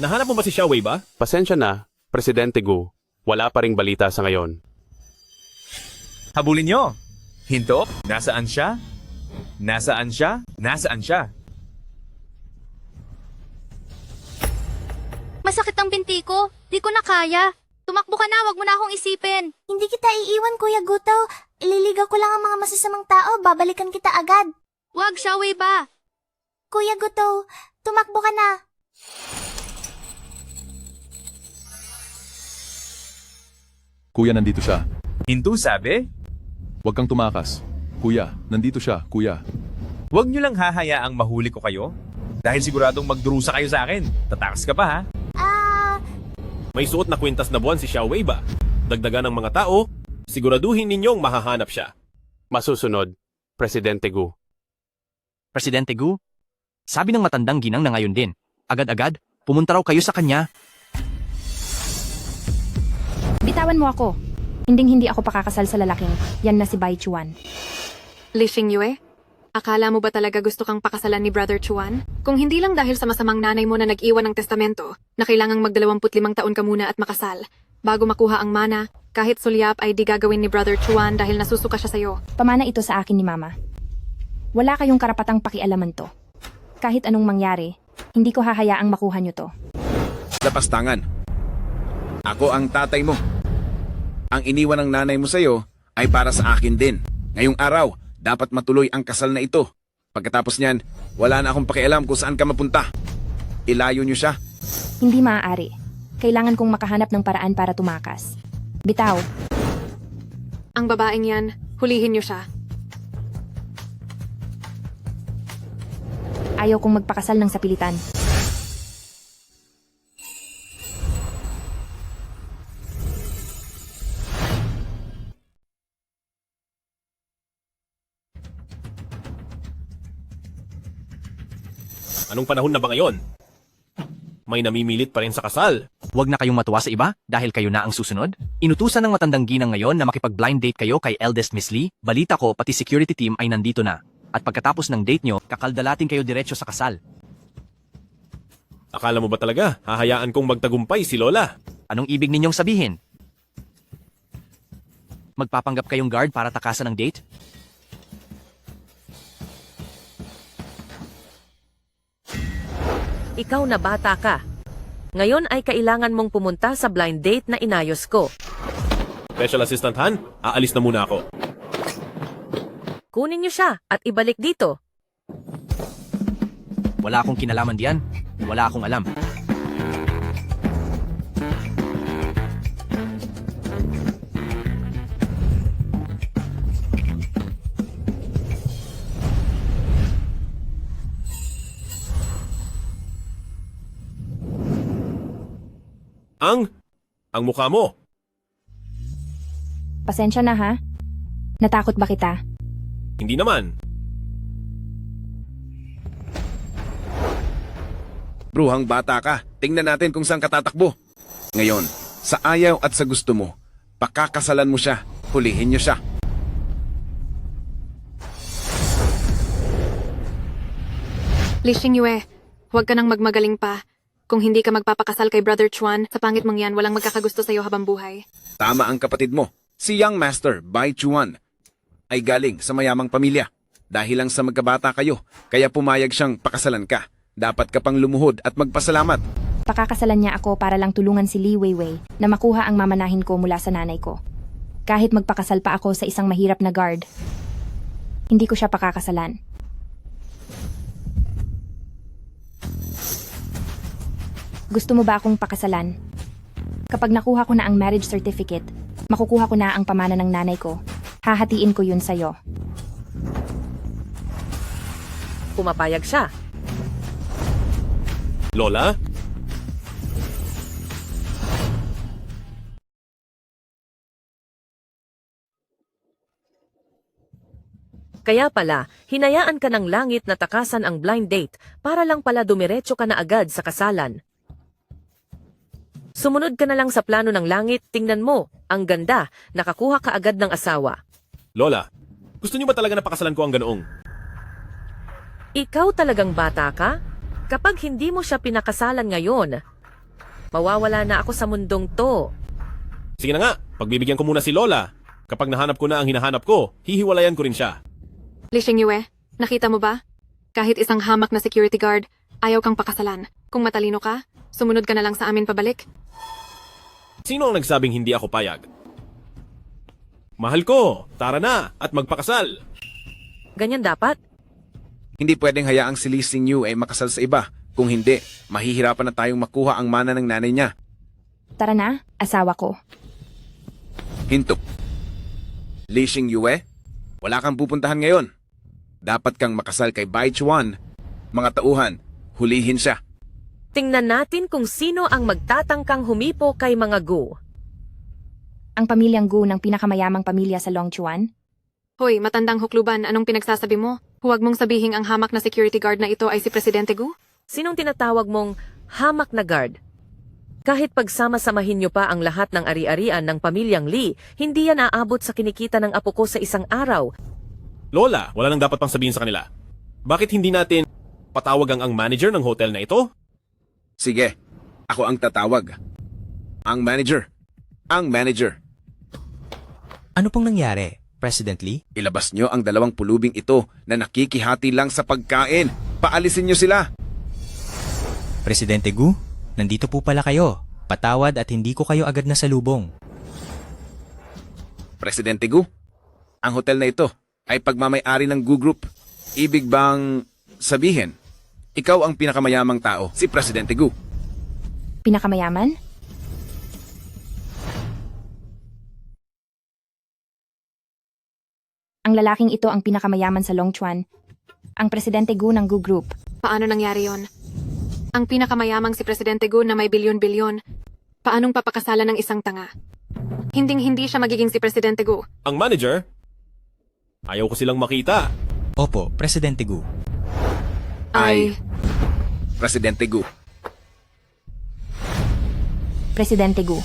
Nahanap mo ba si Xiaowei ba? Pasensya na, Presidente Gu. Wala pa ring balita sa ngayon. Habulin nyo! Hinto? Nasaan siya? Nasaan siya? Nasaan siya? Masakit ang binti ko. Di ko na kaya. Tumakbo ka na, wag mo na akong isipin. Hindi kita iiwan, Kuya Guto. Ililigaw ko lang ang mga masasamang tao, babalikan kita agad. Wag, Xiaowei ba? Kuya Guto, tumakbo ka na. Kuya, nandito siya. Hinto sabi? Huwag kang tumakas. Kuya, nandito siya, kuya. Huwag nyo lang hahayaang mahuli ko kayo. Dahil siguradong magdurusa kayo sa akin. Tatakas ka pa ha? May suot na kwintas na buwan si Xiaowei ba? Dagdagan ng mga tao, siguraduhin ninyong mahahanap siya. Masusunod, Presidente Gu. Presidente Gu, sabi ng matandang ginang na ngayon din. Agad-agad, pumunta raw kayo sa kanya. Bitawan mo ako. Hinding-hindi ako pakakasal sa lalaking yan na si Bai Chuan. Li Xingyue, akala mo ba talaga gusto kang pakasalan ni Brother Chuan? Kung hindi lang dahil sa masamang nanay mo na nag-iwan ng testamento, na kailangang mag-25 taon ka muna at makasal, bago makuha ang mana, kahit sulyap ay di gagawin ni Brother Chuan dahil nasusuka siya sa'yo. Pamana ito sa akin ni Mama. Wala kayong karapatang pakialaman to. Kahit anong mangyari, hindi ko hahayaang makuha nyo to. Lapastangan. Ako ang tatay mo. Ang iniwan ng nanay mo sa'yo ay para sa akin din. Ngayong araw, dapat matuloy ang kasal na ito. Pagkatapos niyan, wala na akong pakialam kung saan ka mapunta. Ilayo niyo siya. Hindi maaari. Kailangan kong makahanap ng paraan para tumakas. Bitaw, Ang babaeng yan, hulihin niyo siya. ayaw kong magpakasal ng sapilitan. Anong panahon na ba ngayon? May namimilit pa rin sa kasal. Huwag na kayong matuwa sa iba dahil kayo na ang susunod. Inutusan ng matandang ginang ngayon na makipag-blind date kayo kay eldest Miss Lee. Balita ko, pati security team ay nandito na. At pagkatapos ng date nyo, kakaldalatin kayo diretso sa kasal. Akala mo ba talaga, hahayaan kong magtagumpay si Lola? Anong ibig ninyong sabihin? Magpapanggap kayong guard para takasan ng date? Ikaw na bata ka. Ngayon ay kailangan mong pumunta sa blind date na inayos ko. Special Assistant Han, aalis na muna ako. Kunin niyo siya at ibalik dito. Wala akong kinalaman diyan. Wala akong alam. Ang mukha mo. Pasensya na ha. Natakot ba kita? Hindi naman. Bruhang bata ka. Tingnan natin kung saan ka tatakbo. Ngayon, sa ayaw at sa gusto mo, pakakasalan mo siya. Hulihin niyo siya. Li Xingyue, huwag ka nang magmagaling pa. Kung hindi ka magpapakasal kay Brother Chuan, sa pangit mong yan, walang magkakagusto sa'yo habang buhay. Tama ang kapatid mo. Si Young Master Bai Chuan ay galing sa mayamang pamilya. Dahil lang sa magkabata kayo, kaya pumayag siyang pakasalan ka. Dapat ka pang lumuhod at magpasalamat. Pakakasalan niya ako para lang tulungan si Li Weiwei na makuha ang mamanahin ko mula sa nanay ko. Kahit magpakasal pa ako sa isang mahirap na guard, hindi ko siya pakakasalan. Gusto mo ba akong pakasalan? Kapag nakuha ko na ang marriage certificate, makukuha ko na ang pamana ng nanay ko. Hahatiin ko yun sa'yo. Pumapayag siya. Lola? Kaya pala, hinayaan ka ng langit na takasan ang blind date para lang pala dumiretso ka na agad sa kasalan. Sumunod ka na lang sa plano ng langit, tingnan mo, ang ganda, nakakuha ka agad ng asawa. Lola, gusto niyo ba talaga na pakasalan ko ang ganoong? Ikaw talagang bata ka? Kapag hindi mo siya pinakasalan ngayon, Mawawala na ako sa mundong to. Sige na nga, pagbibigyan ko muna si Lola. Kapag nahanap ko na ang hinahanap ko, hihiwalayan ko rin siya. Li Xingyue, nakita mo ba? Kahit isang hamak na security guard, ayaw kang pakasalan. Kung matalino ka, sumunod ka na lang sa amin pabalik. Sino ang nagsabing hindi ako payag? Mahal ko, tara na, at magpakasal. Ganyan dapat? Hindi pwedeng hayaang si Lee Xingyu ay makasal sa iba. Kung hindi, mahihirapan na tayong makuha ang mana ng nanay niya. Tara na, asawa ko. Hinto. Lee Xingyue, wala kang pupuntahan ngayon. Dapat kang makasal kay Bai Chuan. Mga tauhan, hulihin siya. Tingnan natin kung sino ang magtatangkang humipo kay mga Gu. Ang pamilyang Gu ng pinakamayamang pamilya sa Longchuan? Hoy, matandang hukluban, anong pinagsasabi mo? Huwag mong sabihing ang hamak na security guard na ito ay si Presidente Gu? Sinong tinatawag mong hamak na guard? Kahit pagsama-samahin niyo pa ang lahat ng ari-arian ng pamilyang Lee, hindi yan aabot sa kinikita ng apo ko sa isang araw. Lola, wala nang dapat pang sabihin sa kanila. Bakit hindi natin patawag ang manager ng hotel na ito? Sige, ako ang tatawag. Ang manager. Ang manager. Ano pong nangyari, President Lee? Ilabas nyo ang 2 pulubing ito na nakikihati lang sa pagkain. Paalisin nyo sila. Presidente Gu, nandito po pala kayo. Patawad at hindi ko kayo agad nasalubong. Presidente Gu, ang hotel na ito ay pagmamay-ari ng Gu Group. Ibig bang sabihin, ikaw ang pinakamayamang tao, si Presidente Gu. Pinakamayaman? Ang lalaking ito ang pinakamayaman sa Longchuan. Ang Presidente Gu ng Gu Group. Paano nangyari yon? Ang pinakamayamang si Presidente Gu na may bilyon-bilyon. Paanong papakasalan ng isang tanga? Hinding-hindi siya magiging si Presidente Gu. Ang manager? Ayaw ko silang makita. Opo, Presidente Gu. Ay, Presidente Gu. Presidente Gu.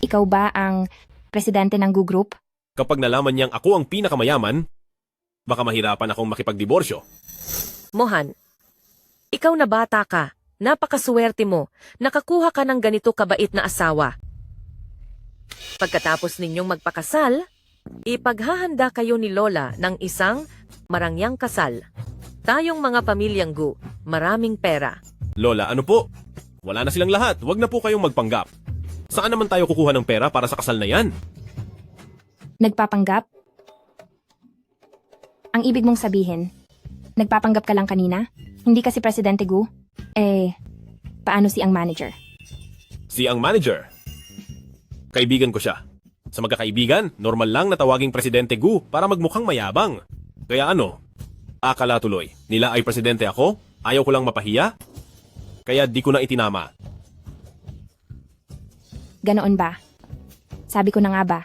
Ikaw ba ang presidente ng Gu Group? Kapag nalaman niyang ako ang pinakamayaman, baka mahirapan akong makipagdiborsyo. Mohan, ikaw na bata ka. Napakaswerte mo. Nakakuha ka ng ganito kabait na asawa. Pagkatapos ninyong magpakasal, ipaghahanda kayo ni Lola ng isang marangyang kasal. Tayong mga pamilyang Gu, maraming pera. Lola, ano po? Wala na silang lahat. Huwag na po kayong magpanggap. Saan naman tayo kukuha ng pera para sa kasal na yan? Nagpapanggap? Ang ibig mong sabihin, nagpapanggap ka lang kanina? Hindi ka si Presidente Gu? Paano si ang manager? Si ang manager. Kaibigan ko siya. Sa magkakaibigan, normal lang na tawaging Presidente Gu para magmukhang mayabang. Kaya ano? Akala tuloy, nila ay presidente ako? Ayaw ko lang mapahiya? Kaya di ko na itinama. Ganoon ba? Sabi ko na nga ba,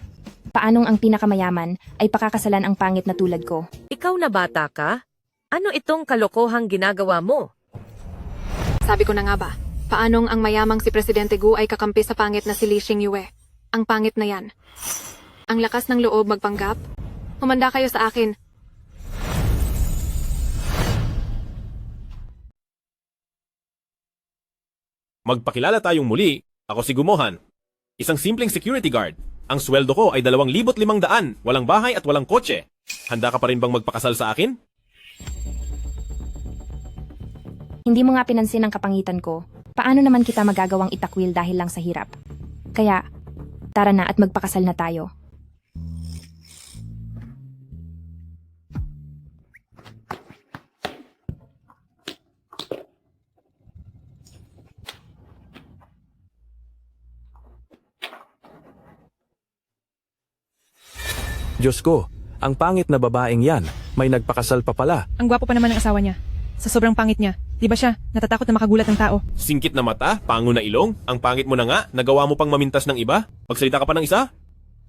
paanong ang pinakamayaman ay pakakasalan ang pangit na tulad ko? Ikaw na bata ka? Ano itong kalokohang ginagawa mo? sabi ko na nga ba, paanong ang mayamang si Presidente Gu ay kakampi sa pangit na si Lee Xingyue? Ang pangit na yan. Ang lakas ng loob magpanggap? Humanda kayo sa akin. Magpakilala tayong muli, ako si Gumohan. Isang simpleng security guard. Ang sweldo ko ay 2,500, walang bahay at walang kotse. Handa ka pa rin bang magpakasal sa akin? Hindi mo nga pinansin ang kapangitan ko. Paano naman kita magagawang itakwil dahil lang sa hirap? Kaya, tara na at magpakasal na tayo. Diyos ko, ang pangit na babaeng yan. May nagpakasal pa pala. Ang gwapo pa naman ng asawa niya. Sa sobrang pangit niya. Di ba siya? Natatakot na makagulat ng tao. Singkit na mata, pango na ilong, ang pangit mo na nga, nagawa mo pang mamintas ng iba? Magsalita ka pa ng isa?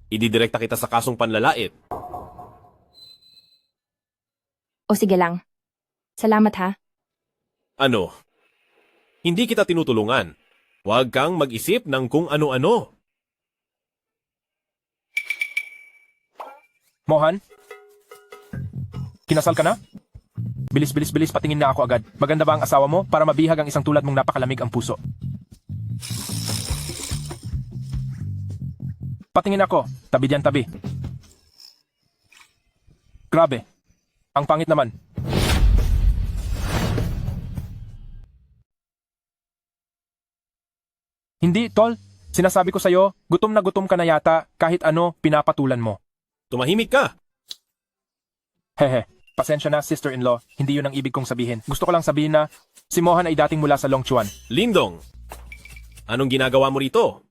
Ididirekta kita sa kasong panlalait. O sige lang. Salamat ha. Ano? Hindi kita tinutulungan. Huwag kang mag-isip ng kung ano-ano. Mohan? Kinasal ka na? Bilis, patingin na ako agad. Maganda ba ang asawa mo para mabihag ang isang tulad mong napakalamig ang puso? Patingin ako. Tabi diyan, tabi. Grabe. Ang pangit naman. Hindi, tol. Sinasabi ko sa'yo, gutom na gutom ka na yata kahit ano pinapatulan mo. Tumahimik ka! Hehe. Pasensya na, sister-in-law. Hindi yun ang ibig kong sabihin. Gusto ko lang sabihin na si Mohan ay dating mula sa Longchuan. Lindong, anong ginagawa mo rito?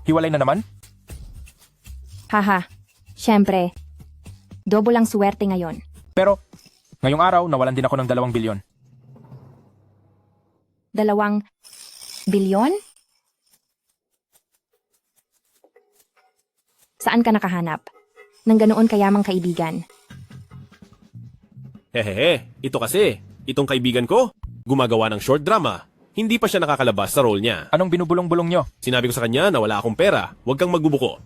Hiwalay na naman? Haha, syempre. Double ang suwerte ngayon. Pero, ngayong araw, nawalan din ako ng 2 bilyon. 2 bilyon? Saan ka nakahanap? Nang ganoon kayamang kaibigan. Hehehe, ito kasi. Itong kaibigan ko, gumagawa ng short drama. Hindi pa siya nakakalabas sa role niya. Anong binubulong-bulong nyo? Sinabi ko sa kanya na wala akong pera. Huwag kang magbubuko.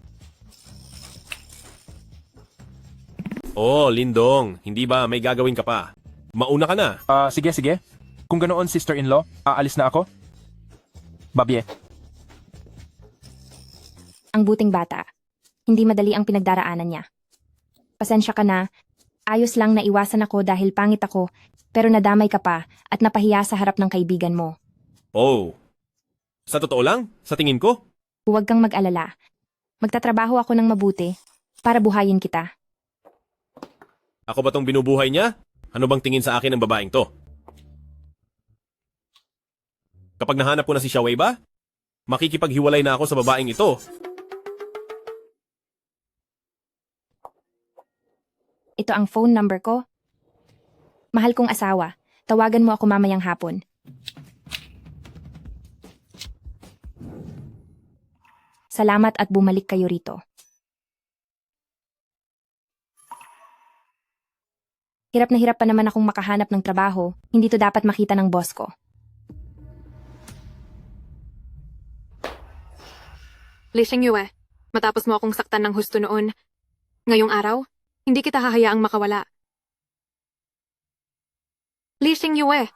Oh, Lindong, hindi ba may gagawin ka pa? Mauna ka na. Sige. Kung ganoon, sister-in-law, aalis na ako? Babye. Ang buting bata. Hindi madali ang pinagdaraanan niya. Pasensya ka na. Ayos lang na iwasan ako dahil pangit ako, pero nadamay ka pa at napahiya sa harap ng kaibigan mo. Oh, sa totoo lang, sa tingin ko, Huwag kang mag-alala. Magtatrabaho ako ng mabuti para buhayin kita. ako ba tong binubuhay niya? Ano bang tingin sa akin ng babaeng to? Kapag nahanap ko na si Xiaowei ba, makikipaghiwalay na ako sa babaeng ito. Ito ang phone number ko. Mahal kong asawa, tawagan mo ako mamayang hapon. Salamat at bumalik kayo rito. Hirap na hirap pa naman akong makahanap ng trabaho, hindi to dapat makita ng boss ko. Li Xingyue, matapos mo akong saktan ng husto noon, ngayong araw, hindi kita hahayaang makawala. Li Xingyue!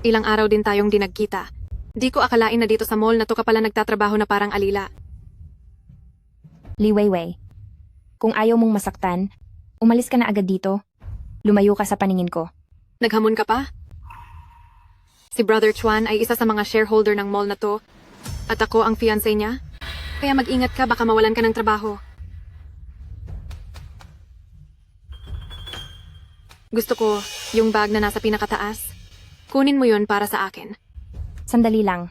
Ilang araw din tayong di nagkita. Di ko akalain na dito sa mall na to ka pala nagtatrabaho na parang alila. Li Weiwei, kung ayaw mong masaktan, umalis ka na agad dito. Lumayo ka sa paningin ko. Naghamon ka pa? Si Brother Chuan ay isa sa mga shareholder ng mall na to, at ako ang fiancé niya. Kaya mag-ingat ka, baka mawalan ka ng trabaho. Gusto ko yung bag na nasa pinakataas. Kunin mo yun para sa akin. Sandali lang.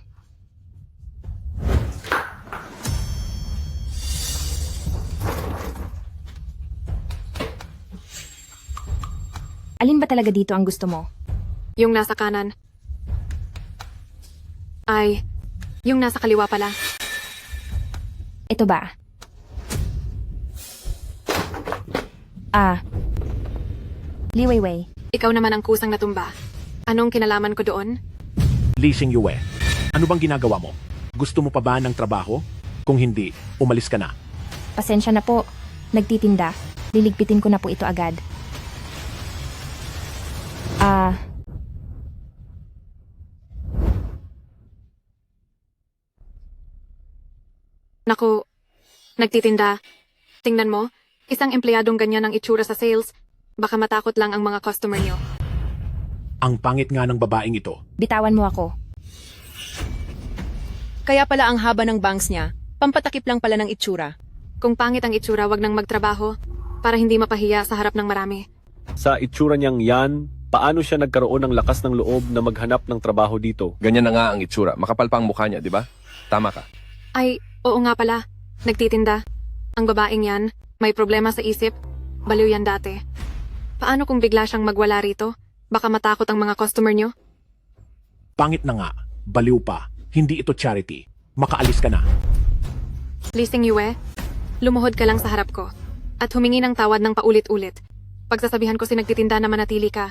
Alin ba talaga dito ang gusto mo? Yung nasa kanan. Ay, yung nasa kaliwa pala. Ito ba? Li Weiwei. Ikaw naman ang kusang natumba. Anong kinalaman ko doon? Li Xingyue, ano bang ginagawa mo? Gusto mo pa ba ng trabaho? Kung hindi, umalis ka na. Pasensya na po. Nagtitinda. Liligpitin ko na po ito agad. Naku, nagtitinda. Tingnan mo, isang empleyadong ganyan ang itsura sa sales. Baka matakot lang ang mga customer niyo. Ang pangit nga ng babaeng ito. Bitawan mo ako. Kaya pala ang haba ng bangs niya. Pampatakip lang pala ng itsura. Kung pangit ang itsura, wag nang magtrabaho para hindi mapahiya sa harap ng marami. Sa itsura niyang yan, paano siya nagkaroon ng lakas ng loob na maghanap ng trabaho dito? Ganyan na nga ang itsura. Makapal pa ang mukha niya, di ba? Tama ka. Ay, oo nga pala. Nagtitinda. Ang babaeng yan, may problema sa isip. Baliw yan dati. Paano kung bigla siyang magwala rito? Baka matakot ang mga customer niyo? Pangit na nga. Baliw pa. Hindi ito charity. Makaalis ka na. Li Xingyue, lumuhod ka lang sa harap ko. At humingi ng tawad ng paulit-ulit. Pagsasabihan ko si nagtitinda na manatili ka.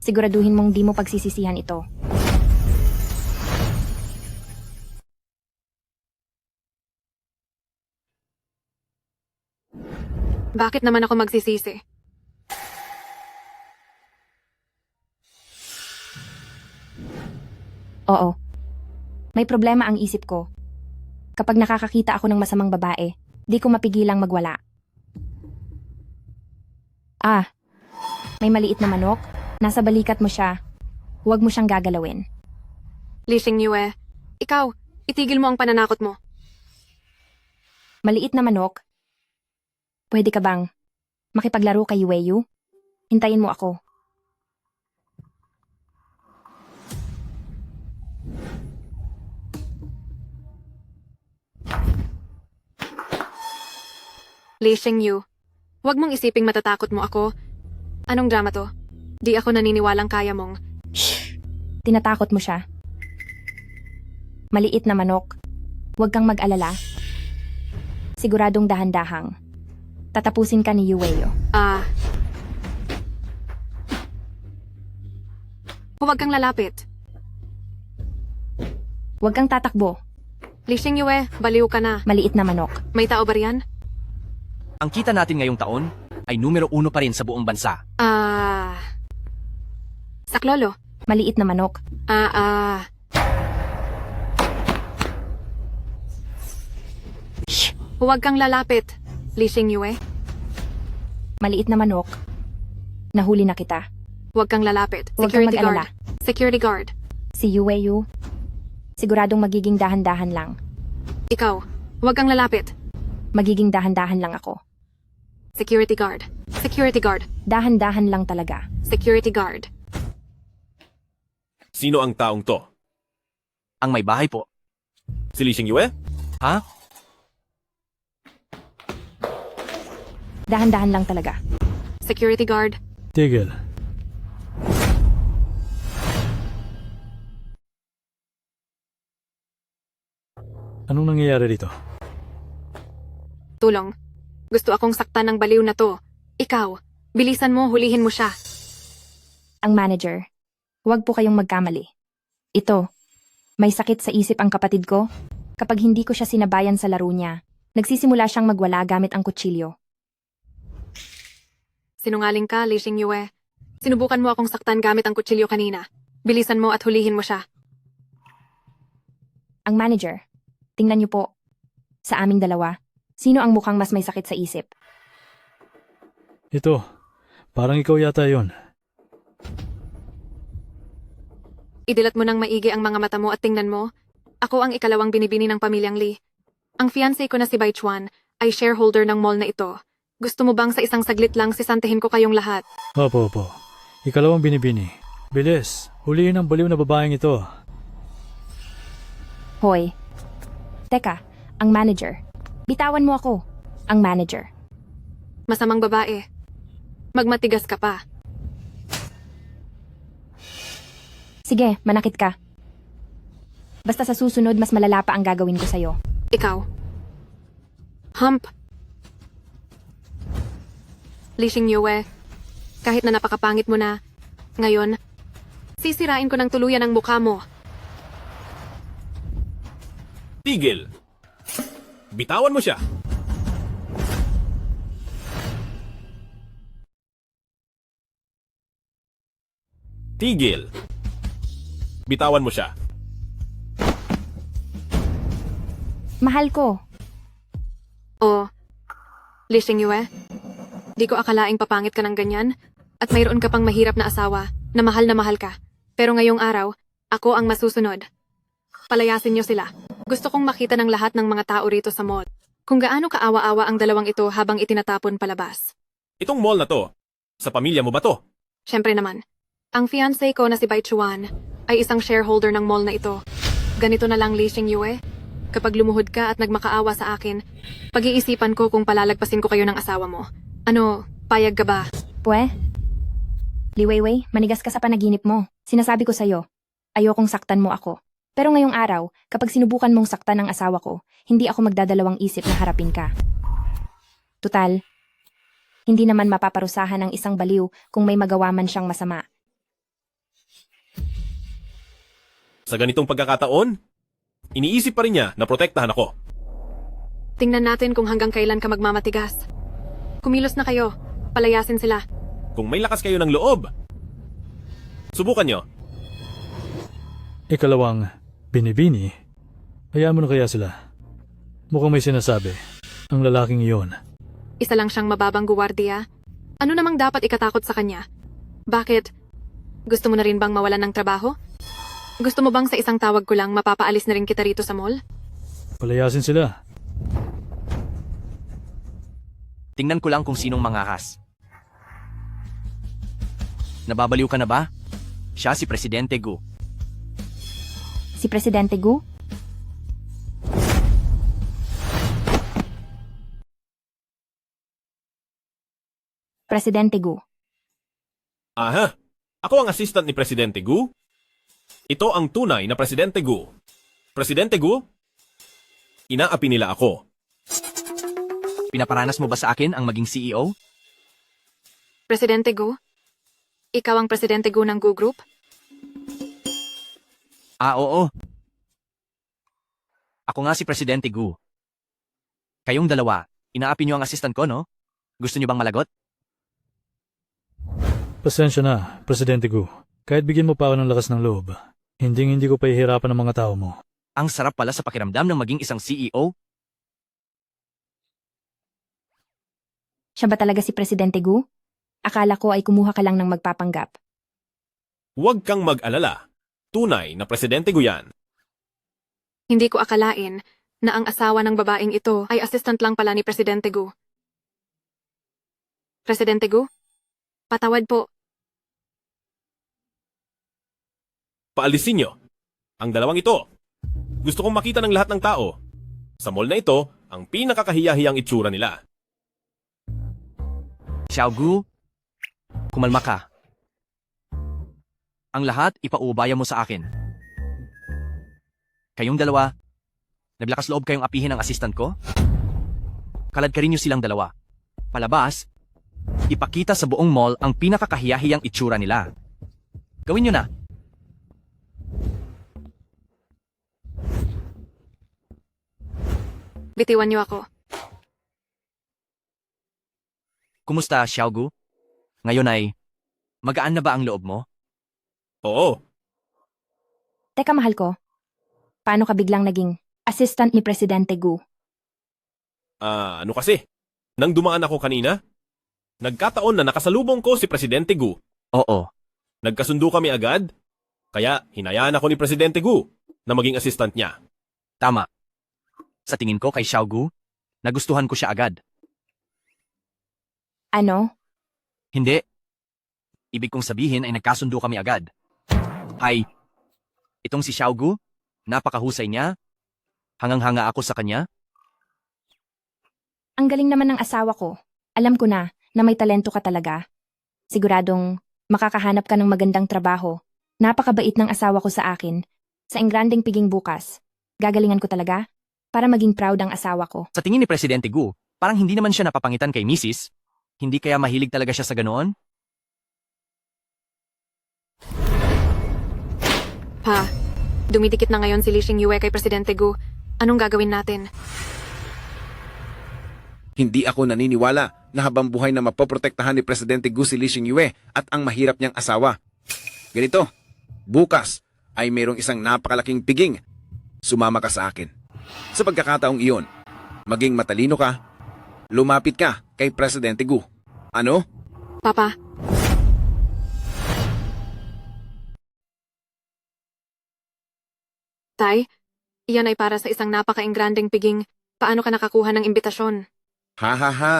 Siguraduhin mong di mo pagsisisihan ito. Bakit naman ako magsisisi? Oo. May problema ang isip ko. Kapag nakakakita ako ng masamang babae, di ko mapigilang magwala. Ah, may maliit na manok. Nasa balikat mo siya. Huwag mo siyang gagalawin. Li Xingyue, ikaw, itigil mo ang pananakot mo. Maliit na manok. Pwede ka bang makipaglaro kay Weiyu? Hintayin mo ako. Li Xingyu, huwag mong isiping matatakot mo ako. Anong drama to? Di ako naniniwalang kaya mong... Tinatakot mo siya. Maliit na manok. Huwag kang mag-alala. Siguradong dahan-dahang. Tatapusin ka ni Yueyo. Huwag kang lalapit. Huwag kang tatakbo. Li Xingyue, baliw ka na. Maliit na manok. May tao ba riyan? Ang kita natin ngayong taon ay numero 1 pa rin sa buong bansa. Saklolo. Maliit na manok. Huwag kang lalapit. Li Xingyue, Maliit na manok. Nahuli na kita. huwag kang lalapit. Huwag kang Security mag-alala. guard. Security guard. Si Yueyu, siguradong magiging dahan-dahan lang. Ikaw, huwag kang lalapit. Magiging dahan-dahan lang ako. Security guard. Security guard. Dahan-dahan lang talaga. Security guard. Sino ang taong to? Ang may bahay po. Si Li Xingyue? Ha? Dahan-dahan lang talaga. Security guard. Tigil. Anong nangyayari dito? Tulong. Gusto akong saktan ng baliw na to. Ikaw, bilisan mo, hulihin mo siya. Ang manager, huwag po kayong magkamali. Ito, may sakit sa isip ang kapatid ko. Kapag hindi ko siya sinabayan sa laro niya, nagsisimula siyang magwala gamit ang kutsilyo. Sinungaling ka, Li Xingyue. Sinubukan mo akong saktan gamit ang kutsilyo kanina. Bilisan mo at hulihin mo siya. Ang manager, tingnan niyo po. Sa aming dalawa, sino ang mukhang mas may sakit sa isip? Ito, parang ikaw yata yon. Idilat mo ng maigi ang mga mata mo at tingnan mo. Ako ang ikalawang binibini ng pamilyang Li. Ang fiancé ko na si Bai Chuan ay shareholder ng mall na ito. Gusto mo bang sa isang saglit lang sisantahin ko kayong lahat? Opo. Ikalawang binibini. Bilis, huliin ang baliw na babaeng ito. Hoy. Teka, ang manager. Bitawan mo ako. Ang manager. Masamang babae. Magmatigas ka pa. Sige, manakit ka. Basta sa susunod, mas malala pa ang gagawin ko sa'yo. Ikaw. Hump. Li Xingyue, kahit na napakapangit mo na, ngayon, sisirain ko ng tuluyan ang mukha mo. Tigil! Bitawan mo siya! Tigil! Bitawan mo siya. Mahal ko. Li Xingyue, di ko akalaing papangit ka ng ganyan at mayroon ka pang mahirap na asawa na mahal ka. Pero ngayong araw, ako ang masusunod. Palayasin niyo sila. Gusto kong makita ng lahat ng mga tao rito sa mall. Kung gaano kaawa-awa ang dalawang ito habang itinatapon palabas. Itong mall na to, sa pamilya mo ba to? Siyempre naman, ang fiancé ko na si Bai Chuan ay isang shareholder ng mall na ito. Ganito na lang, Li Xingyue. Kapag lumuhod ka at nagmakaawa sa akin, pag-iisipan ko kung palalagpasin ko kayo ng asawa mo. Ano, payag ka ba? Pwe? Li Weiwei, manigas ka sa panaginip mo. Sinasabi ko sa'yo, ayokong saktan mo ako. Pero ngayong araw, kapag sinubukan mong saktan ang asawa ko, hindi ako magdadalawang isip na harapin ka. Tutal, hindi naman mapaparusahan ang isang baliw kung may magawa man siyang masama. Sa ganitong pagkakataon, iniisip pa rin niya na protektahan ako. Tingnan natin kung hanggang kailan ka magmamatigas. Kumilos na kayo. Palayasin sila. Kung may lakas kayo ng loob, subukan nyo. Ikalawang, binibini. Hayaan mo na kaya sila. Mukhang may sinasabi. Ang lalaking iyon. Isa lang siyang mababang guwardiya. Ano namang dapat ikatakot sa kanya? Bakit? Gusto mo na rin bang mawalan ng trabaho? Gusto mo bang sa isang tawag ko lang mapapaalis na rin kita rito sa mall? Palayasin sila. Tingnan ko lang kung sinong mangahas. Nababaliw ka na ba? Siya si Presidente Gu. Si Presidente Gu? Presidente Gu. Aha, ako ang assistant ni Presidente Gu. Ito ang tunay na Presidente Gu. Presidente Gu, inaapi nila ako. Pinaparanas mo ba sa akin ang maging CEO? Presidente Gu? Ikaw ang Presidente Gu ng Gu Group? Ah, oo. Ako nga si Presidente Gu. Kayong dalawa, inaapi niyo ang assistant ko, no? Gusto niyo bang malagot? Pasensya na, Presidente Gu. Kahit bigyan mo pa ako ng lakas ng loob, hindi ko pahihirapan ang mga tao mo. Ang sarap pala sa pakiramdam ng maging isang CEO. Siya ba talaga si Presidente Gu? Akala ko ay kumuha ka lang ng magpapanggap. Huwag kang mag-alala. Tunay na Presidente Gu yan. Hindi ko akalain na ang asawa ng babaeng ito ay assistant lang pala ni Presidente Gu. Presidente Gu? Patawad po. Paalisin nyo. Ang dalawang ito. Gusto kong makita ng lahat ng tao. Sa mall na ito, ang pinakakahiyahiyang itsura nila. Xiao Gu, kumalma ka. Ang lahat ipaubaya mo sa akin. Kayong dalawa, naglakas loob kayong apihin ang assistant ko? Kalad ka rin niyo silang dalawa. Palabas, ipakita sa buong mall ang pinakakahiyahiyang itsura nila. Gawin niyo na. Bitiwan niyo ako. Kumusta, Xiao Gu? Ngayon ay, magaan na ba ang loob mo? Oo. Teka, mahal ko. Paano ka biglang naging assistant ni Presidente Gu? Ano kasi? Nang dumaan ako kanina, nagkataon na nakasalubong ko si Presidente Gu. Oo. Nagkasundo kami agad, kaya hinayaan ako ni Presidente Gu na maging assistant niya. Tama. Sa tingin ko kay Xiao Gu, nagustuhan ko siya agad. Ano? Hindi. Ibig kong sabihin ay nagkasundo kami agad. Hay, itong si Xiao Gu, napakahusay niya. Hangang-hanga ako sa kanya. Ang galing naman ng asawa ko. Alam ko na may talento ka talaga. Siguradong makakahanap ka ng magandang trabaho. Napakabait ng asawa ko sa akin. Sa engrandeng piging bukas. Gagalingan ko talaga para maging proud ang asawa ko. Sa tingin ni Presidente Gu, parang hindi naman siya napapangitan kay Mrs. Hindi kaya mahilig talaga siya sa ganoon? Pa, dumidikit na ngayon si Li Xingyue kay Presidente Gu. Anong gagawin natin? Hindi ako naniniwala na habang buhay na mapoprotektahan ni Presidente Gu si Li Xingyue at ang mahirap niyang asawa. Ganito, bukas ay mayroong isang napakalaking piging. Sumama ka sa akin. Sa pagkakataong iyon, maging matalino ka, lumapit ka kay Presidente Gu. Ano? Papa. Tay, iyan ay para sa isang napaka-engrandeng piging. Paano ka nakakuha ng imbitasyon? Ha ha ha.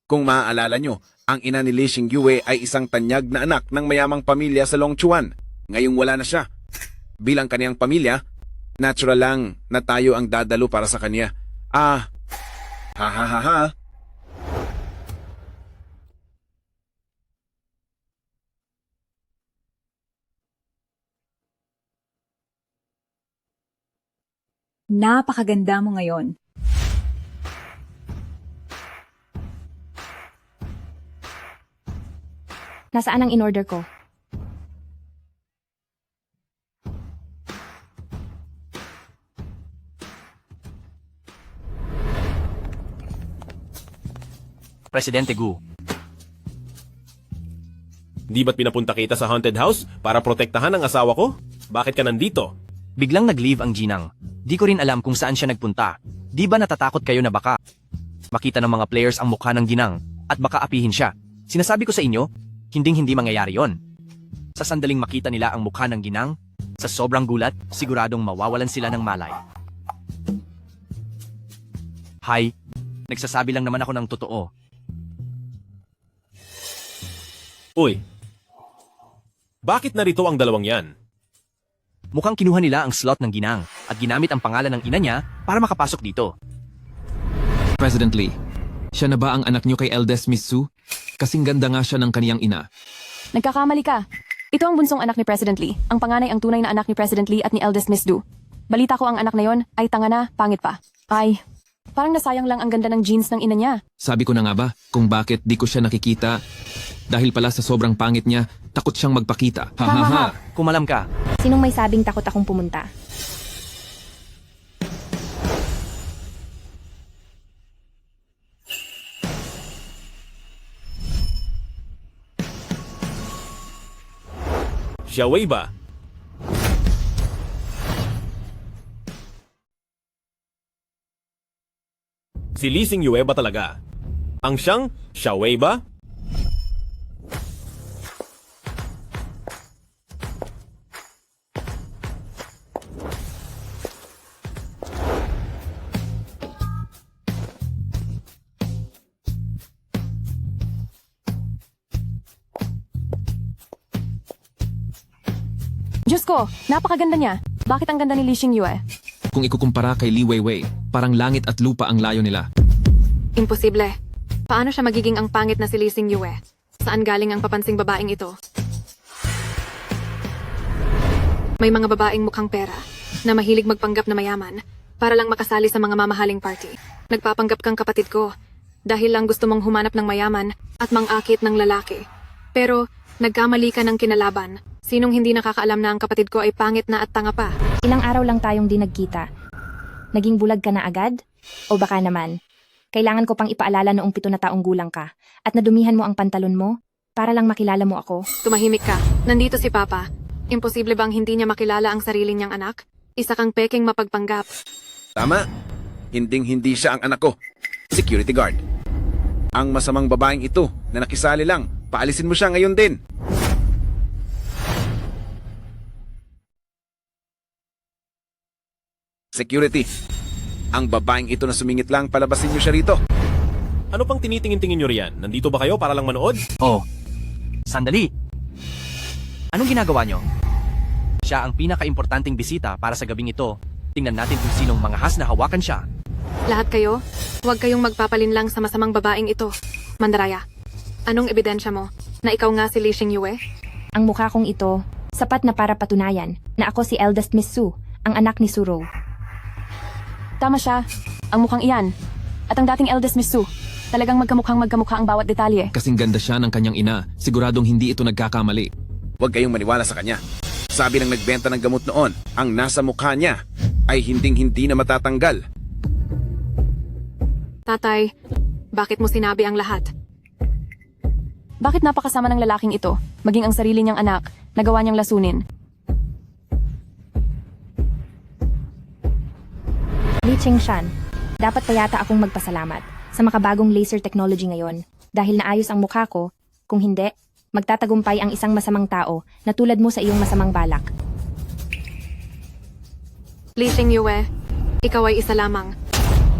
Kung maaalala nyo, ang ina ni Li Xingyue ay isang tanyag na anak ng mayamang pamilya sa Longchuan. Ngayong wala na siya. Bilang kaniyang pamilya, natural lang na tayo ang dadalo para sa kanya. Ha ha ha ha. Napakaganda mo ngayon. Nasaan ang in-order ko? Presidente Gu. Di ba't pinapunta kita sa haunted house para protektahan ang asawa ko? bakit ka nandito? Biglang nag-leave ang Ginang. Di ko rin alam kung saan siya nagpunta. Di ba natatakot kayo na baka makita ng mga players ang mukha ng Ginang at baka apihin siya? Sinasabi ko sa inyo, hinding-hindi mangyayari yon. Sa sandaling makita nila ang mukha ng Ginang, sa sobrang gulat, siguradong mawawalan sila ng malay. Hay, nagsasabi lang naman ako ng totoo. Uy, bakit narito ang dalawang yan? Mukhang kinuha nila ang slot ng Ginang at ginamit ang pangalan ng ina niya para makapasok dito. President Lee, siya na ba ang anak niyo kay eldest Miss Sue? Kasing ganda nga siya ng kaniyang ina. Nagkakamali ka. Ito ang bunsong anak ni President Lee. Ang panganay ang tunay na anak ni President Lee at ni eldest Miss Du. Balita ko ang anak na yon ay tanga na, pangit pa. Ay, parang nasayang lang ang ganda ng jeans ng ina niya. Sabi ko na nga ba kung bakit di ko siya nakikita? Dahil pala sa sobrang pangit niya, takot siyang magpakita. Ha ha ha. Kumalam ka. Sinong may sabing takot akong pumunta? Xiaowei ba? Si Lee Xingyue ba talaga? Ang siyang Xiaowei ba? Diyos ko, napakaganda niya. Bakit ang ganda ni Lee Xingyue? Kung ikukumpara kay Li Weiwei, parang langit at lupa ang layo nila. Imposible. Paano siya magiging ang pangit na si Lee Xingyue? Saan galing ang papansing babaeng ito? May mga babaeng mukhang pera na mahilig magpanggap na mayaman para lang makasali sa mga mamahaling party. Nagpapanggap kang kapatid ko dahil lang gusto mong humanap ng mayaman at mangakit ng lalaki. Pero nagkamali ka ng kinalaban. Sinong hindi nakakaalam na ang kapatid ko ay pangit na at tanga pa? Ilang araw lang tayong di nagkita. Naging bulag ka na agad? O baka naman, kailangan ko pang ipaalala noong 7 na taong gulang ka at nadumihan mo ang pantalon mo para lang makilala mo ako. Tumahimik ka. Nandito si Papa. Imposible bang hindi niya makilala ang sarili niyang anak? Isa kang peking mapagpanggap. Tama. Hinding-hindi siya ang anak ko. Security guard. Ang masamang babaeng ito na nakisali lang, paalisin mo siya ngayon din. Security. Ang babaeng ito na sumingit lang, palabasin niyo siya rito. Ano pang tinitingin-tingin nyo riyan? Nandito ba kayo para lang manood? Oh, sandali. Anong ginagawa nyo? Siya ang pinaka-importanting bisita para sa gabing ito. Tingnan natin kung sinong manghas na hawakan siya. Lahat kayo, huwag kayong magpapalin lang sa masamang babaeng ito. Mandaraya, anong ebidensya mo na ikaw nga si Lee Xingyue? Ang mukha kong ito, sapat na para patunayan na ako si eldest Miss Sue, ang anak ni Suro. Tama siya. Ang mukhang iyan. At ang dating eldest Miss Sue. Talagang magkamukha ang bawat detalye. Kasing ganda siya ng kanyang ina, siguradong hindi ito nagkakamali. Huwag kayong maniwala sa kanya. Sabi ng nagbenta ng gamot noon, ang nasa mukha niya ay hinding-hindi na matatanggal. Tatay, bakit mo sinabi ang lahat? Bakit napakasama ng lalaking ito, maging ang sarili niyang anak, nagawa niyang lasunin? Li Qingshan, dapat pa yata akong magpasalamat sa makabagong laser technology ngayon dahil naayos ang mukha ko. Kung hindi, magtatagumpay ang isang masamang tao na tulad mo sa iyong masamang balak. Lee Xingyue, ikaw ay isa lamang.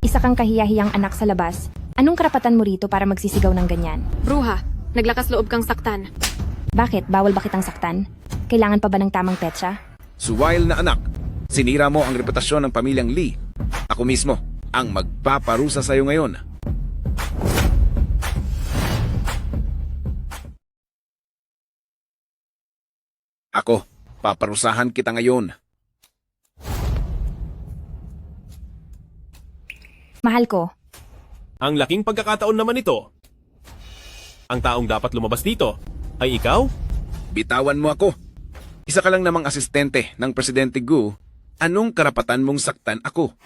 Isa kang kahiyahiyang anak sa labas. Anong karapatan mo rito para magsisigaw ng ganyan? Bruha, naglakas loob kang saktan. Bakit? Bawal ba kitang saktan? Kailangan pa ba ng tamang petsa? Suwail na anak, sinira mo ang reputasyon ng pamilyang Lee. Ako mismo ang magpaparusa sa'yo ngayon. Ako, paparusahan kita ngayon. Mahal ko. Ang laking pagkakataon naman ito. Ang taong dapat lumabas dito ay ikaw? Bitawan mo ako. Isa ka lang namang asistente ng Presidente Gu. Anong karapatan mong saktan ako?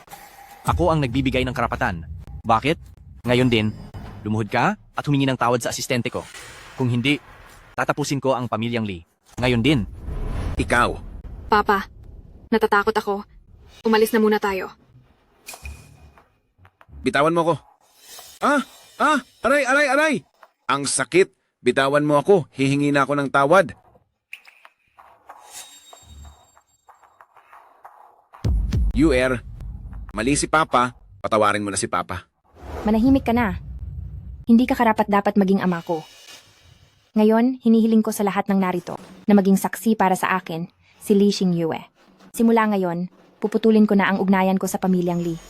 Ako ang nagbibigay ng karapatan. Bakit? Ngayon din, lumuhod ka at humingi ng tawad sa asistente ko. Kung hindi, tatapusin ko ang pamilyang Lee. Ngayon din. Ikaw, Papa, natatakot ako. Umalis na muna tayo. Bitawan mo ako. Aray! Ang sakit. Bitawan mo ako. Hihingi na ako ng tawad. Mali si Papa. Patawarin mo na si Papa. Manahimik ka na. Hindi ka karapat dapat maging ama ko. Ngayon, hinihiling ko sa lahat ng narito na maging saksi para sa akin, si Lee Xingyue. Simula ngayon, puputulin ko na ang ugnayan ko sa pamilyang Lee.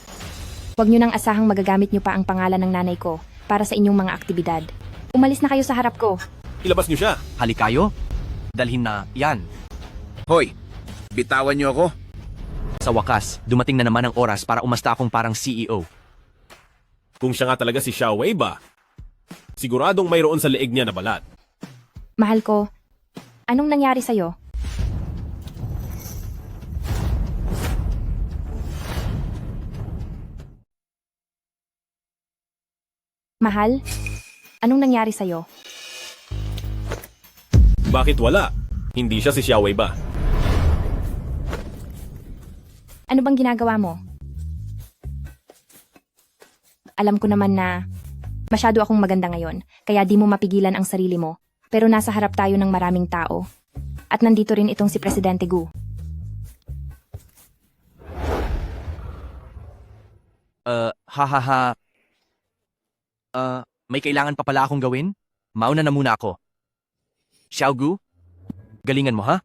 Huwag niyo nang asahang magagamit niyo pa ang pangalan ng nanay ko para sa inyong mga aktibidad. Umalis na kayo sa harap ko. Ilabas niyo siya. Halikayo. Dalhin na yan. Hoy, bitawan niyo ako. Sa wakas, dumating na naman ang oras para umasta akong parang CEO. Kung siya nga talaga si Xiao Wei ba? Siguradong mayroon sa leeg niya na balat. Mahal ko, anong nangyari sa'yo? Mahal, anong nangyari sa'yo? Bakit wala? Hindi siya si Xiao Wei ba? Ano bang ginagawa mo? Alam ko naman na masyado akong maganda ngayon, kaya di mo mapigilan ang sarili mo. Pero nasa harap tayo ng maraming tao. At nandito rin itong si Presidente Gu. May kailangan pa pala akong gawin? Mauna na muna ako. Xiaogu, galingan mo ha?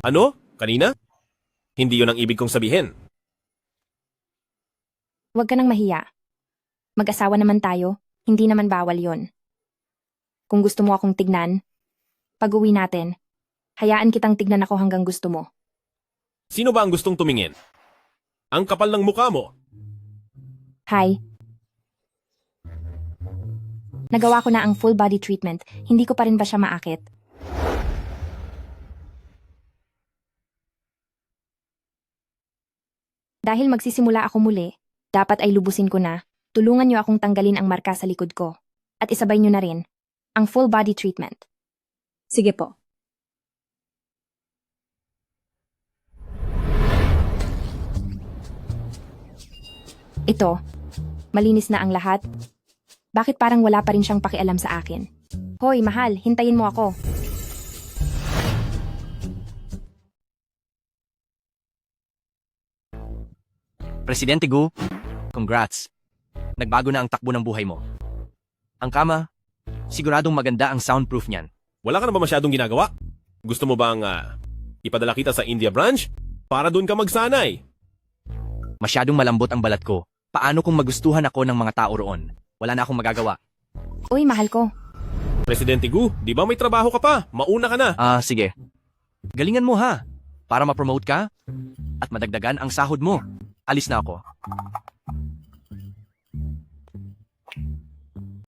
Ano? Kanina? Hindi yun ang ibig kong sabihin. Huwag ka nang mahiya. Mag-asawa naman tayo, hindi naman bawal yon. Kung gusto mo akong tignan, pag-uwi natin, hayaan kitang tignan ako hanggang gusto mo. Sino ba ang gustong tumingin? Ang kapal ng mukha mo. Hi. Nagawa ko na ang full body treatment, hindi ko pa rin ba siya maakit? Dahil magsisimula ako muli, dapat ay lubusin ko na. Tulungan niyo akong tanggalin ang marka sa likod ko. At isabay niyo na rin ang full body treatment. Sige po. Ito, malinis na ang lahat. Bakit parang wala pa rin siyang pakialam sa akin? Hoy, mahal, hintayin mo ako. Presidente Gu, congrats. Nagbago na ang takbo ng buhay mo. Ang kama, siguradong maganda ang soundproof niyan. Wala ka na ba masyadong ginagawa? Gusto mo bang ipadala kita sa India branch? Para doon ka magsanay. Masyadong malambot ang balat ko. Paano kung magustuhan ako ng mga tao roon? Wala na akong magagawa. Uy, mahal ko. Presidente Gu, di ba may trabaho ka pa? Mauna ka na. Sige. Galingan mo ha. Para ma-promote ka at madagdagan ang sahod mo. Alis na ako.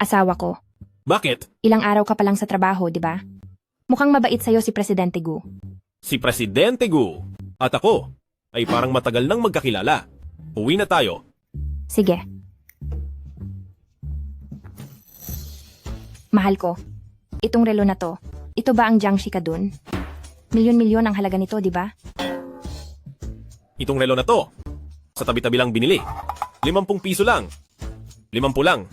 Asawa ko. Bakit? Ilang araw ka pa lang sa trabaho, di ba? Mukhang mabait sa'yo si Presidente Gu. Si Presidente Gu. At ako ay parang matagal nang magkakilala. Uwi na tayo. Sige. Mahal ko, itong relo na to, ito ba ang Jiangxi ka dun? Milyon-milyon ang halaga nito, di ba? Itong relo na to, sa tabi-tabi lang binili. 50 piso lang. 50 lang.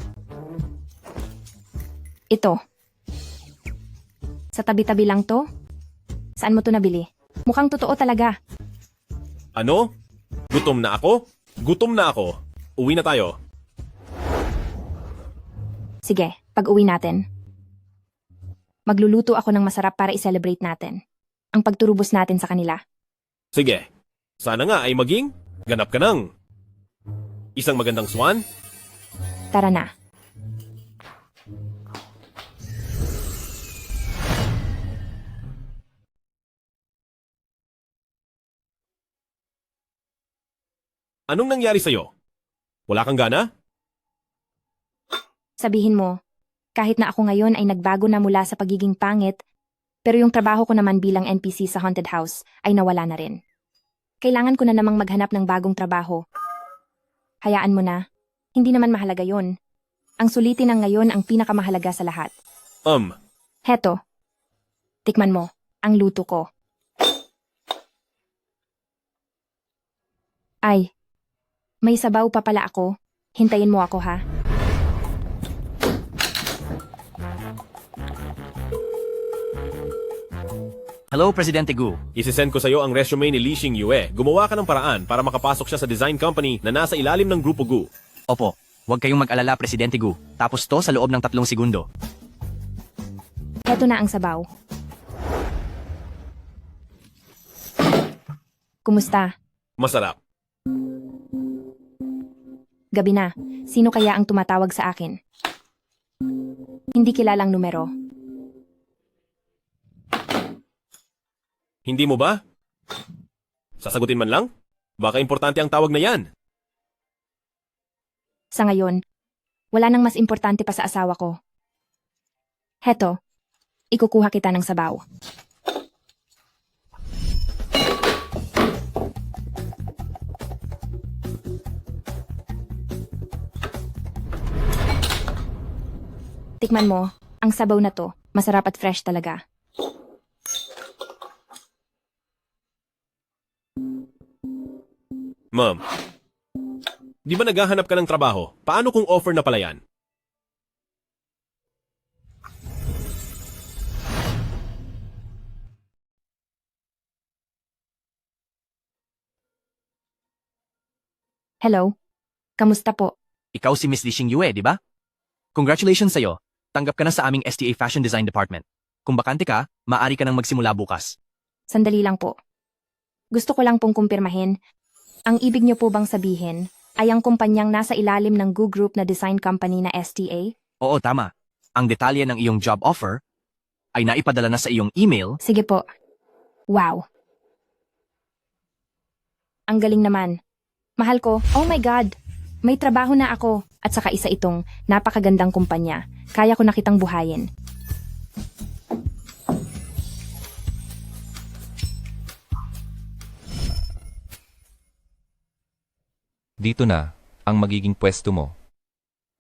Ito. Sa tabi-tabi lang to? Saan mo to nabili? Mukhang totoo talaga. Ano? Gutom na ako? Gutom na ako. Uwi na tayo. Sige, pag-uwi natin. Magluluto ako ng masarap para i-celebrate natin. Ang pagturubos natin sa kanila. Sige. Sana nga ay maging ganap ka ng isang magandang swan. Tara na. Anong nangyari sa'yo? Wala kang gana? Sabihin mo, kahit na ako ngayon ay nagbago na mula sa pagiging pangit, pero yung trabaho ko naman bilang NPC sa haunted house ay nawala na rin. Kailangan ko na namang maghanap ng bagong trabaho. Hayaan mo na, hindi naman mahalaga yon. Ang sulitin ng ngayon ang pinakamahalaga sa lahat. Heto, Tikman mo, ang luto ko. Ay, may sabaw pa pala ako. Hintayin mo ako ha. Hello, Presidente Gu. Isisend ko sa'yo ang resume ni Lee Xingyue. Gumawa ka ng paraan para makapasok siya sa design company na nasa ilalim ng Grupo Gu. Opo, huwag kayong mag-alala, Presidente Gu. Tapos to sa loob ng 3 segundo. Heto na ang sabaw. Kumusta? Masarap. Gabi na. Sino kaya ang tumatawag sa akin? Hindi kilalang numero. Hindi mo ba? Sasagutin man lang? Baka importante ang tawag na yan. Sa ngayon, wala nang mas importante pa sa asawa ko. Heto, ikukuha kita ng sabaw. Tikman mo, ang sabaw na to, masarap at fresh talaga. Ma'am, di ba naghahanap ka ng trabaho? Paano kung offer na pala yan? Hello? Kamusta po? Ikaw si Miss Lee Xingyue, di ba? Congratulations sa'yo. Tanggap ka na sa aming STA Fashion Design Department. Kung bakante ka, maaari ka nang magsimula bukas. Sandali lang po. Gusto ko lang pong kumpirmahin. Ang ibig niyo po bang sabihin ay ang kumpanyang nasa ilalim ng Gu Group na design company na STA? Oo, tama. Ang detalye ng iyong job offer ay naipadala na sa iyong email. Sige po. Wow. Ang galing naman. Mahal ko, oh my God, may trabaho na ako at saka isa itong napakagandang kumpanya. Kaya ko na kitang buhayin. Dito na ang magiging pwesto mo.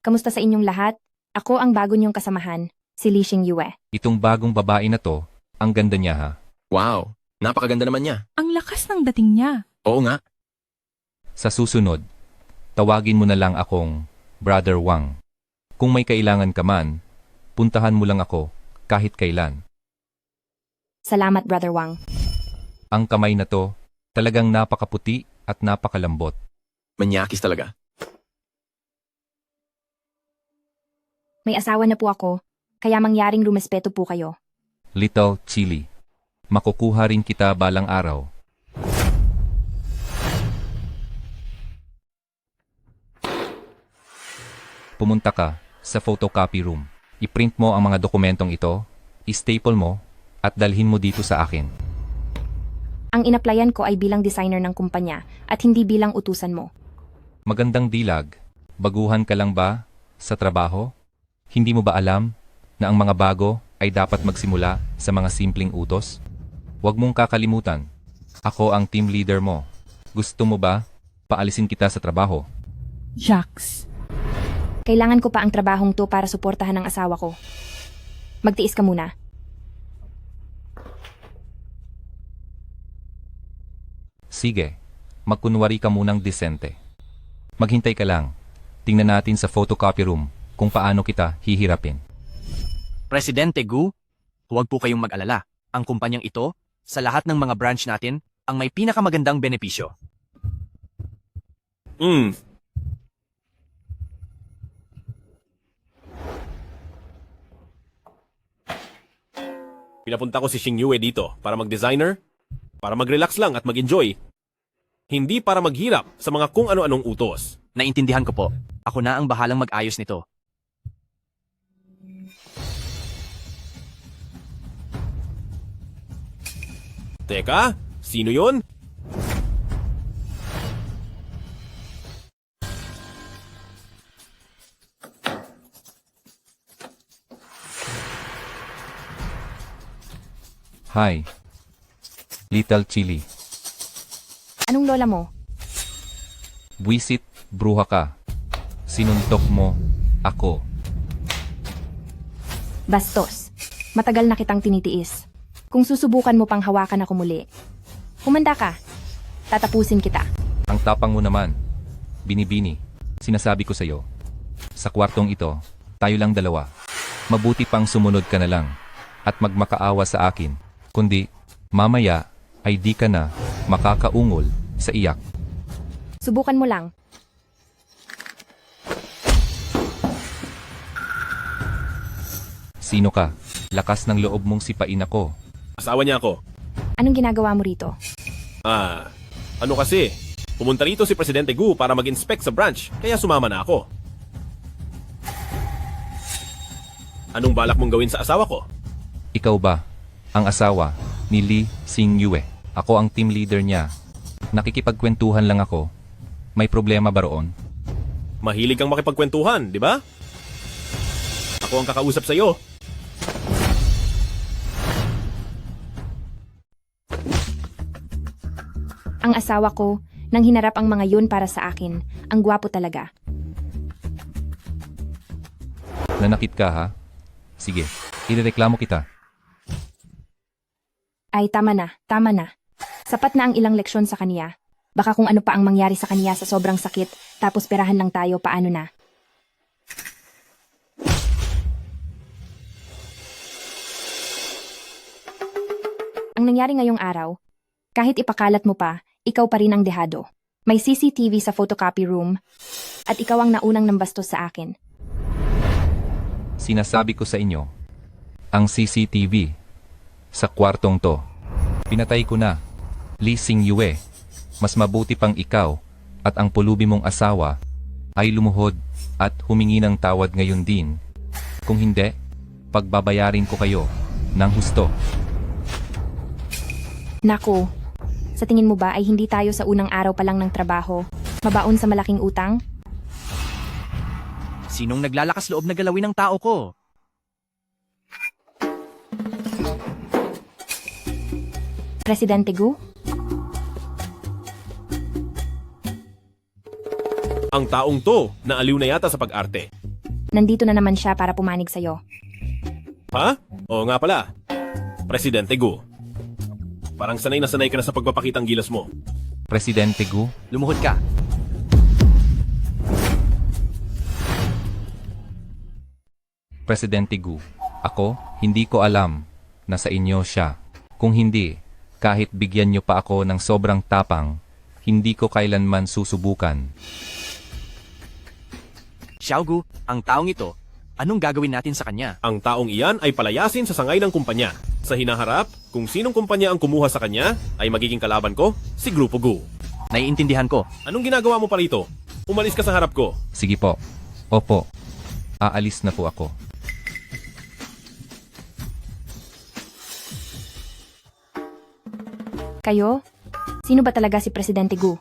Kamusta sa inyong lahat? Ako ang bago niyong kasamahan, si Lee Xingyue. Itong bagong babae na to, ang ganda niya ha. Wow, napakaganda naman niya. Ang lakas ng dating niya. Oo nga. Sa susunod, tawagin mo na lang akong Brother Wang. Kung may kailangan ka man, puntahan mo lang ako kahit kailan. Salamat, Brother Wang. Ang kamay na to, talagang napakaputi at napakalambot. Manyakis talaga. May asawa na po ako, kaya mangyaring rumespeto po kayo. Little Chili, makukuha rin kita balang araw. Pumunta ka sa photocopy room. I-print mo ang mga dokumentong ito, i-staple mo, at dalhin mo dito sa akin. Ang inaplayan ko ay bilang designer ng kumpanya at hindi bilang utusan mo. Magandang dilag, baguhan ka lang ba sa trabaho? Hindi mo ba alam na ang mga bago ay dapat magsimula sa mga simpleng utos? Huwag mong kakalimutan, ako ang team leader mo. Gusto mo ba paalisin kita sa trabaho? Jax. Kailangan ko pa ang trabahong to para suportahan ang asawa ko. Magtiis ka muna. Sige, magkunwari ka munang disente. Maghintay ka lang. Tingnan natin sa photocopy room kung paano kita hihirapin. Presidente Gu, huwag po kayong mag-alala. Ang kumpanyang ito, sa lahat ng mga branch natin, ang may pinakamagandang benepisyo. Pinapunta ko si Xingyue dito para mag-designer, para mag-relax lang at mag-enjoy. Hindi para maghirap sa mga kung ano-anong utos. Naintindihan ko po. Ako na ang bahalang mag-ayos nito. Teka, sino yon? Hi, Little Chili. Anong lola mo? Buisit, bruha ka. Sinuntok mo ako. Bastos. Matagal na kitang tinitiis. Kung susubukan mo pang hawakan ako muli, humanda ka. Tatapusin kita. Ang tapang mo naman. Binibini, sinasabi ko sa'yo. Sa kwartong ito, tayo lang dalawa. Mabuti pang sumunod ka na lang at magmakaawa sa akin. Kundi, mamaya ay di ka na makakaungol sa iyak. Subukan mo lang. Sino ka? Lakas ng loob mong sipain ako. Asawa niya ako. Anong ginagawa mo rito? Ano kasi? Pumunta rito si Presidente Gu para mag-inspect sa branch, kaya sumama na ako. Anong balak mong gawin sa asawa ko? Ikaw ba ang asawa ni Lee Sing-yue? Ako ang team leader niya. Nakikipagkwentuhan lang ako. May problema ba roon? Mahilig kang makipagkwentuhan, di ba? Ako ang kakausap sa'yo. Ang asawa ko, nang hinarap ang mga yun para sa akin. Ang gwapo talaga. Nanakit ka ha? Sige, irereklamo kita. Ay, tama na, tama na. Sapat na ang ilang leksyon sa kanya. Baka kung ano pa ang mangyari sa kanya sa sobrang sakit, tapos perahan lang tayo, paano na? Ang nangyari ngayong araw, kahit ipakalat mo pa, ikaw pa rin ang dehado. May CCTV sa photocopy room, at ikaw ang naunang nambastos sa akin. Sinasabi ko sa inyo, ang CCTV sa kwartong to. Pinatay ko na, Lee Sing-yue. Mas mabuti pang ikaw at ang pulubi mong asawa ay lumuhod at humingi ng tawad ngayon din. Kung hindi, pagbabayarin ko kayo ng husto. Naku, sa tingin mo ba ay hindi tayo sa unang araw pa lang ng trabaho? Mabaon sa malaking utang? Sinong naglalakas loob na galawin ng tao ko? Presidente Gu? Ang taong to, naaliw na yata sa pag-arte. Nandito na naman siya para pumanig sa'yo. Ha? Oo nga pala. Presidente Gu. Parang sanay na sanay ka na sa pagpapakitang gilas mo. Presidente Gu, Lumuhod ka. Presidente Gu, ako, hindi ko alam na sa inyo siya. Kung hindi, kahit bigyan niyo pa ako ng sobrang tapang, hindi ko kailanman susubukan. Xiaogu, ang taong ito, anong gagawin natin sa kanya? Ang taong iyan ay palayasin sa sangay ng kumpanya. Sa hinaharap, kung sinong kumpanya ang kumuha sa kanya, ay magiging kalaban ko, si Grupo Gu. Naiintindihan ko. Anong ginagawa mo pa rito? Umalis ka sa harap ko. Sige po. Opo. Aalis na po ako. Kayo? Sino ba talaga si Presidente Gu?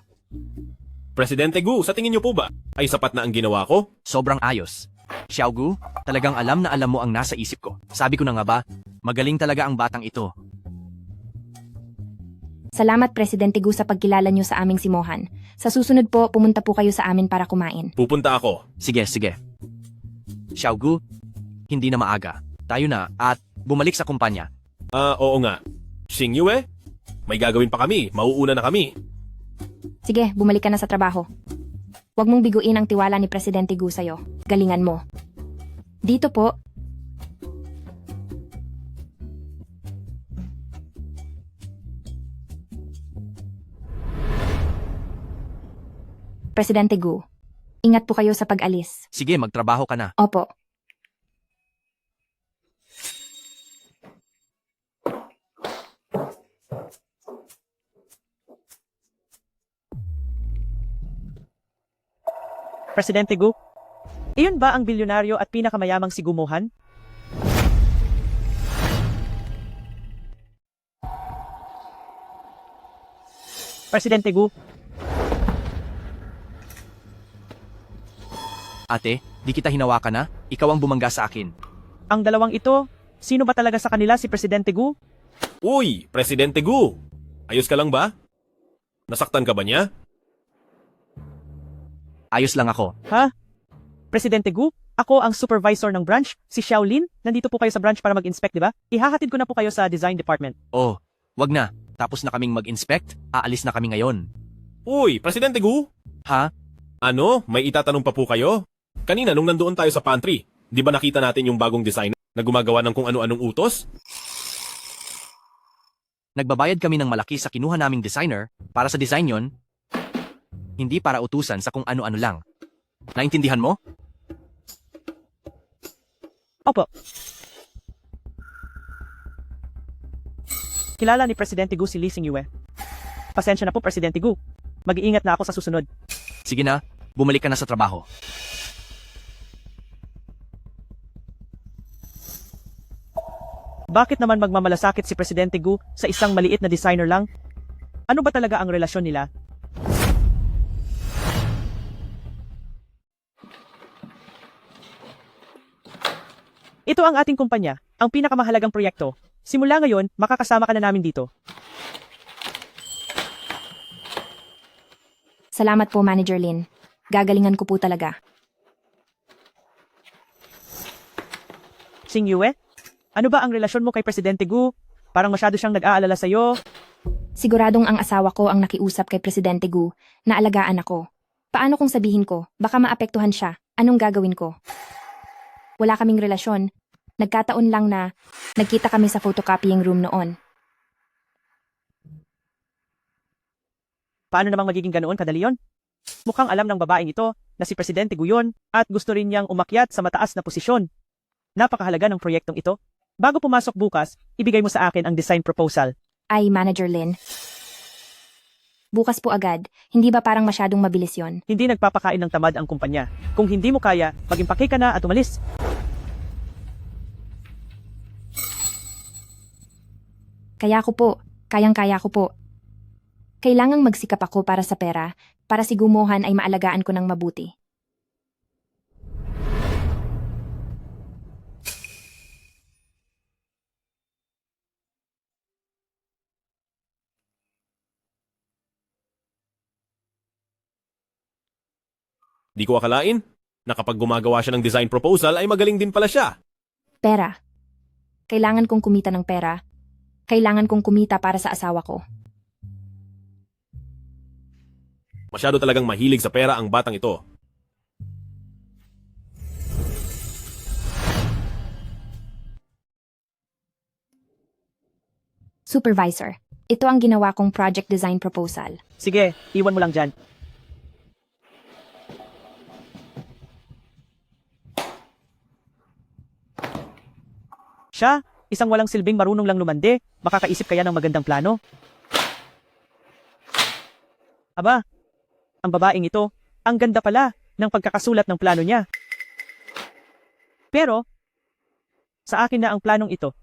Presidente Gu, sa tingin niyo po ba, ay sapat na ang ginawa ko? Sobrang ayos. Xiaogu, talagang alam na alam mo ang nasa isip ko. Sabi ko na nga ba, magaling talaga ang batang ito. Salamat Presidente Gu sa pagkilala niyo sa aming simohan. Sa susunod po, pumunta po kayo sa amin para kumain. Pupunta ako. Sige, sige. Xiaogu, hindi na maaga. Tayo na at bumalik sa kumpanya. Oo nga. Sing-yue, may gagawin pa kami. Mauuna na kami. Sige, bumalik ka na sa trabaho. Huwag mong biguin ang tiwala ni Presidente Gu sa'yo. Galingan mo. Dito po. Presidente Gu, ingat po kayo sa pag-alis. Sige, magtrabaho ka na. Opo. Presidente Gu, iyon ba ang bilyonaryo at pinakamayamang si Gumuhan? Presidente Gu, Ate, di kita hinawakan na? Ikaw ang bumangga sa akin. ang dalawang ito, sino ba talaga sa kanila si Presidente Gu? Uy, Presidente Gu! Ayos ka lang ba? Nasaktan ka ba niya? Ayos lang ako. Ha? Presidente Gu, Ako ang supervisor ng branch, si Xiaolin. Nandito po kayo sa branch para mag-inspect, di ba? Ihahatid ko na po kayo sa design department. Oh, wag na. Tapos na kaming mag-inspect, aalis na kami ngayon. Uy, Presidente Gu? Ha? Ano? May itatanong pa po kayo? Kanina nung nandoon tayo sa pantry, di ba nakita natin yung bagong design na gumagawa ng kung ano-anong utos? Nagbabayad kami ng malaki sa kinuha naming designer para sa design yon, hindi para utusan sa kung ano-ano lang. Naintindihan mo? Opo. Kilala ni Presidente Gu si Lee Xingyue. Pasensya na po, Presidente Gu. Mag-iingat na ako sa susunod. Sige na, bumalik ka na sa trabaho. Bakit naman magmamalasakit si Presidente Gu sa isang maliit na designer lang? Ano ba talaga ang relasyon nila? Ito ang ating kumpanya, ang pinakamahalagang proyekto. Simula ngayon, makakasama ka na namin dito. Salamat po, Manager Lin. Gagalingan ko po talaga. Xingyue, ano ba ang relasyon mo kay Presidente Gu? Parang masyado siyang nag-aalala sa'yo. Siguradong ang asawa ko ang nakiusap kay Presidente Gu na alagaan ako. Paano kung sabihin ko, baka maapektuhan siya, anong gagawin ko? Wala kaming relasyon. Nagkataon lang na nagkita kami sa photocopying room noon. Paano namang magiging ganoon kadali yon? Mukhang alam ng babaeng ito na si Presidente Gu yun at gusto rin niyang umakyat sa mataas na posisyon. Napakahalaga ng proyektong ito. Bago pumasok bukas, ibigay mo sa akin ang design proposal. Ay, Manager Lin. Bukas po agad, hindi ba parang masyadong mabilis yon? Hindi nagpapakain ng tamad ang kumpanya. Kung hindi mo kaya, mag-impake ka na at umalis. Kayang-kaya ko po. Kailangang magsikap ako para sa pera, para si Gumohan ay maalagaan ko ng mabuti. Di ko akalain na kapag gumagawa siya ng design proposal ay magaling din pala siya. Pera. Kailangan kong kumita ng pera. Kailangan kong kumita para sa asawa ko. Masyado talagang mahilig sa pera ang batang ito. Supervisor, ito ang ginawa kong project design proposal. Sige, iwan mo lang dyan. Siya, isang walang silbing marunong lang lumande, makakaisip kaya ng magandang plano? Aba, ang babaeng ito, ang ganda pala ng pagkakasulat ng plano niya. Pero, sa akin na ang planong ito.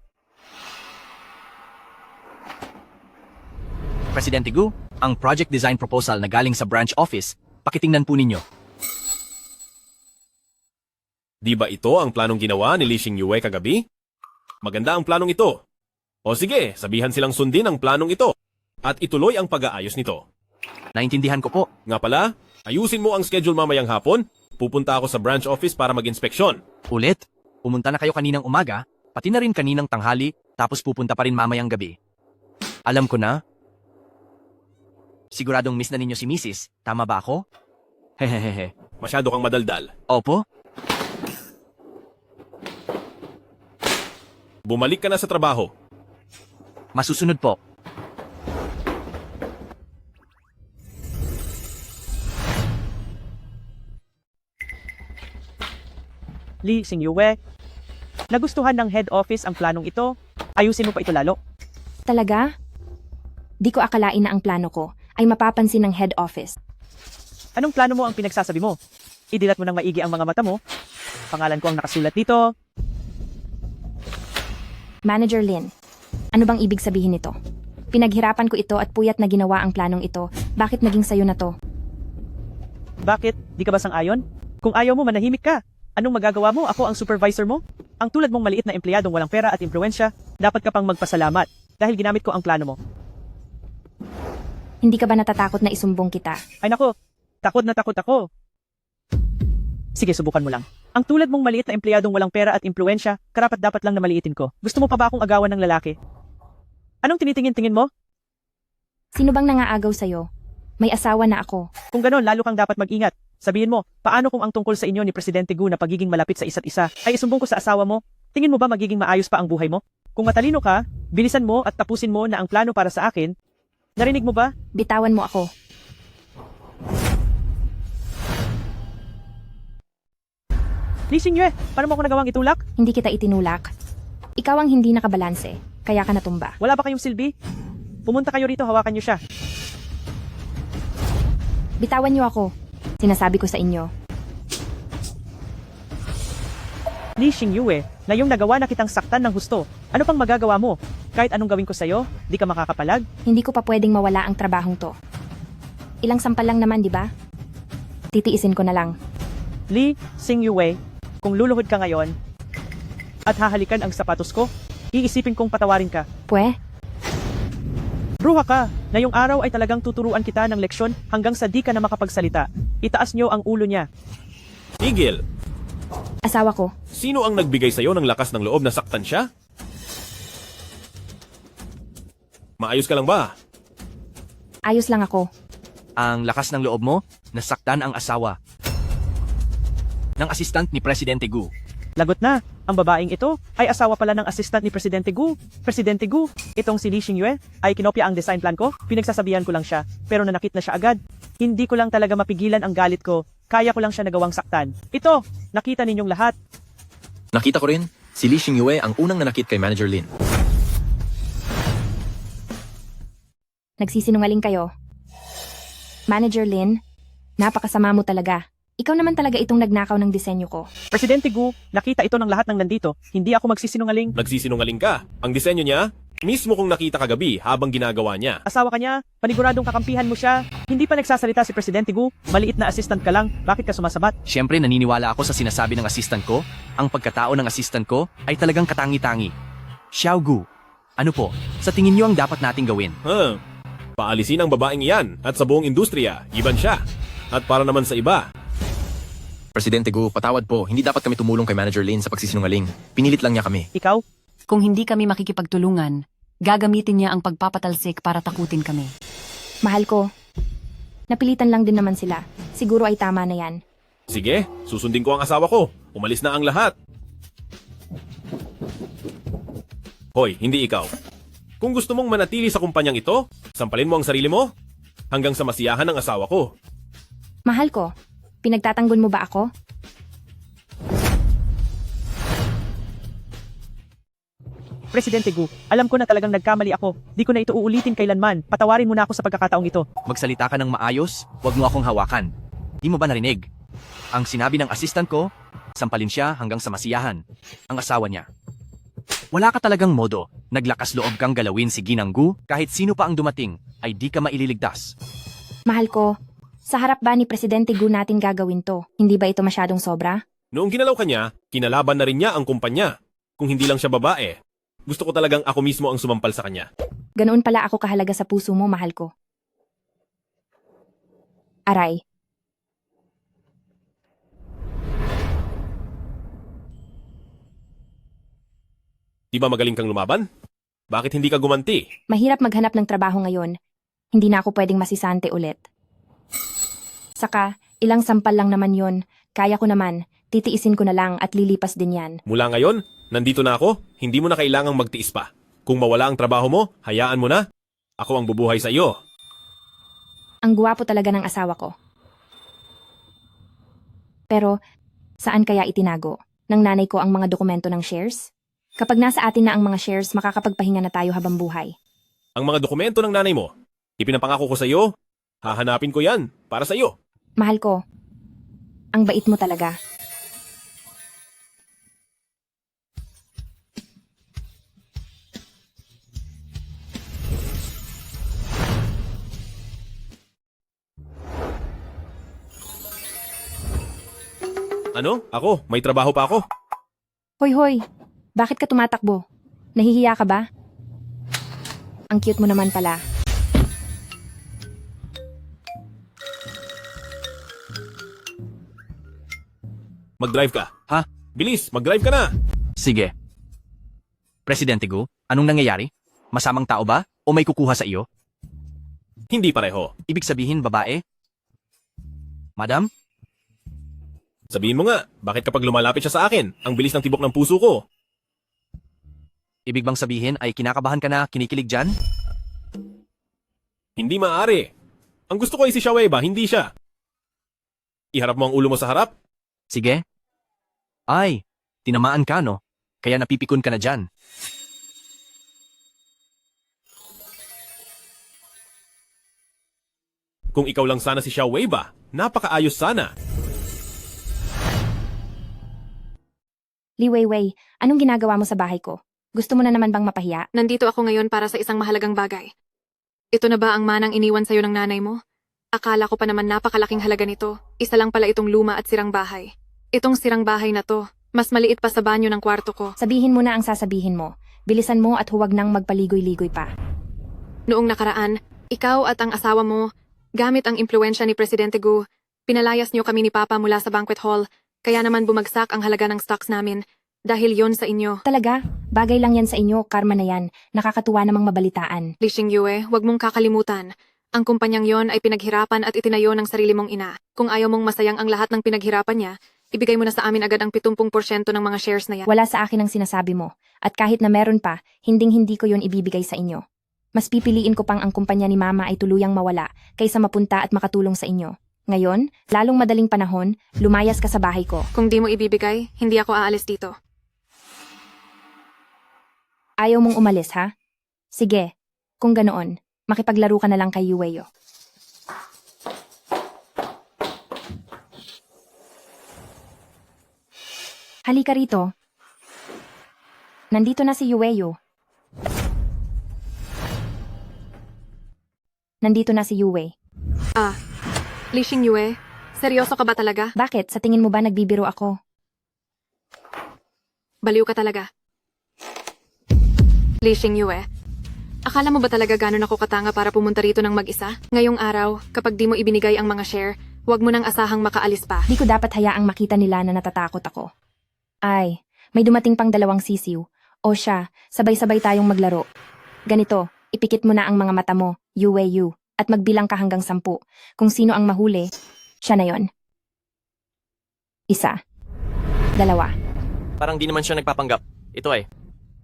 Presidente Gu, ang project design proposal na galing sa branch office, pakitingnan po ninyo. Di ba ito ang planong ginawa ni Lee Xingyue kagabi? Maganda ang planong ito. O sige, sabihan silang sundin ang planong ito at ituloy ang pag-aayos nito. Naintindihan ko po. Nga pala, ayusin mo ang schedule mamayang hapon. Pupunta ako sa branch office para mag-inspeksyon. Ulit? Pumunta na kayo kaninang umaga, pati na rin kaninang tanghali, tapos pupunta pa rin mamayang gabi. Alam ko na. Siguradong miss na ninyo si Mrs. Tama ba ako? Hehehehe. Masyado kang madaldal. Opo? Bumalik ka na sa trabaho. Masusunod po. Lee Xingyue, nagustuhan ng head office ang planong ito. Ayusin mo pa ito lalo. Talaga? Di ko akalain na ang plano ko ay mapapansin ng head office. Anong plano mo ang pinagsasabi mo? Idilat mo ng maigi ang mga mata mo. Pangalan ko ang nakasulat dito. Manager Lin, ano bang ibig sabihin nito? Pinaghirapan ko ito at puyat na ginawa ang planong ito. Bakit naging sayo na to? Bakit? Di ka ba sang-ayon? Kung ayaw mo, manahimik ka. Anong magagawa mo? Ako ang supervisor mo? Ang tulad mong maliit na empleyadong walang pera at impluensya, dapat ka pang magpasalamat dahil ginamit ko ang plano mo. Hindi ka ba natatakot na isumbong kita? Ay nako, takot na takot ako. Sige, subukan mo lang. Ang tulad mong maliit na empleyadong walang pera at impluensya, karapat-dapat lang na maliitin ko. Gusto mo pa ba akong agawan ng lalaki? Anong tinitingin-tingin mo? Sino bang nangaagaw sa'yo? May asawa na ako. Kung ganon, lalo kang dapat mag-ingat. Sabihin mo, paano kung ang tungkol sa inyo ni Presidente Gu na pagiging malapit sa isa't isa ay isumbong ko sa asawa mo? Tingin mo ba magiging maayos pa ang buhay mo? Kung matalino ka, bilisan mo at tapusin mo na ang plano para sa akin. Narinig mo ba? Bitawan mo ako. Lee Xingyue, paano mo ako nagawang itulak? Hindi kita itinulak. Ikaw ang hindi nakabalanse, kaya ka natumba. Wala ba kayong silbi? Pumunta kayo rito, hawakan niyo siya. Bitawan niyo ako. Sinasabi ko sa inyo. Lee Xingyue, ngayong nagawa na kitang saktan ng husto, ano pang magagawa mo? Kahit anong gawin ko sa'yo, di ka makakapalag? Hindi ko pa pwedeng mawala ang trabahong to. Ilang sampal lang naman, di ba? Titiisin ko na lang. Lee Xingyue, kung luluhod ka ngayon at hahalikan ang sapatos ko, iisipin kong patawarin ka. Pwe? Bruha ka! Ngayong araw ay talagang tuturuan kita ng leksyon hanggang sa di ka na makapagsalita. Itaas niyo ang ulo niya. Tigil! Asawa ko. Sino ang nagbigay sa'yo ng lakas ng loob na saktan siya? Maayos ka lang ba? Ayos lang ako. Ang lakas ng loob mo, nasaktan ang asawa ng assistant ni Presidente Gu. Lagot na, ang babaeng ito ay asawa pala ng assistant ni Presidente Gu. Presidente Gu, itong si Lee Xingyue ay kinopya ang design plan ko, pinagsasabihan ko lang siya, pero nanakit na siya agad. Hindi ko lang talaga mapigilan ang galit ko, kaya ko lang siya nagawang saktan. Ito, nakita ninyong lahat. Nakita ko rin, si Lee Xingyue ang unang nanakit kay Manager Lin. Nagsisinungaling kayo. Manager Lin, napakasama mo talaga. Ikaw naman talaga itong nagnakaw ng disenyo ko. Presidente Gu, nakita ito ng lahat ng nandito. Hindi ako magsisinungaling. Nagsisinungaling ka. Ang disenyo niya, mismo kong nakita kagabi habang ginagawa niya. Asawa ka niya, paniguradong kakampihan mo siya. Hindi pa nagsasalita si Presidente Gu, maliit na assistant ka lang, bakit ka sumasabat? Siyempre naniniwala ako sa sinasabi ng assistant ko. Ang pagkatao ng assistant ko ay talagang katangi-tangi. Xiao Gu, ano po, sa tingin niyo ang dapat nating gawin? Paalisin ang babaeng iyan at sa buong industriya, iban siya. At para naman sa iba, Presidente Gu, patawad po. Hindi dapat kami tumulong kay Manager Lin sa pagsisinungaling. Pinilit lang niya kami. Ikaw? Kung hindi kami makikipagtulungan, gagamitin niya ang pagpapatalsik para takutin kami. Mahal ko. Napilitan lang din naman sila. Siguro ay tama na yan. sige, susundin ko ang asawa ko. Umalis na ang lahat. Hoy, hindi ikaw. Kung gusto mong manatili sa kumpanyang ito, sampalin mo ang sarili mo hanggang sa masiyahan ng asawa ko. Mahal ko. Pinagtatanggol mo ba ako? Presidente Gu, alam ko na talagang nagkamali ako. Di ko na ito uulitin kailanman. Patawarin mo na ako sa pagkakataong ito. Magsalita ka ng maayos, huwag mo akong hawakan. Di mo ba narinig? Ang sinabi ng assistant ko, sampalin siya hanggang sa masiyahan. Ang asawa niya. Wala ka talagang modo. Naglakas loob kang galawin si Ginang Gu, kahit sino pa ang dumating, ay di ka maililigtas. Mahal ko. Sa harap ba ni Presidente Gu natin gagawin to? Hindi ba ito masyadong sobra? Noong ginalaw ka niya, kinalaban na rin niya ang kumpanya. Kung hindi lang siya babae, gusto ko talagang ako mismo ang sumampal sa kanya. Ganoon pala ako kahalaga sa puso mo, mahal ko. Aray. Di ba magaling kang lumaban? Bakit hindi ka gumanti? Mahirap maghanap ng trabaho ngayon. Hindi na ako pwedeng masisante ulit. Saka, ilang sampal lang naman yon. Kaya ko naman, titiisin ko na lang at lilipas din yan. Mula ngayon, nandito na ako, hindi mo na kailangang magtiis pa. Kung mawala ang trabaho mo, hayaan mo na. Ako ang bubuhay sa iyo. Ang guwapo talaga ng asawa ko. Pero, saan kaya itinago? Ng nanay ko ang mga dokumento ng shares? Kapag nasa atin na ang mga shares, makakapagpahinga na tayo habang buhay. Ang mga dokumento ng nanay mo, ipinapangako ko sa iyo, hahanapin ko yan para sa iyo. Mahal ko, ang bait mo talaga. Ano? Ako? May trabaho pa ako? Hoy hoy, bakit ka tumatakbo? Nahihiya ka ba? Ang cute mo naman pala. Mag-drive ka. Ha? Bilis, mag-drive ka na. Sige. Presidente Gu, anong nangyayari? Masamang tao ba? O may kukuha sa iyo? Hindi pareho. Ibig sabihin babae? Madam? Sabihin mo nga, bakit kapag lumalapit siya sa akin, ang bilis ng tibok ng puso ko? Ibig bang sabihin ay kinakabahan ka na, kinikilig dyan? Hindi maaari. Ang gusto ko ay si Shaweba, hindi siya. Iharap mo ang ulo mo sa harap. Sige. Ay, tinamaan ka no? Kaya napipikon ka na dyan. Kung ikaw lang sana si Shaweba, napakaayos sana. Li Weiwei, anong ginagawa mo sa bahay ko? Gusto mo na naman bang mapahiya? Nandito ako ngayon para sa isang mahalagang bagay. Ito na ba ang manang iniwan sa'yo ng nanay mo? Akala ko pa naman napakalaking halaga nito. Isa lang pala itong luma at sirang bahay. Itong sirang bahay na to, mas maliit pa sa banyo ng kwarto ko. Sabihin mo na ang sasabihin mo. Bilisan mo at huwag nang magpaligoy-ligoy pa. Noong nakaraan, ikaw at ang asawa mo, gamit ang impluensya ni Presidente Gu, pinalayas niyo kami ni Papa mula sa banquet hall, kaya naman bumagsak ang halaga ng stocks namin. Dahil yon sa inyo. Talaga? Bagay lang yan sa inyo, karma na yan. Nakakatuwa namang mabalitaan. Li Xingyue, huwag mong kakalimutan. Ang kumpanyang yon ay pinaghirapan at itinayo ng sarili mong ina. Kung ayaw mong masayang ang lahat ng pinaghirapan niya, ibigay mo na sa amin agad ang 70% ng mga shares na yan. Wala sa akin ang sinasabi mo. At kahit na meron pa, hinding-hindi ko yon ibibigay sa inyo. Mas pipiliin ko pang ang kumpanya ni Mama ay tuluyang mawala kaysa mapunta at makatulong sa inyo. Ngayon, lalong madaling panahon, lumayas ka sa bahay ko. Kung di mo ibibigay, hindi ako aalis dito. Ayaw mong umalis, ha? Sige, kung ganoon, makipaglaro ka na lang kay Yueyo. Halika rito. Nandito na si Yueyo. Nandito na si Yue. Li Xingyue, seryoso ka ba talaga? Bakit? Sa tingin mo ba nagbibiro ako? Baliw ka talaga. Li Xingyue, akala mo ba talaga gano'n ako katanga para pumunta rito ng mag-isa? Ngayong araw, kapag di mo ibinigay ang mga share, huwag mo nang asahang makaalis pa. Di ko dapat hayaang makita nila na natatakot ako. Ay, may dumating pang 2 sisiw. O siya, sabay-sabay tayong maglaro. Ganito, ipikit mo na ang mga mata mo, Yueyu, at magbilang ka hanggang 10. Kung sino ang mahuli, siya na yon. 1, 2. Parang di naman siya nagpapanggap. Ito ay.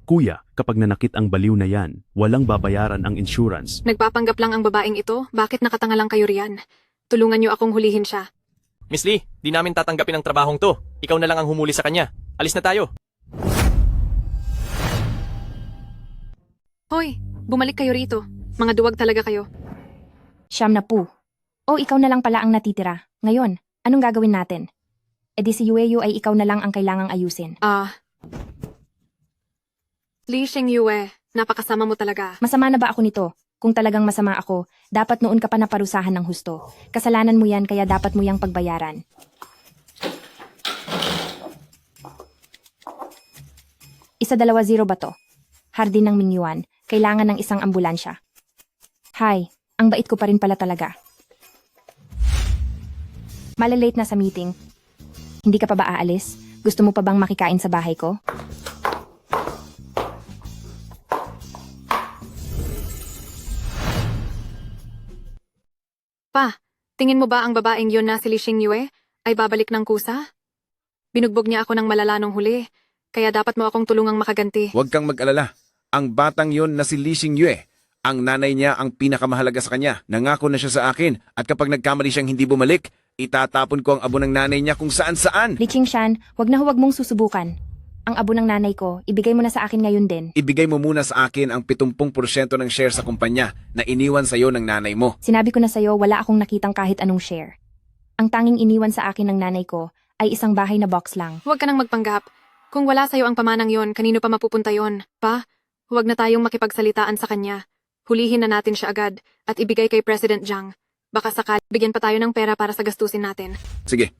Kuya, kapag nanakit ang baliw na yan, walang babayaran ang insurance. Nagpapanggap lang ang babaeng ito, bakit nakatanga lang kayo riyan? Tulungan niyo akong hulihin siya. Miss Lee, di namin tatanggapin ang trabahong to. Ikaw na lang ang humuli sa kanya. Alis na tayo. Hoy, bumalik kayo rito. Mga duwag talaga kayo. Siyam na po. O ikaw na lang pala ang natitira. Ngayon, anong gagawin natin? E di si Yueyu ay ikaw na lang ang kailangang ayusin. Li Xingyue, napakasama mo talaga. Masama na ba ako nito? Kung talagang masama ako, dapat noon ka pa naparusahan ng husto. Kasalanan mo yan kaya dapat mo yang pagbayaran. Isa 2-0 ba to? Hardin ng Mingyuan, kailangan ng isang ambulansya. Hi, ang bait ko pa rin pala talaga. Malalate na sa meeting. Hindi ka pa ba aalis? Gusto mo pa bang makikain sa bahay ko? Pa, tingin mo ba ang babaeng yon na si Li Xingyue ay babalik ng kusa? Binugbog niya ako ng malala nung huli, kaya dapat mo akong tulungang makaganti. Huwag kang mag-alala. Ang batang yon na si Li Xingyue, ang nanay niya ang pinakamahalaga sa kanya. Nangako na siya sa akin at kapag nagkamali siyang hindi bumalik, itatapon ko ang abo ng nanay niya kung saan-saan. Li Qingshan, huwag mong susubukan. Ang abo ng nanay ko, ibigay mo na sa akin ngayon din. Ibigay mo muna sa akin ang 70% ng share sa kumpanya na iniwan sa'yo ng nanay mo. Sinabi ko na sa'yo, wala akong nakitang kahit anong share. Ang tanging iniwan sa akin ng nanay ko ay isang bahay na box lang. Huwag ka nang magpanggap. Kung wala sa'yo ang pamanang yon, kanino pa mapupunta yon? Pa, huwag na tayong makipagsalitaan sa kanya. Hulihin na natin siya agad at ibigay kay President Jiang. Baka sakali, bigyan pa tayo ng pera para sa gastusin natin. Sige.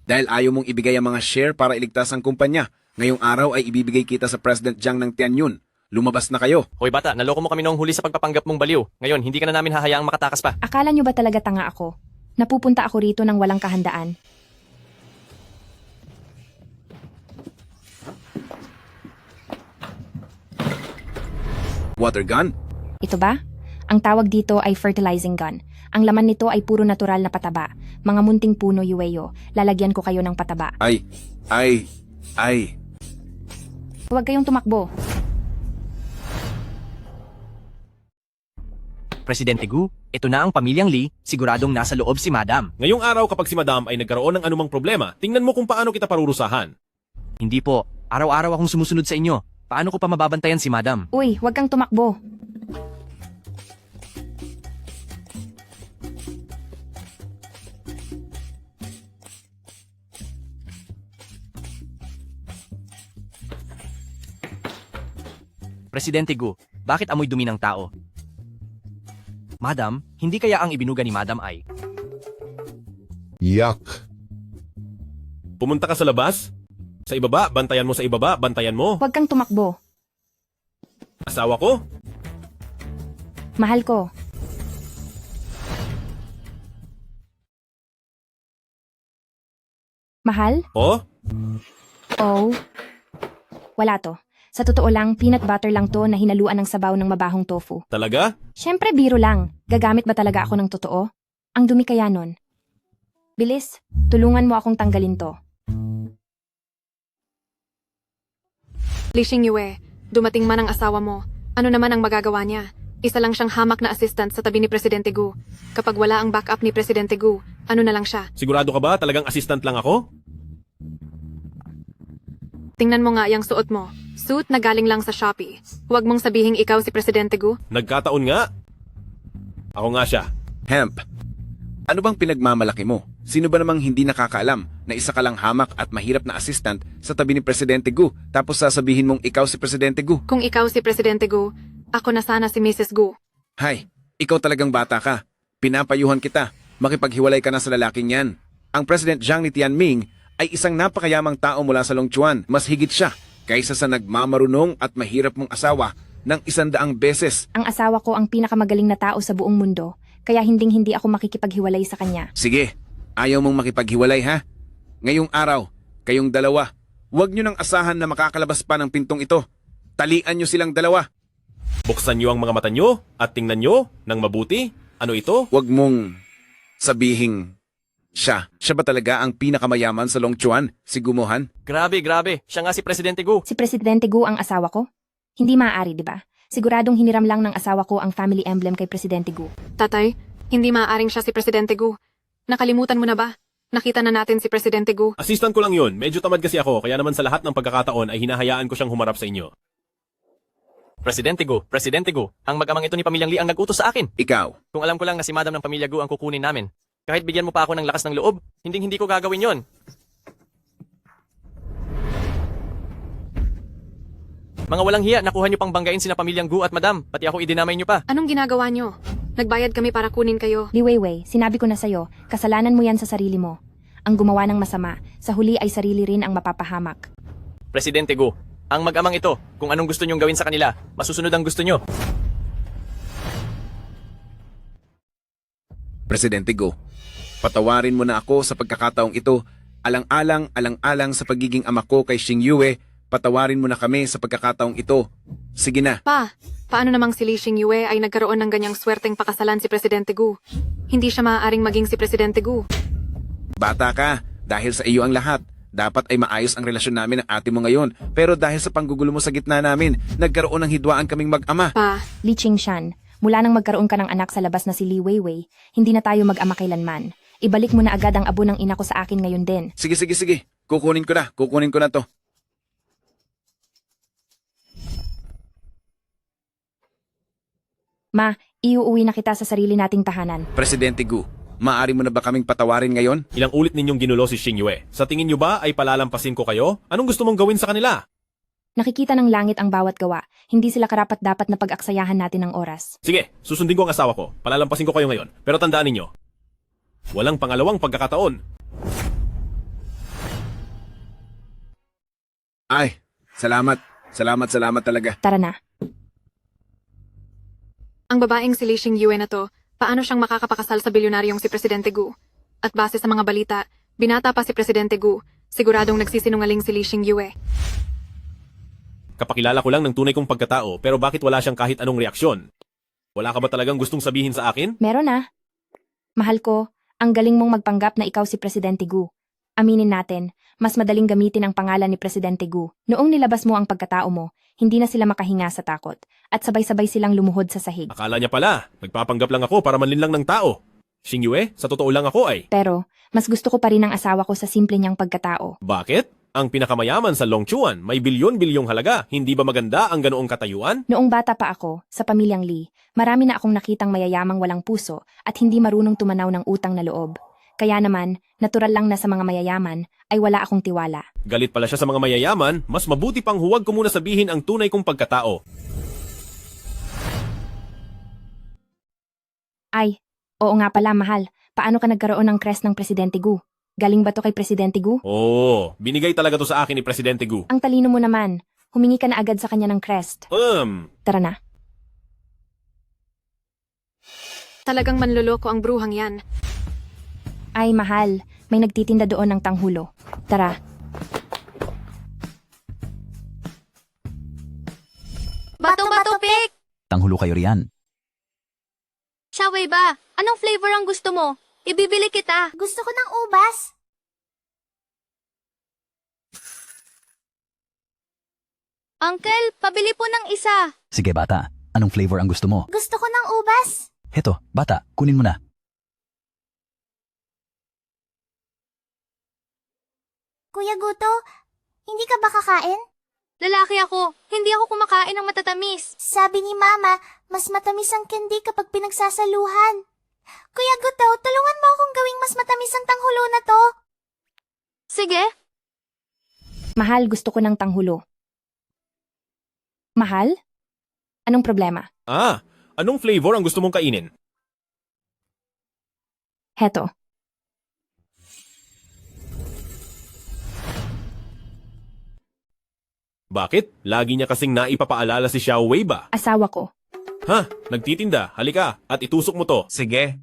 Dahil ayaw mong ibigay ang mga share para iligtas ang kumpanya, ngayong araw ay ibibigay kita sa President Jiang ng Tianyun. Lumabas na kayo. Hoy bata, naloko mo kami noong huli sa pagpapanggap mong baliw. Ngayon, hindi ka na namin hahayaang makatakas pa. Akala nyo ba talaga tanga ako? Napupunta ako rito ng walang kahandaan. Water gun? Ito ba? Ang tawag dito ay fertilizing gun. Ang laman nito ay puro natural na pataba. Mga munting puno, Yueyo. Lalagyan ko kayo ng pataba. Ay. Huwag kayong tumakbo. Presidente Gu, ito na ang pamilyang Lee, siguradong nasa loob si Madam. Ngayong araw kapag si Madam ay nagkaroon ng anumang problema, tingnan mo kung paano kita parurusahan. Hindi po, araw-araw akong sumusunod sa inyo. Paano ko pa mababantayan si Madam? Uy, huwag kang tumakbo. Presidente Gu, bakit amoy dumi ng tao? Madam, hindi kaya ang ibinuga ni Madam ay... Yuck. Pumunta ka sa labas? Sa ibaba, bantayan mo sa ibaba, bantayan mo. Huwag kang tumakbo. Asawa ko? Mahal ko. Mahal? Oh? Oh. Wala to. Sa totoo lang, peanut butter lang to na hinaluan ng sabaw ng mabahong tofu. Talaga? Siyempre, biro lang. Gagamit ba talaga ako ng totoo? Ang dumi kaya nun. Bilis, tulungan mo akong tanggalin to. Lee Xingyue, dumating man ang asawa mo. Ano naman ang magagawa niya? Isa lang siyang hamak na assistant sa tabi ni Presidente Gu. Kapag wala ang backup ni Presidente Gu, ano na lang siya? Sigurado ka ba talagang assistant lang ako? Tingnan mo nga yung suot mo. Suit na galing lang sa Shopee. Huwag mong sabihing ikaw si Presidente Gu. Nagkataon nga. Ako nga siya. Hemp, ano bang pinagmamalaki mo? Sino ba namang hindi nakakaalam na isa ka lang hamak at mahirap na assistant sa tabi ni Presidente Gu tapos sasabihin mong ikaw si Presidente Gu? Kung ikaw si Presidente Gu, ako na sana si Mrs. Gu. Hay, ikaw talagang bata ka. Pinapayuhan kita. Makipaghiwalay ka na sa lalaking yan. Ang President Jiang ni Tianming ay isang napakayamang tao mula sa Longchuan. Mas higit siya kaysa sa nagmamarunong at mahirap mong asawa ng 100 beses. Ang asawa ko ang pinakamagaling na tao sa buong mundo, kaya hinding-hindi ako makikipaghiwalay sa kanya. Sige, ayaw mong makipaghiwalay ha? Ngayong araw, kayong dalawa, huwag nyo nang asahan na makakalabas pa ng pintong ito. Talian nyo silang dalawa. Buksan nyo ang mga mata nyo at tingnan nyo ng mabuti. Ano ito? Huwag mong sabihing siya ba talaga ang pinakamayaman sa Longchuan, si Gumohan? Grabe. Siya nga si Presidente Gu. Si Presidente Gu ang asawa ko? Hindi maaari, di ba? Siguradong hiniram lang ng asawa ko ang family emblem kay Presidente Gu. Tatay, hindi maaaring siya si Presidente Gu. Nakalimutan mo na ba? Nakita na natin si Presidente Gu. Assistant ko lang yun. Medyo tamad kasi ako, kaya naman sa lahat ng pagkakataon ay hinahayaan ko siyang humarap sa inyo. Presidente Gu, ang mag-amang ito ni Pamilyang Lee ang nag-utos sa akin. Ikaw. Kung alam ko lang na si Madam ng Pamilya Gu ang kukunin namin, kahit bigyan mo pa ako ng lakas ng loob, hindi ko gagawin yon. Mga walang hiya, nakuha niyo pang banggain sina Pamilyang Gu at Madam, pati ako idinamay niyo pa. Anong ginagawa niyo? Nagbayad kami para kunin kayo. Li Weiwei, sinabi ko na sa'yo, kasalanan mo yan sa sarili mo. Ang gumawa ng masama, sa huli ay sarili rin ang mapapahamak. Presidente Gu, ang mag-amang ito, kung anong gusto niyong gawin sa kanila, masusunod ang gusto niyo. Presidente Gu, patawarin mo na ako sa pagkakataong ito. Alang-alang sa pagiging ama ko kay Xingyue, patawarin mo na kami sa pagkakataong ito. Sige na. Paano namang si Lee Xingyue ay nagkaroon ng ganyang swerteng pakasalan si Presidente Gu? Hindi siya maaaring maging si Presidente Gu. Bata ka, dahil sa iyo ang lahat. Dapat ay maayos ang relasyon namin ng ate mo ngayon. Pero dahil sa panggugulo mo sa gitna namin, nagkaroon ng hidwaan kaming mag-ama. Li Qingshan, mula nang magkaroon ka ng anak sa labas na si Li Weiwei, hindi na tayo mag-ama kailanman. Ibalik mo na agad ang abo ng ina ko sa akin ngayon din. Sige. Kukunin ko na to. Ma, iuuwi na kita sa sarili nating tahanan. Presidente Gu, maaari mo na ba kaming patawarin ngayon? Ilang ulit ninyong ginulo si Xingyue. Sa tingin nyo ba ay palalampasin ko kayo? Anong gusto mong gawin sa kanila? Nakikita ng langit ang bawat gawa. Hindi sila karapat-dapat na pag-aksayahan natin ng oras. Sige, susundin ko ang asawa ko. Palalampasin ko kayo ngayon. Pero tandaan ninyo, walang pangalawang pagkakataon. Ay, salamat. Salamat talaga. Tara na. Ang babaeng si Lee Xingyue na to, paano siyang makakapakasal sa bilyonaryong si Presidente Gu? At base sa mga balita, binata pa si Presidente Gu, siguradong nagsisinungaling si Lee Xingyue. Kapakilala ko lang ng tunay kong pagkatao pero bakit wala siyang kahit anong reaksyon? Wala ka ba talagang gustong sabihin sa akin? Meron na. Mahal ko, ang galing mong magpanggap na ikaw si Presidente Gu. Aminin natin, mas madaling gamitin ang pangalan ni Presidente Gu. Noong nilabas mo ang pagkatao mo, hindi na sila makahinga sa takot. At sabay-sabay silang lumuhod sa sahig. Akala niya pala, nagpapanggap lang ako para manlinlang ng tao. Xingyue, sa totoo lang ako ay. Pero, mas gusto ko pa rin ang asawa ko sa simple niyang pagkatao. Bakit? Ang pinakamayaman sa Longchuan, may bilyon-bilyong halaga. Hindi ba maganda ang ganoong katayuan? Noong bata pa ako, sa pamilyang Lee, marami na akong nakitang mayayamang walang puso at hindi marunong tumanaw ng utang na loob. Kaya naman, natural lang na sa mga mayayaman ay wala akong tiwala. Galit pala siya sa mga mayayaman, mas mabuti pang huwag ko muna sabihin ang tunay kong pagkatao. Ay, oo nga pala mahal, paano ka nagkaroon ng crest ng Presidente Gu? Galing ba to kay Presidente Gu? Oo, binigay talaga to sa akin ni Presidente Gu. Ang talino mo naman, humingi ka na agad sa kanya ng crest. Tara na. Talagang manloloko ang bruhang yan. Ay mahal, may nagtitinda doon ng tanghulo. Tara. Bato-bato pick! Tanghulo kayo riyan. Shaway ba? Anong flavor ang gusto mo? Ibibili kita. Gusto ko ng ubas. Uncle, pabili po ng isa. Sige bata, anong flavor ang gusto mo? Gusto ko ng ubas. Heto, bata, kunin mo na. Kuya Guto, hindi ka ba kakain? Lalaki ako. Hindi ako kumakain ng matatamis. Sabi ni Mama, mas matamis ang candy kapag pinagsasaluhan. Kuya Guto, tulungan mo akong gawing mas matamis ang tanghulo na to. Sige. Mahal, gusto ko ng tanghulo. Mahal? Anong problema? Anong flavor ang gusto mong kainin? Heto. Bakit? Lagi niya kasing naipapaalala si Xiao Wei ba? Asawa ko. Ha? Nagtitinda. Halika. At itusok mo to. Sige.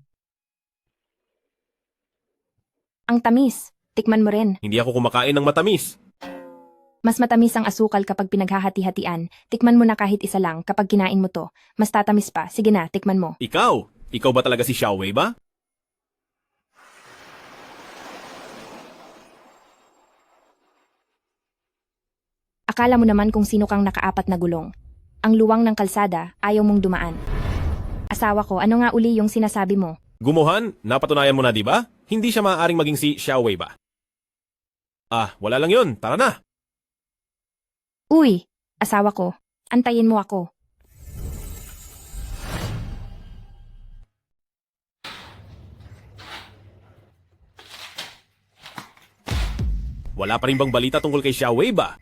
Ang tamis. Tikman mo rin. Hindi ako kumakain ng matamis. Mas matamis ang asukal kapag pinaghahati-hatian. Tikman mo na kahit isa lang kapag kinain mo to. Mas tatamis pa. Sige na, tikman mo. Ikaw? Ikaw ba talaga si Xiao Wei ba? Akala mo naman kung sino kang nakaapat na gulong. Ang luwang ng kalsada, ayaw mong dumaan. Asawa ko, ano nga uli yung sinasabi mo? Gumuhan, napatunayan mo na di ba? Hindi siya maaaring maging si Xiao Wei ba? Wala lang yun. Tara na. Uy, asawa ko, antayin mo ako. Wala pa rin bang balita tungkol kay Xiao Wei ba?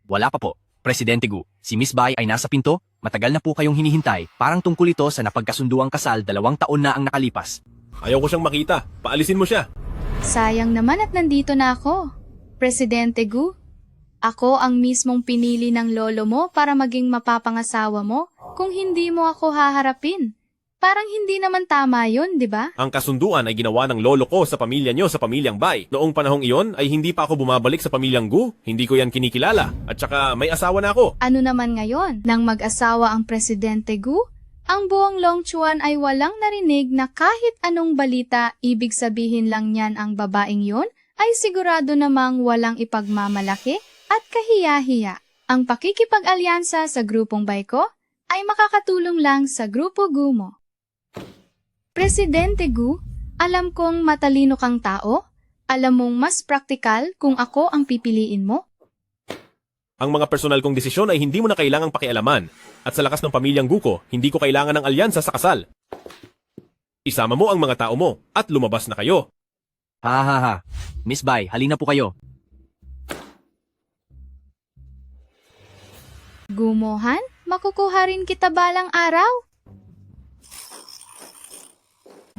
Wala pa po. Presidente Gu, si Miss Bai ay nasa pinto, matagal na po kayong hinihintay, parang tungkol ito sa napagkasunduang kasal 2 taon na ang nakalipas. Ayaw ko siyang makita. Paalisin mo siya. Sayang naman at nandito na ako. Presidente Gu, ako ang mismong pinili ng lolo mo para maging mapapangasawa mo kung hindi mo ako haharapin. Parang hindi naman tama yun, di ba? Ang kasunduan ay ginawa ng lolo ko sa pamilya niyo sa pamilyang Bai. Noong panahong iyon ay hindi pa ako bumabalik sa pamilyang Gu. Hindi ko yan kinikilala. At saka may asawa na ako. Ano naman ngayon? Nang mag-asawa ang Presidente Gu, ang buong Longchuan ay walang narinig na kahit anong balita, ibig sabihin lang niyan ang babaeng yon ay sigurado namang walang ipagmamalaki at kahiya-hiya. Ang pakikipag-alyansa sa grupong Bai ko ay makakatulong lang sa grupo Gu mo. Presidente Gu, alam kong matalino kang tao. Alam mong mas praktikal kung ako ang pipiliin mo. Ang mga personal kong desisyon ay hindi mo na kailangang pakialaman. At sa lakas ng pamilyang Gu ko, hindi ko kailangan ng alyansa sa kasal. Isama mo ang mga tao mo at lumabas na kayo. Ha. Miss Bai, halina po kayo. Gumohan, makukuha rin kita balang araw.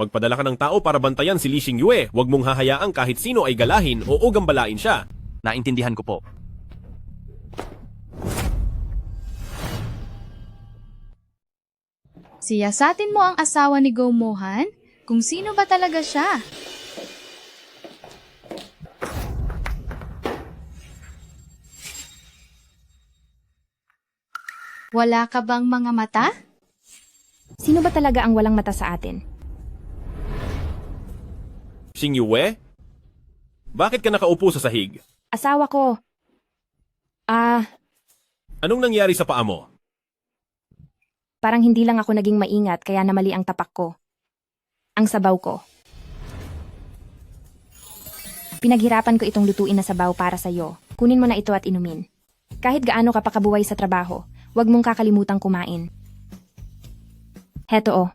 Magpadala ka ng tao para bantayan si Li Xingyue. Huwag mong hahayaang kahit sino ay galahin o gambalain siya. Naintindihan ko po. Siyasatin mo ang asawa ni Go Mohan kung sino ba talaga siya. Wala ka bang mga mata? Sino ba talaga ang walang mata sa atin? Xing Yue? Bakit ka nakaupo sa sahig? Asawa ko. Anong nangyari sa paa mo? Parang hindi lang ako naging maingat kaya namali ang tapak ko. Ang sabaw ko. Pinaghirapan ko itong lutuin na sabaw para sa'yo. Kunin mo na ito at inumin. Kahit gaano ka pa kabuway sa trabaho, huwag mong kakalimutang kumain. Heto oh.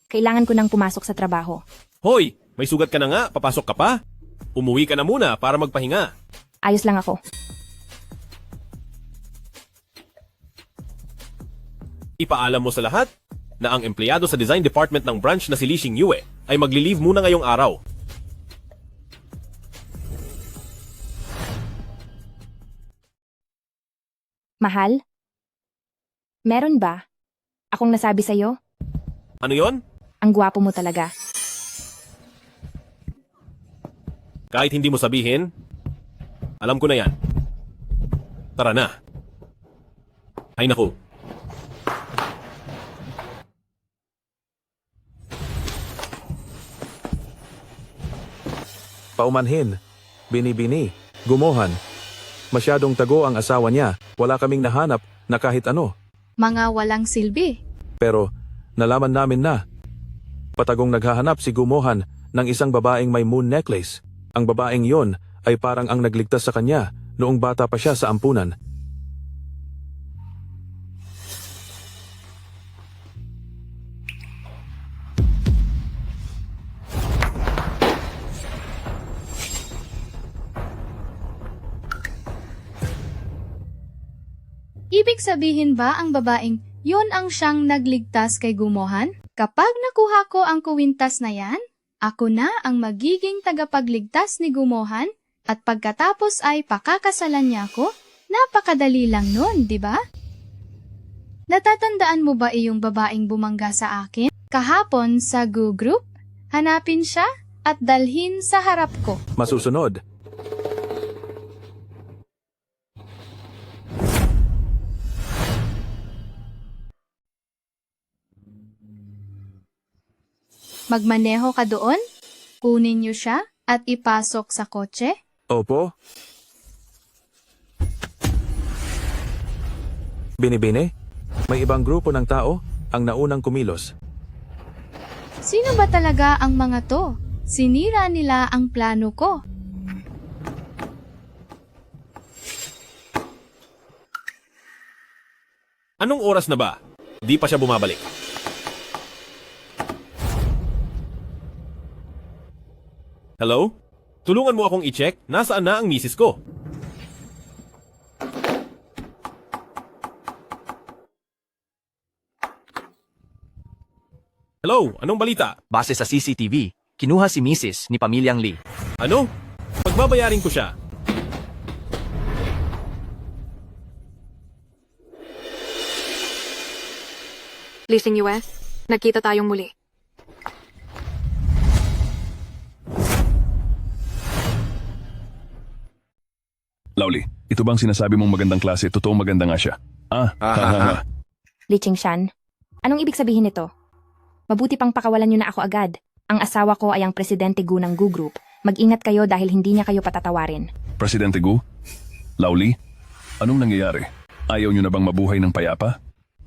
Kailangan ko nang pumasok sa trabaho. Hoy! May sugat ka na nga, papasok ka pa? Umuwi ka na muna para magpahinga. Ayos lang ako. Ipaalam mo sa lahat na ang empleyado sa design department ng branch na si Li Xing Yue ay magli-leave muna ngayong araw. Mahal? Meron ba? Akong nasabi sa'yo? Ano yon? Ang gwapo mo talaga. Kahit hindi mo sabihin, alam ko na yan. Tara na. Ay naku. Paumanhin, binibini, gumohan. Masyadong tago ang asawa niya, wala kaming nahanap na kahit ano. Mga walang silbi. Pero nalaman namin na. Patagong naghahanap si Gumohan ng isang babaeng may moon necklace. Ang babaeng yon ay parang ang nagligtas sa kanya noong bata pa siya sa ampunan. Ibig sabihin ba ang babaeng yun ang siyang nagligtas kay Gumohan? Kapag nakuha ko ang kuwintas na yan, ako na ang magiging tagapagligtas ni Gumohan at pagkatapos ay pakakasalan niya ako? Napakadali lang nun, di ba? Natatandaan mo ba iyong babaeng bumangga sa akin? Kahapon sa Gu Group, hanapin siya at dalhin sa harap ko. Masusunod. Magmaneho ka doon, kunin niyo siya at ipasok sa kotse. Opo. Binibini, may ibang grupo ng tao ang naunang kumilos. Sino ba talaga ang mga to? Sinira nila ang plano ko. Anong oras na ba? Di pa siya bumabalik. Hello? Tulungan mo akong i-check nasaan na ang misis ko. Hello? Anong balita? Base sa CCTV, kinuha si Mrs. ni Pamilyang Lee. Ano? Pagbabayarin ko siya. Li Xing Yue, nagkita tayong muli. Lovely, ito bang sinasabi mong magandang klase? Totoong maganda nga siya. Li Qingshan, anong ibig sabihin nito? Mabuti pang pakawalan niyo na ako agad. Ang asawa ko ay ang Presidente Gu ng Gu Group. Mag-ingat kayo dahil hindi niya kayo patatawarin. Presidente Gu? Lovely? Anong nangyayari? Ayaw niyo na bang mabuhay ng payapa?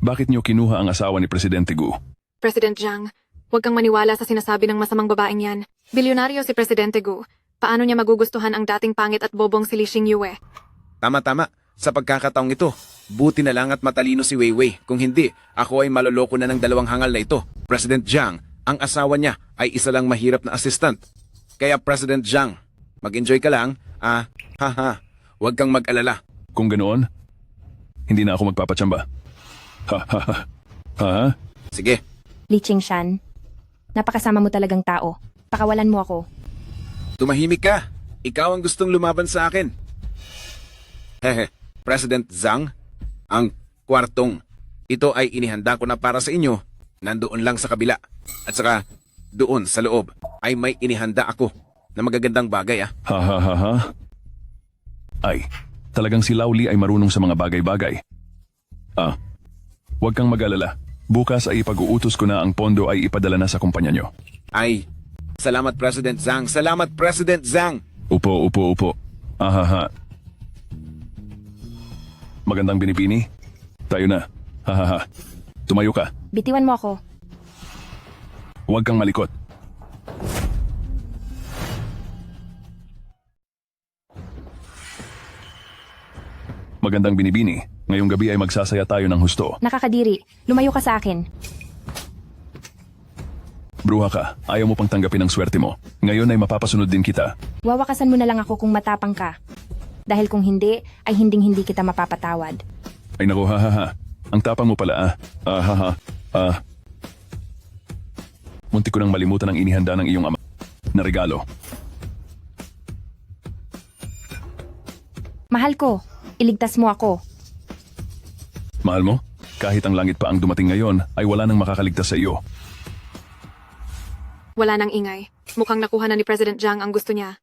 Bakit niyo kinuha ang asawa ni Presidente Gu? President Jiang, huwag kang maniwala sa sinasabi ng masamang babaeng yan. Bilyonaryo si Presidente Gu. Paano niya magugustuhan ang dating pangit at bobong si Li Xing Yue? Tama-tama. Sa pagkakataong ito, buti na lang at matalino si Weiwei. Kung hindi, ako ay maloloko na ng dalawang hangal na ito. President Jiang, ang asawa niya ay isa lang mahirap na assistant. Kaya President Jiang, mag-enjoy ka lang, huwag kang mag-alala. Kung ganoon, hindi na ako magpapatsamba. Sige. Li Qingshan, napakasama mo talagang tao. Pakawalan mo ako. Tumahimik ka. Ikaw ang gustong lumaban sa akin. President Zhang, ang kwartong ito ay inihanda ko na para sa inyo. Nandoon lang sa kabila. At saka, doon sa loob ay may inihanda ako na magagandang bagay. Ay, talagang si Lauli ay marunong sa mga bagay-bagay. Huwag kang mag-alala. Bukas ay ipag-uutos ko na ang pondo ay ipadala na sa kumpanya nyo. Ay, salamat President Zhang. Salamat President Zhang. Upo. Ahaha. Magandang binibini. Tayo na. Hahaha. Tumayo ka. Bitiwan mo ako. Huwag kang malikot. Magandang binibini. Ngayong gabi ay magsasaya tayo ng husto. Nakakadiri. Lumayo ka sa akin. Bruha ka. Ayaw mo pang tanggapin ang swerte mo. Ngayon ay mapapasunod din kita. Wawakasan mo na lang ako kung matapang ka. Dahil kung hindi, ay hinding-hindi kita mapapatawad. Ay naku, hahaha. Ang tapang mo pala, Muntik ko nang malimutan ang inihanda ng iyong ama na regalo. Mahal ko, iligtas mo ako. Mahal mo? Kahit ang langit pa ang dumating ngayon, ay wala nang makakaligtas sa iyo. Wala nang ingay. Mukhang nakuha na ni President Zhang ang gusto niya.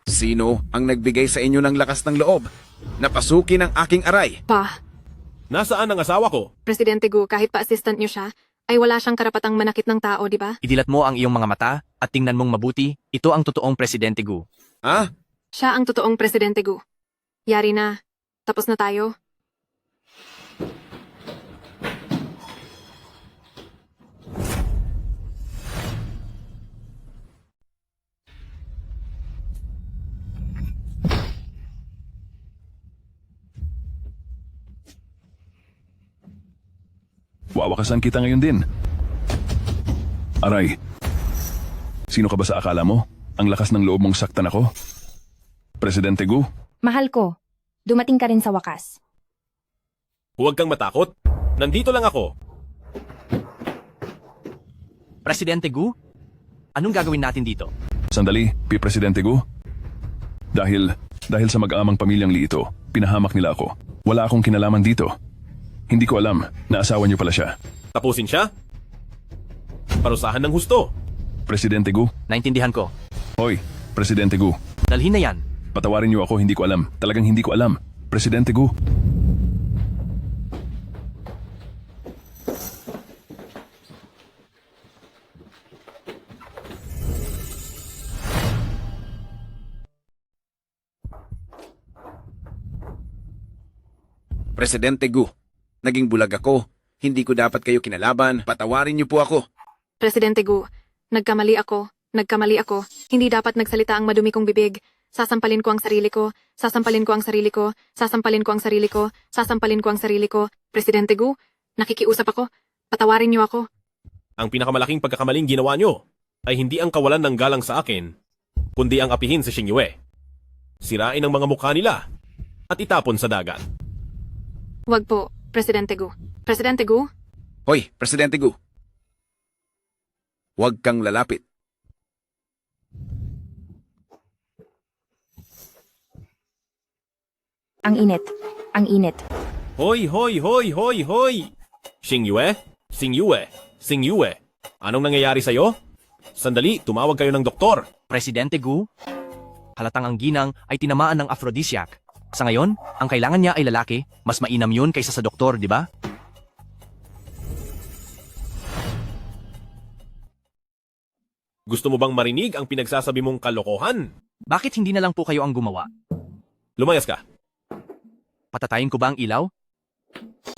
Sino ang nagbigay sa inyo ng lakas ng loob? Napasukin ang aking aray. Pa, Nasaan ang asawa ko? Presidente Gu, kahit pa assistant niyo siya, ay wala siyang karapatang manakit ng tao, di ba? Idilat mo ang iyong mga mata at tingnan mong mabuti. Ito ang totoong Presidente Gu. Ha? Siya ang totoong Presidente Gu. Yari na. Tapos na tayo. Wawakasan kita ngayon din. Aray. Sino ka ba sa akala mo? Ang lakas ng loob mong saktan ako? Presidente Gu? Mahal ko, dumating ka rin sa wakas. Huwag kang matakot. Nandito lang ako. Presidente Gu? Anong gagawin natin dito? Sandali, Presidente Gu? Dahil sa mag-aamang pamilyang Li ito, pinahamak nila ako. Wala akong kinalaman dito. Hindi ko alam na asawa niyo pala siya. Tapusin siya? Parusahan ng husto. Presidente Gu? Naintindihan ko. Hoy, Presidente Gu. Dalhin na yan. Patawarin niyo ako, hindi ko alam. Talagang hindi ko alam. Presidente Gu. Presidente Gu, naging bulag ako. Hindi ko dapat kayo kinalaban. Patawarin niyo po ako. Presidente Gu, nagkamali ako. Hindi dapat nagsalita ang madumi kong bibig. Sasampalin ko ang sarili ko. Presidente Gu, nakikiusap ako. Patawarin niyo ako. Ang pinakamalaking pagkakamaling ginawa nyo ay hindi ang kawalan ng galang sa akin, kundi ang apihin si Xingyue. Sirain ang mga mukha nila at itapon sa dagat. Wag po, Presidente Gu. Presidente Gu? Hoy, Presidente Gu. Huwag kang lalapit. Ang init. Hoy! Xingyue! Anong nangyayari sa'yo? Sandali, tumawag kayo ng doktor. Presidente Gu? Halatang ang ginang ay tinamaan ng aphrodisiac. Sa ngayon, ang kailangan niya ay lalaki. Mas mainam yun kaysa sa doktor, di ba? Gusto mo bang marinig ang pinagsasabi mong kalokohan? Bakit hindi na lang po kayo ang gumawa? Lumayas ka. Patatayin ko ba ang ilaw?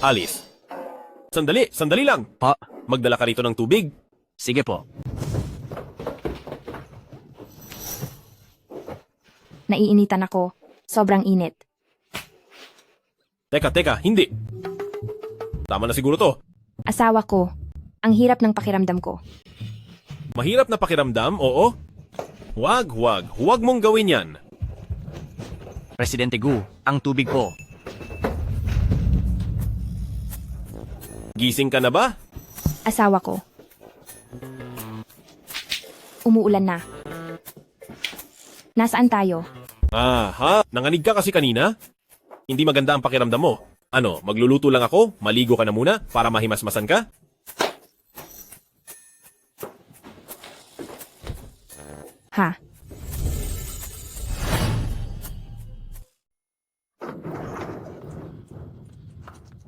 Alice. Sandali lang. Pa. Magdala ka rito ng tubig. Sige po. Naiinitan ako. Sobrang init. Teka, hindi. Tama na siguro to. Asawa ko. Ang hirap ng pakiramdam ko. Mahirap na pakiramdam, oo? Huwag mong gawin yan. Presidente Gu, ang tubig po. Gising ka na ba? Asawa ko. Umuulan na. Nasaan tayo? Nanganig ka kasi kanina? Hindi maganda ang pakiramdam mo. Ano, magluluto lang ako? Maligo ka na muna para mahimasmasan ka?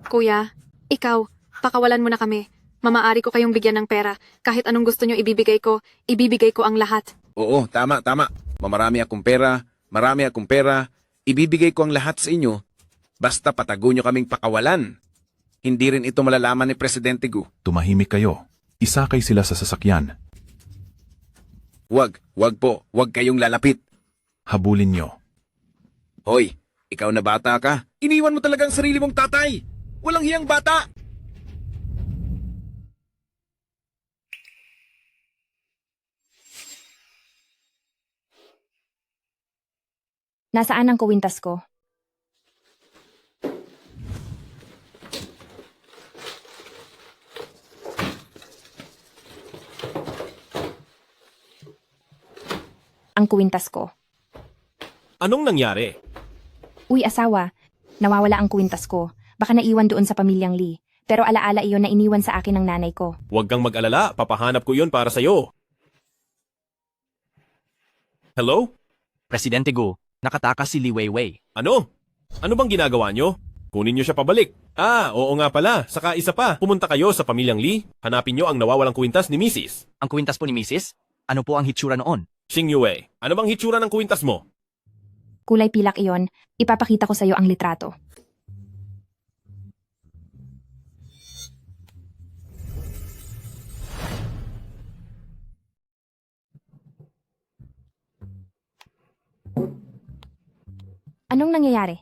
Kuya, ikaw, pakawalan mo na kami. Mamaari ko kayong bigyan ng pera. Kahit anong gusto nyo ibibigay ko ang lahat. Oo, tama. Marami akong pera, ibibigay ko ang lahat sa inyo. Basta patago nyo kaming pakawalan. Hindi rin ito malalaman ni Presidente Gu. Tumahimik kayo. Isakay sila sa sasakyan. Wag kayong lalapit. Habulin nyo. Hoy, ikaw na bata ka. Iniwan mo talagang sarili mong tatay. Walang hiyang bata. Nasaan ang kuwintas ko? Ang kuwintas ko. Anong nangyari? Uy, asawa. Nawawala ang kuwintas ko. Baka naiwan doon sa pamilyang Lee. Pero alaala iyon na iniwan sa akin ng nanay ko. Huwag kang mag-alala, papahanap ko yun para sa'yo. Hello? Presidente Gu, nakatakas si Li Weiwei. Ano? Ano bang ginagawa nyo? Kunin nyo siya pabalik. Oo nga pala. Saka isa pa, pumunta kayo sa pamilyang Lee. Hanapin nyo ang nawawalang kwintas ni Mrs. Ang kwintas po ni Mrs.? Ano po ang hitsura noon? Xing Yue, ano bang hitsura ng kwintas mo? Kulay pilak iyon. Ipapakita ko sa iyo ang litrato. Anong nangyayari?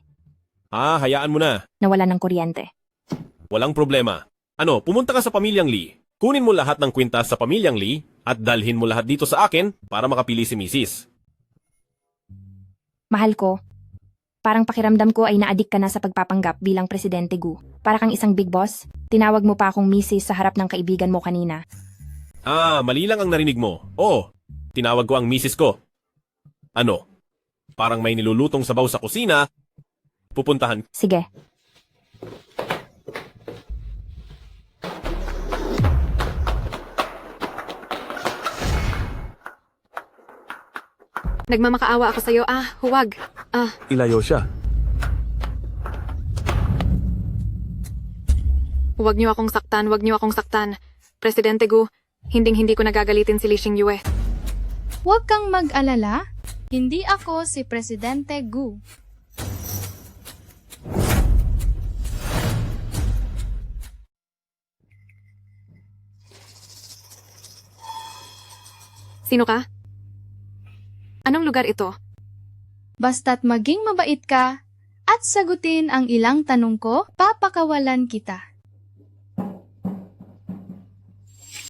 Hayaan mo na. Nawala ng kuryente. Walang problema. Ano, pumunta ka sa pamilyang Lee. Kunin mo lahat ng kwintas sa pamilyang Lee at dalhin mo lahat dito sa akin para makapili si Mrs. Mahal ko, parang pakiramdam ko ay naadik ka na sa pagpapanggap bilang Presidente Gu. Para kang isang big boss, tinawag mo pa akong Mrs. sa harap ng kaibigan mo kanina. Mali lang ang narinig mo. Tinawag ko ang Mrs. ko. Ano? Parang may nilulutong sabaw sa kusina. Pupuntahan. Sige. Nagmamakaawa ako sa'yo. Huwag. Ilayo siya. Huwag niyo akong saktan. Presidente Gu, hindi ko nagagalitin si Li Xingyue. Huwag kang mag-alala. Hindi ako si Presidente Gu. Sino ka? Anong lugar ito? Basta't maging mabait ka at sagutin ang ilang tanong ko, papakawalan kita.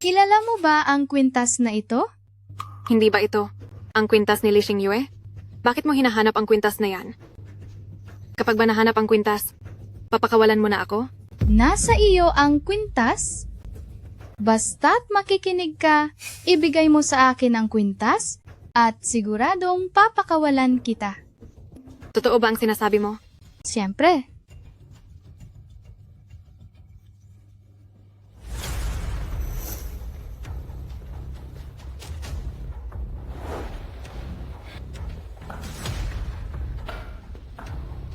Kilala mo ba ang kwintas na ito? Hindi ba ito ang kwintas ni Li Xingyue? Bakit mo hinahanap ang kwintas na yan? Kapag ba nahanap ang kwintas, papakawalan mo na ako? Nasa iyo ang kwintas? Basta't makikinig ka, ibigay mo sa akin ang kwintas at siguradong papakawalan kita. Totoo ba ang sinasabi mo? Siyempre.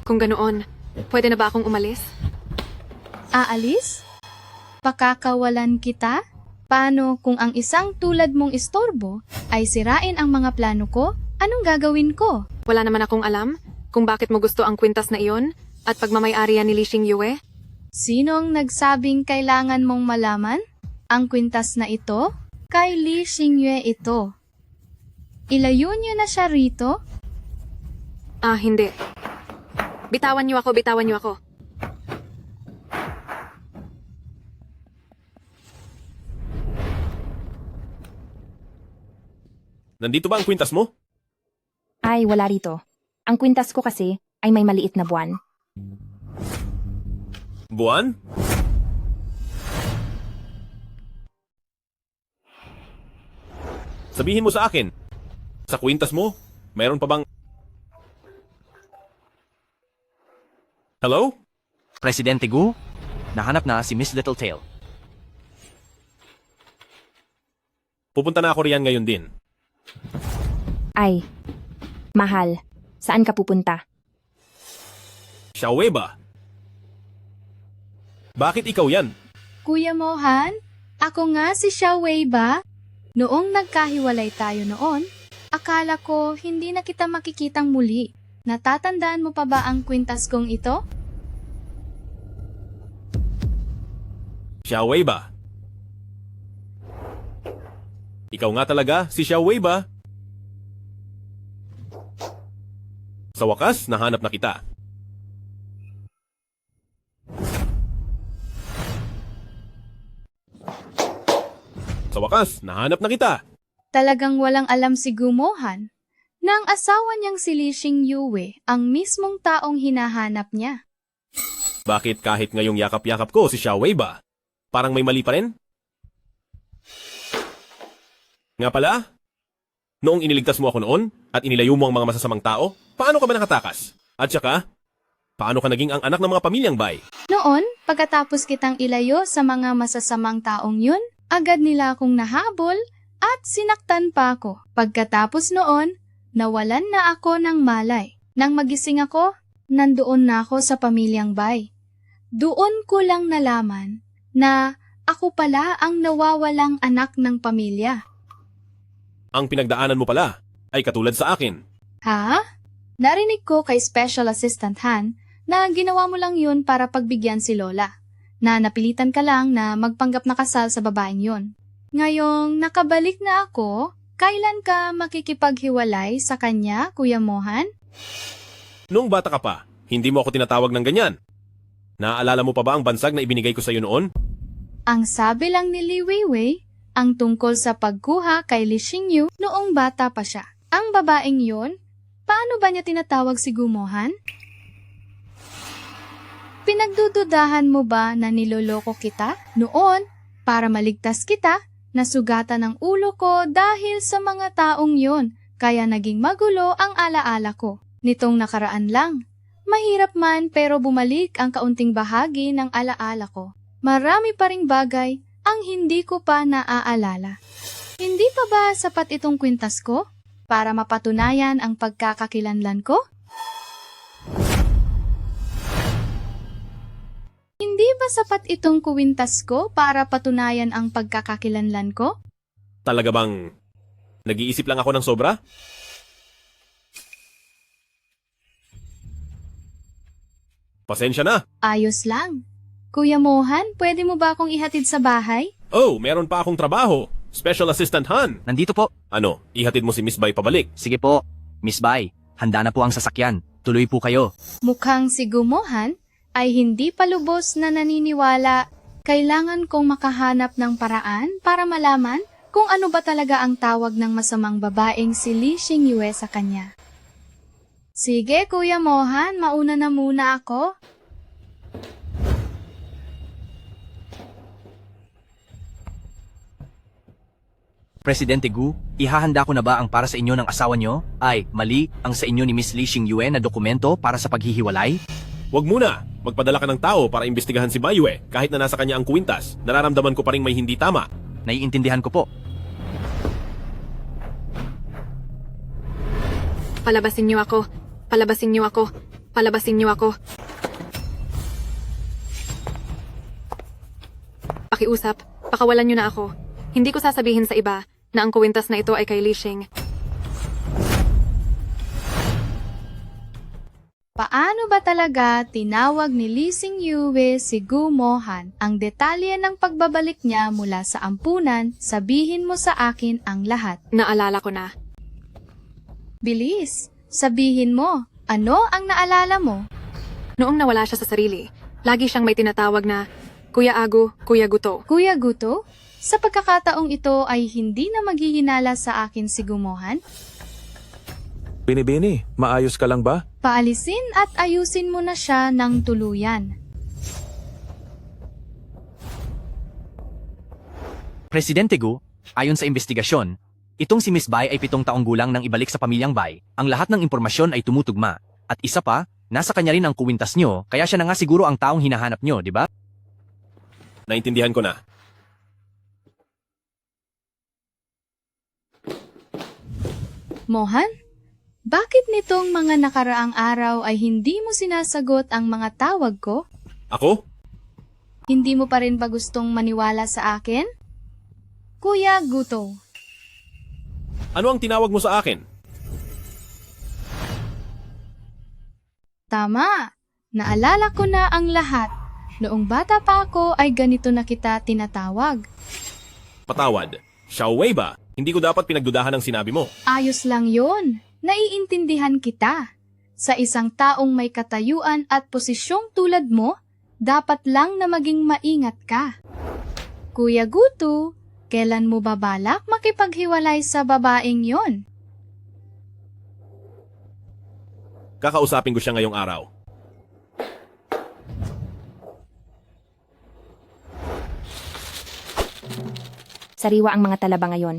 Kung ganoon, pwede na ba akong umalis? Aalis? Pakakawalan kita? Paano kung ang isang tulad mong istorbo ay sirain ang mga plano ko? Anong gagawin ko? Wala naman akong alam kung bakit mo gusto ang kwintas na iyon at pagmamayari ni Li Xingyue. Sinong nagsabing kailangan mong malaman? Ang kwintas na ito? Kay Li Xingyue ito. Ilayo niyo na siya rito? Hindi. Bitawan niyo ako. Nandito ba ang kwintas mo? Ay, wala rito. Ang kwintas ko kasi ay may maliit na buwan. Buwan? Sabihin mo sa akin, sa kwintas mo, mayroon pa bang... Hello? Presidente Gu, nahanap na si Miss Littletail. Pupunta na ako riyan ngayon din. Ay, mahal, saan ka pupunta? Xiaowei ba? Bakit ikaw yan? Kuya Mohan, ako nga si Xiaowei ba? Noong nagkahiwalay tayo noon, akala ko hindi na kita makikitang muli. Natatandaan mo pa ba ang kwintas kong ito? Xiaowei ba? Ikaw nga talaga si Xiaowei ba? Sa wakas, nahanap na kita. Sa wakas, nahanap na kita. Talagang walang alam si Gumohan na ang asawa niyang si Li Xingyue ang mismong taong hinahanap niya. Bakit kahit ngayong yakap-yakap ko si Xiaowei ba? Parang may mali pa rin? Nga pala, noong iniligtas mo ako noon at inilayo mo ang mga masasamang tao, paano ka ba nakatakas? At saka, paano ka naging ang anak ng mga pamilyang bay? Noon, pagkatapos kitang ilayo sa mga masasamang taong yun, agad nila akong nahabol at sinaktan pa ako. Pagkatapos noon, nawalan na ako ng malay. Nang magising ako, nandoon na ako sa pamilyang bay. Doon ko lang nalaman na ako pala ang nawawalang anak ng pamilya. Ang pinagdaanan mo pala ay katulad sa akin. Ha? Narinig ko kay Special Assistant Han na ginawa mo lang yun para pagbigyan si Lola. Na napilitan ka lang na magpanggap na kasal sa babaeng yon. Ngayong nakabalik na ako, kailan ka makikipaghiwalay sa kanya, Kuya Mohan? Noong bata ka pa, hindi mo ako tinatawag ng ganyan. Naaalala mo pa ba ang bansag na ibinigay ko sa iyo noon? Ang sabi lang ni Li Weiwei, ang tungkol sa pagkuha kay Li Xingyu noong bata pa siya. Ang babaeng yon, paano ba niya tinatawag si Gumohan? Pinagdududahan mo ba na niloloko kita noon para maligtas kita? Nasugatan ang ulo ko dahil sa mga taong yon, kaya naging magulo ang alaala ko. Nitong nakaraan lang, mahirap man pero bumalik ang kaunting bahagi ng alaala ko. Marami pa ring bagay ang hindi ko pa naaalala. Hindi pa ba sapat itong kwintas ko para mapatunayan ang pagkakakilanlan ko? Hindi ba sapat itong kuwintas ko para patunayan ang pagkakakilanlan ko? Talaga bang nag-iisip lang ako ng sobra? Pasensya na. Ayos lang. Kuya Mohan, pwede mo ba akong ihatid sa bahay? Oh, meron pa akong trabaho. Special Assistant Han. Nandito po. Ano, ihatid mo si Miss Bai pabalik? Sige po. Miss Bai, handa na po ang sasakyan. Tuloy po kayo. Mukhang si Gumohan ay hindi pa lubos na naniniwala. Kailangan kong makahanap ng paraan para malaman kung ano ba talaga ang tawag ng masamang babaeng si Li Xingyue sa kanya. Sige, Kuya Mohan, mauna na muna ako. Presidente Gu, ihahanda ko na ba ang para sa inyo ng asawa nyo? Ay, mali ang sa inyo ni Miss Li Xingyue na dokumento para sa paghihiwalay? Wag muna. Magpadala ka ng tao para imbestigahan si Baiyue. Kahit na nasa kanya ang kuwintas, nararamdaman ko pa rin may hindi tama. Naiintindihan ko po. Palabasin niyo ako. Palabasin niyo ako. Palabasin niyo ako. Pakiusap. Pakawalan niyo na ako. Hindi ko sasabihin sa iba na ang kuwintas na ito ay kay Li Xing. Paano ba talaga tinawag ni Li Xingyue si Gumohan? Ang detalye ng pagbabalik niya mula sa ampunan, sabihin mo sa akin ang lahat. Naalala ko na. Bilis, sabihin mo, ano ang naalala mo? Noong nawala siya sa sarili, lagi siyang may tinatawag na Kuya Agu, Kuya Guto. Kuya Guto? Sa pagkakataong ito ay hindi na maghihinala sa akin si Gumohan? Binibini, maayos ka lang ba? Paalisin at ayusin mo na siya ng tuluyan. Presidente Gu, ayon sa investigasyon, itong si Miss Bai ay 7 taong gulang nang ibalik sa pamilyang Bai. Ang lahat ng impormasyon ay tumutugma. At isa pa, nasa kanya rin ang kuwintas nyo, kaya siya na nga siguro ang taong hinahanap nyo, di ba? Naintindihan ko na. Mohan? Bakit nitong mga nakaraang araw ay hindi mo sinasagot ang mga tawag ko? Ako? Hindi mo pa rin ba gustong maniwala sa akin? Kuya Guto. Ano ang tinawag mo sa akin? Tama. Naalala ko na ang lahat. Noong bata pa ako ay ganito na kita tinatawag. Patawad. Xiao Wei ba? Hindi ko dapat pinagdudahan ang sinabi mo. Ayos lang yon. Naiintindihan kita. Sa isang taong may katayuan at posisyong tulad mo, dapat lang na maging maingat ka. Kuya Guto, kailan mo ba balak makipaghiwalay sa babaeng yon? Kakausapin ko siya ngayong araw. Sariwa ang mga talaba ngayon.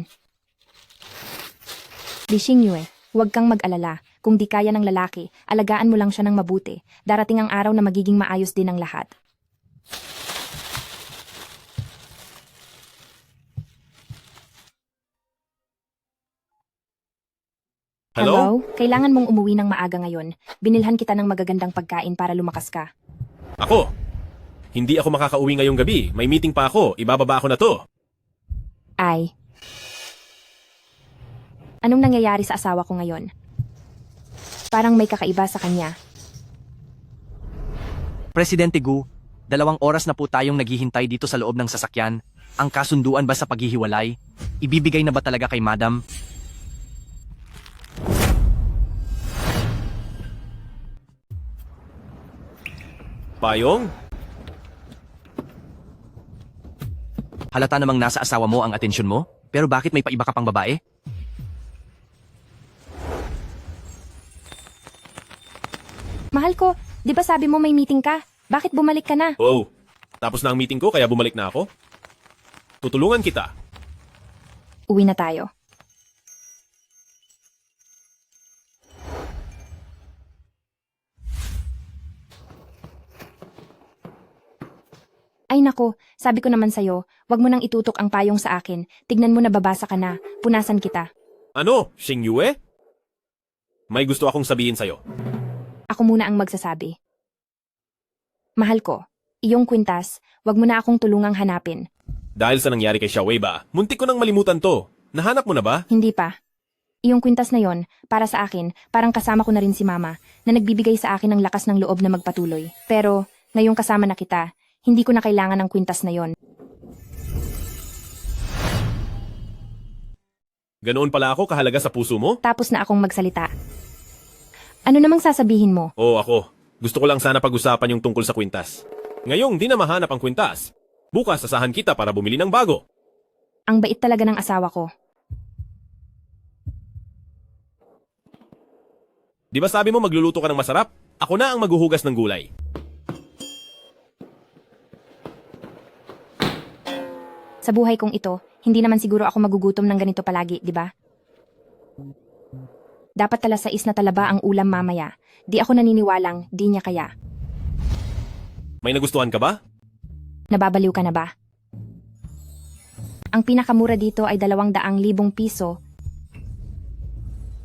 Li Xingyue, huwag kang mag-alala. Kung di kaya ng lalaki, alagaan mo lang siya ng mabuti. Darating ang araw na magiging maayos din ang lahat. Hello? Kailangan mong umuwi ng maaga ngayon. Binilhan kita ng magagandang pagkain para lumakas ka. Ako? Hindi ako makakauwi ngayong gabi. May meeting pa ako. Ibababa ako na to. Ay. Anong nangyayari sa asawa ko ngayon? Parang may kakaiba sa kanya. Presidente Gu, 2 oras na po tayong naghihintay dito sa loob ng sasakyan. Ang kasunduan ba sa paghihiwalay? Ibibigay na ba talaga kay Madam? Payong? Halata namang nasa asawa mo ang atensyon mo, pero bakit may paiba ka pang babae? Mahal ko, di ba sabi mo may meeting ka? Bakit bumalik ka na? Oh, tapos na ang meeting ko kaya bumalik na ako? Tutulungan kita. Uwi na tayo. Ay nako, sabi ko naman sa'yo, wag mo nang itutok ang payong sa akin. Tignan mo na babasa ka na. Punasan kita. Ano, Xingyue? May gusto akong sabihin sa'yo. Ako muna ang magsasabi. Mahal ko, iyong kwintas, wag mo na akong tulungang hanapin. Dahil sa nangyari kay Xiao Wei ba, muntik ko nang malimutan to. Nahanap mo na ba? Hindi pa. Iyong kwintas na yon, para sa akin, parang kasama ko na rin si Mama, na nagbibigay sa akin ng lakas ng loob na magpatuloy. Pero, ngayong kasama na kita, hindi ko na kailangan ng kwintas na yon. Ganoon pala ako kahalaga sa puso mo? Tapos na akong magsalita. Ano namang sasabihin mo? Oo, ako. Gusto ko lang sana pag-usapan yung tungkol sa kwintas. Ngayong di na mahanap ang kwintas. Bukas asahan kita para bumili ng bago. Ang bait talaga ng asawa ko. Di ba sabi mo magluluto ka ng masarap? Ako na ang maghuhugas ng gulay. Sa buhay kong ito, hindi naman siguro ako magugutom ng ganito palagi, di ba? Dapat 6 na talaba ang ulam mamaya. Di ako naniniwalang di niya kaya. May nagustuhan ka ba? Nababaliw ka na ba? Ang pinakamura dito ay 200,000 piso.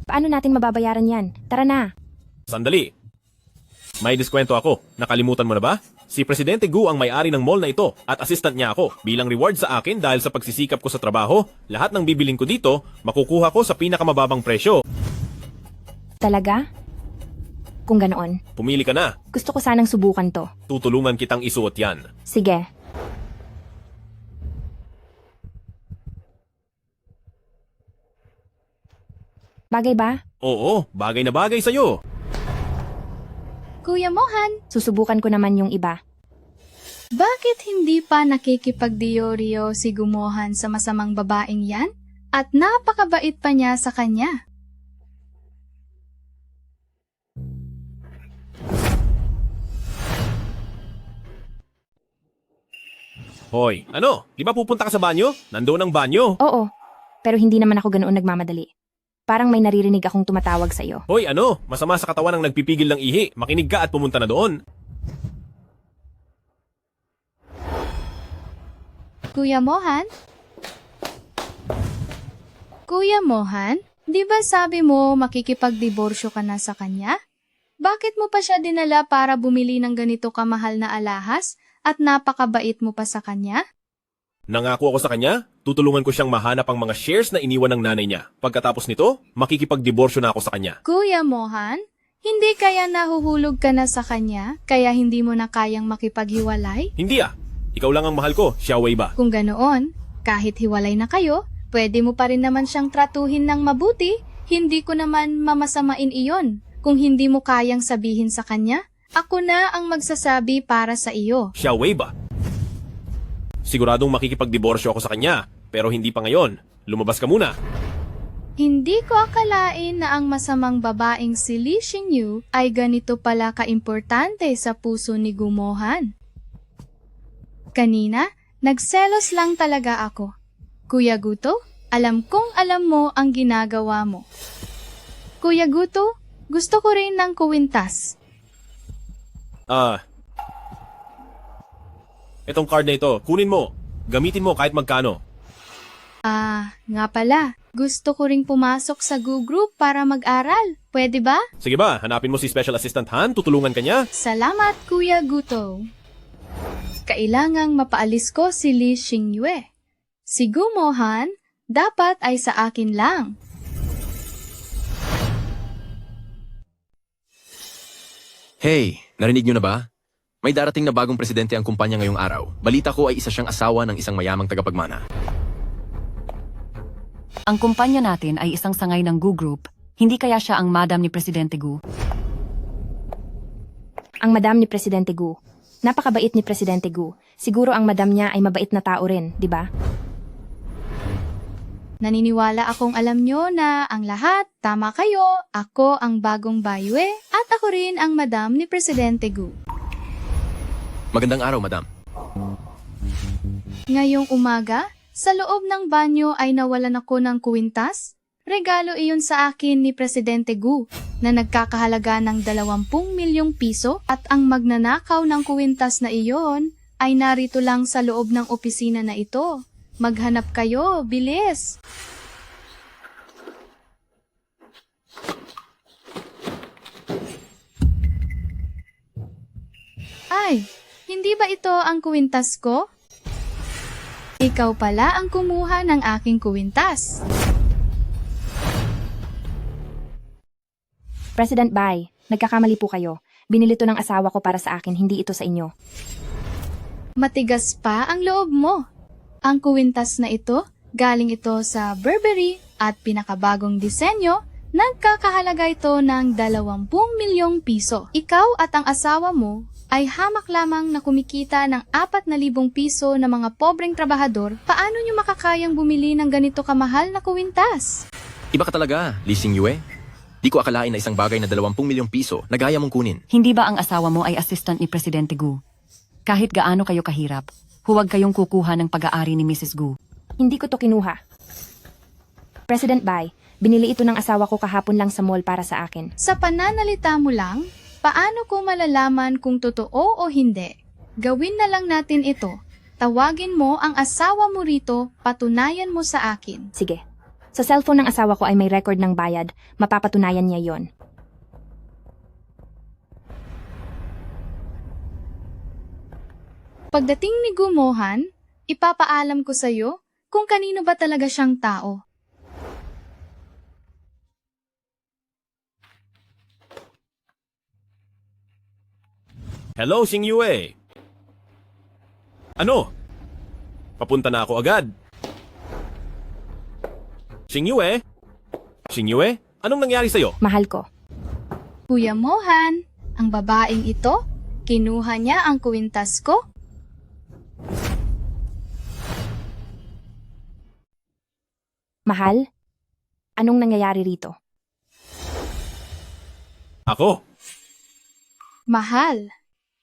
Paano natin mababayaran yan? Tara na! Sandali. May diskwento ako. Nakalimutan mo na ba? Si Presidente Gu ang may-ari ng mall na ito at assistant niya ako. Bilang reward sa akin dahil sa pagsisikap ko sa trabaho, lahat ng bibiling ko dito, makukuha ko sa pinakamababang presyo. Talaga? Kung ganoon, Pumili ka na. gusto ko sanang subukan to. Tutulungan kitang isuot yan. Sige. Bagay ba? Oo, bagay na bagay sa'yo. Kuya Mohan, Susubukan ko naman yung iba. bakit hindi pa nakikipagdiyoryo si Gumohan sa masamang babaeng yan? At napakabait pa niya sa kanya. Hoy, ano? Di ba pupunta ka sa banyo? Nandoon ang banyo. Oo, pero hindi naman ako ganoon nagmamadali. Parang may naririnig akong tumatawag sa iyo. Hoy, ano? Masama sa katawan ang nagpipigil ng ihi. Makinig ka at pumunta na doon. Kuya Mohan? Kuya Mohan, di ba sabi mo makikipagdiborsyo ka na sa kanya? Bakit mo pa siya dinala para bumili ng ganito kamahal na alahas at napakabait mo pa sa kanya? Nangako ako sa kanya, tutulungan ko siyang mahanap ang mga shares na iniwan ng nanay niya. Pagkatapos nito, makikipagdiborsyo na ako sa kanya. Kuya Mohan, hindi kaya nahuhulog ka na sa kanya, kaya hindi mo na kayang makipaghiwalay? Hindi ah. Ikaw lang ang mahal ko, Xiaowei ba? Kung ganoon, kahit hiwalay na kayo, pwede mo pa rin naman siyang tratuhin ng mabuti. Hindi ko naman mamasamain iyon. Kung hindi mo kayang sabihin sa kanya, ako na ang magsasabi para sa iyo. Xiaowei ba? Siguradong makikipagdiborsyo ako sa kanya, pero hindi pa ngayon. Lumabas ka muna. Hindi ko akalain na ang masamang babaeng si Li Xingyu ay ganito pala kaimportante sa puso ni Gumohan. Kanina, nagselos lang talaga ako. Kuya Guto, alam kong alam mo ang ginagawa mo. Kuya Guto, gusto ko rin ng kuwintas. Itong card na ito, kunin mo. Gamitin mo kahit magkano. Nga pala. Gusto ko ring pumasok sa Go Group para mag-aral. Pwede ba? Sige ba, hanapin mo si Special Assistant Han, tutulungan ka niya. Salamat, Kuya Guto. Kailangang mapaalis ko si Li Xingyue. Si Gumohan, dapat ay sa akin lang. Hey, narinig niyo na ba? May darating na bagong presidente ang kumpanya ngayong araw. Balita ko ay isa siyang asawa ng isang mayamang tagapagmana. Ang kumpanya natin ay isang sangay ng Gu Group. Hindi kaya siya ang madam ni Presidente Gu? Ang madam ni Presidente Gu. Napakabait ni Presidente Gu. Siguro ang madam niya ay mabait na tao rin, di ba? Naniniwala akong alam nyo na ang lahat, tama kayo, ako ang bagong baywe at ako rin ang madam ni Presidente Gu. Magandang araw, madam. Ngayong umaga, sa loob ng banyo ay nawalan ako ng kuwintas. Regalo iyon sa akin ni Presidente Gu na nagkakahalaga ng 20 milyong piso at ang magnanakaw ng kuwintas na iyon ay narito lang sa loob ng opisina na ito. Maghanap kayo, bilis! Ay, hindi ba ito ang kuwintas ko? Ikaw pala ang kumuha ng aking kuwintas. President Bai, nagkakamali po kayo. Binili to ng asawa ko para sa akin, hindi ito sa inyo. Matigas pa ang loob mo. Ang kuwintas na ito, galing ito sa Burberry at pinakabagong disenyo, nagkakahalaga ito ng 20 milyong piso. Ikaw at ang asawa mo ay hamak lamang na kumikita ng 4,000 piso na mga pobreng trabahador. Paano nyo makakayang bumili ng ganito kamahal na kuwintas? Iba ka talaga, Li Xingyue. Di ko akalain na isang bagay na 20 milyong piso na gaya mong kunin. Hindi ba ang asawa mo ay assistant ni Presidente Gu? Kahit gaano kayo kahirap, huwag kayong kukuha ng pag-aari ni Mrs. Gu. Hindi ko to kinuha. President Bai, binili ito ng asawa ko kahapon lang sa mall para sa akin. Sa pananalita mo lang, paano ko malalaman kung totoo o hindi? Gawin na lang natin ito. Tawagin mo ang asawa mo rito, patunayan mo sa akin. Sige. Sa cellphone ng asawa ko ay may record ng bayad, mapapatunayan niya yon. Pagdating ni Gumohan, ipapaalam ko sa'yo kung kanino ba talaga siyang tao. Hello, Xingyue. Ano? Papunta na ako agad. Xingyue? Xingyue? Anong nangyari sa'yo? Mahal ko. Kuya Mohan, ang babaeng ito, kinuha niya ang kuwintas ko. Mahal? Anong nangyayari rito? Ako? Mahal.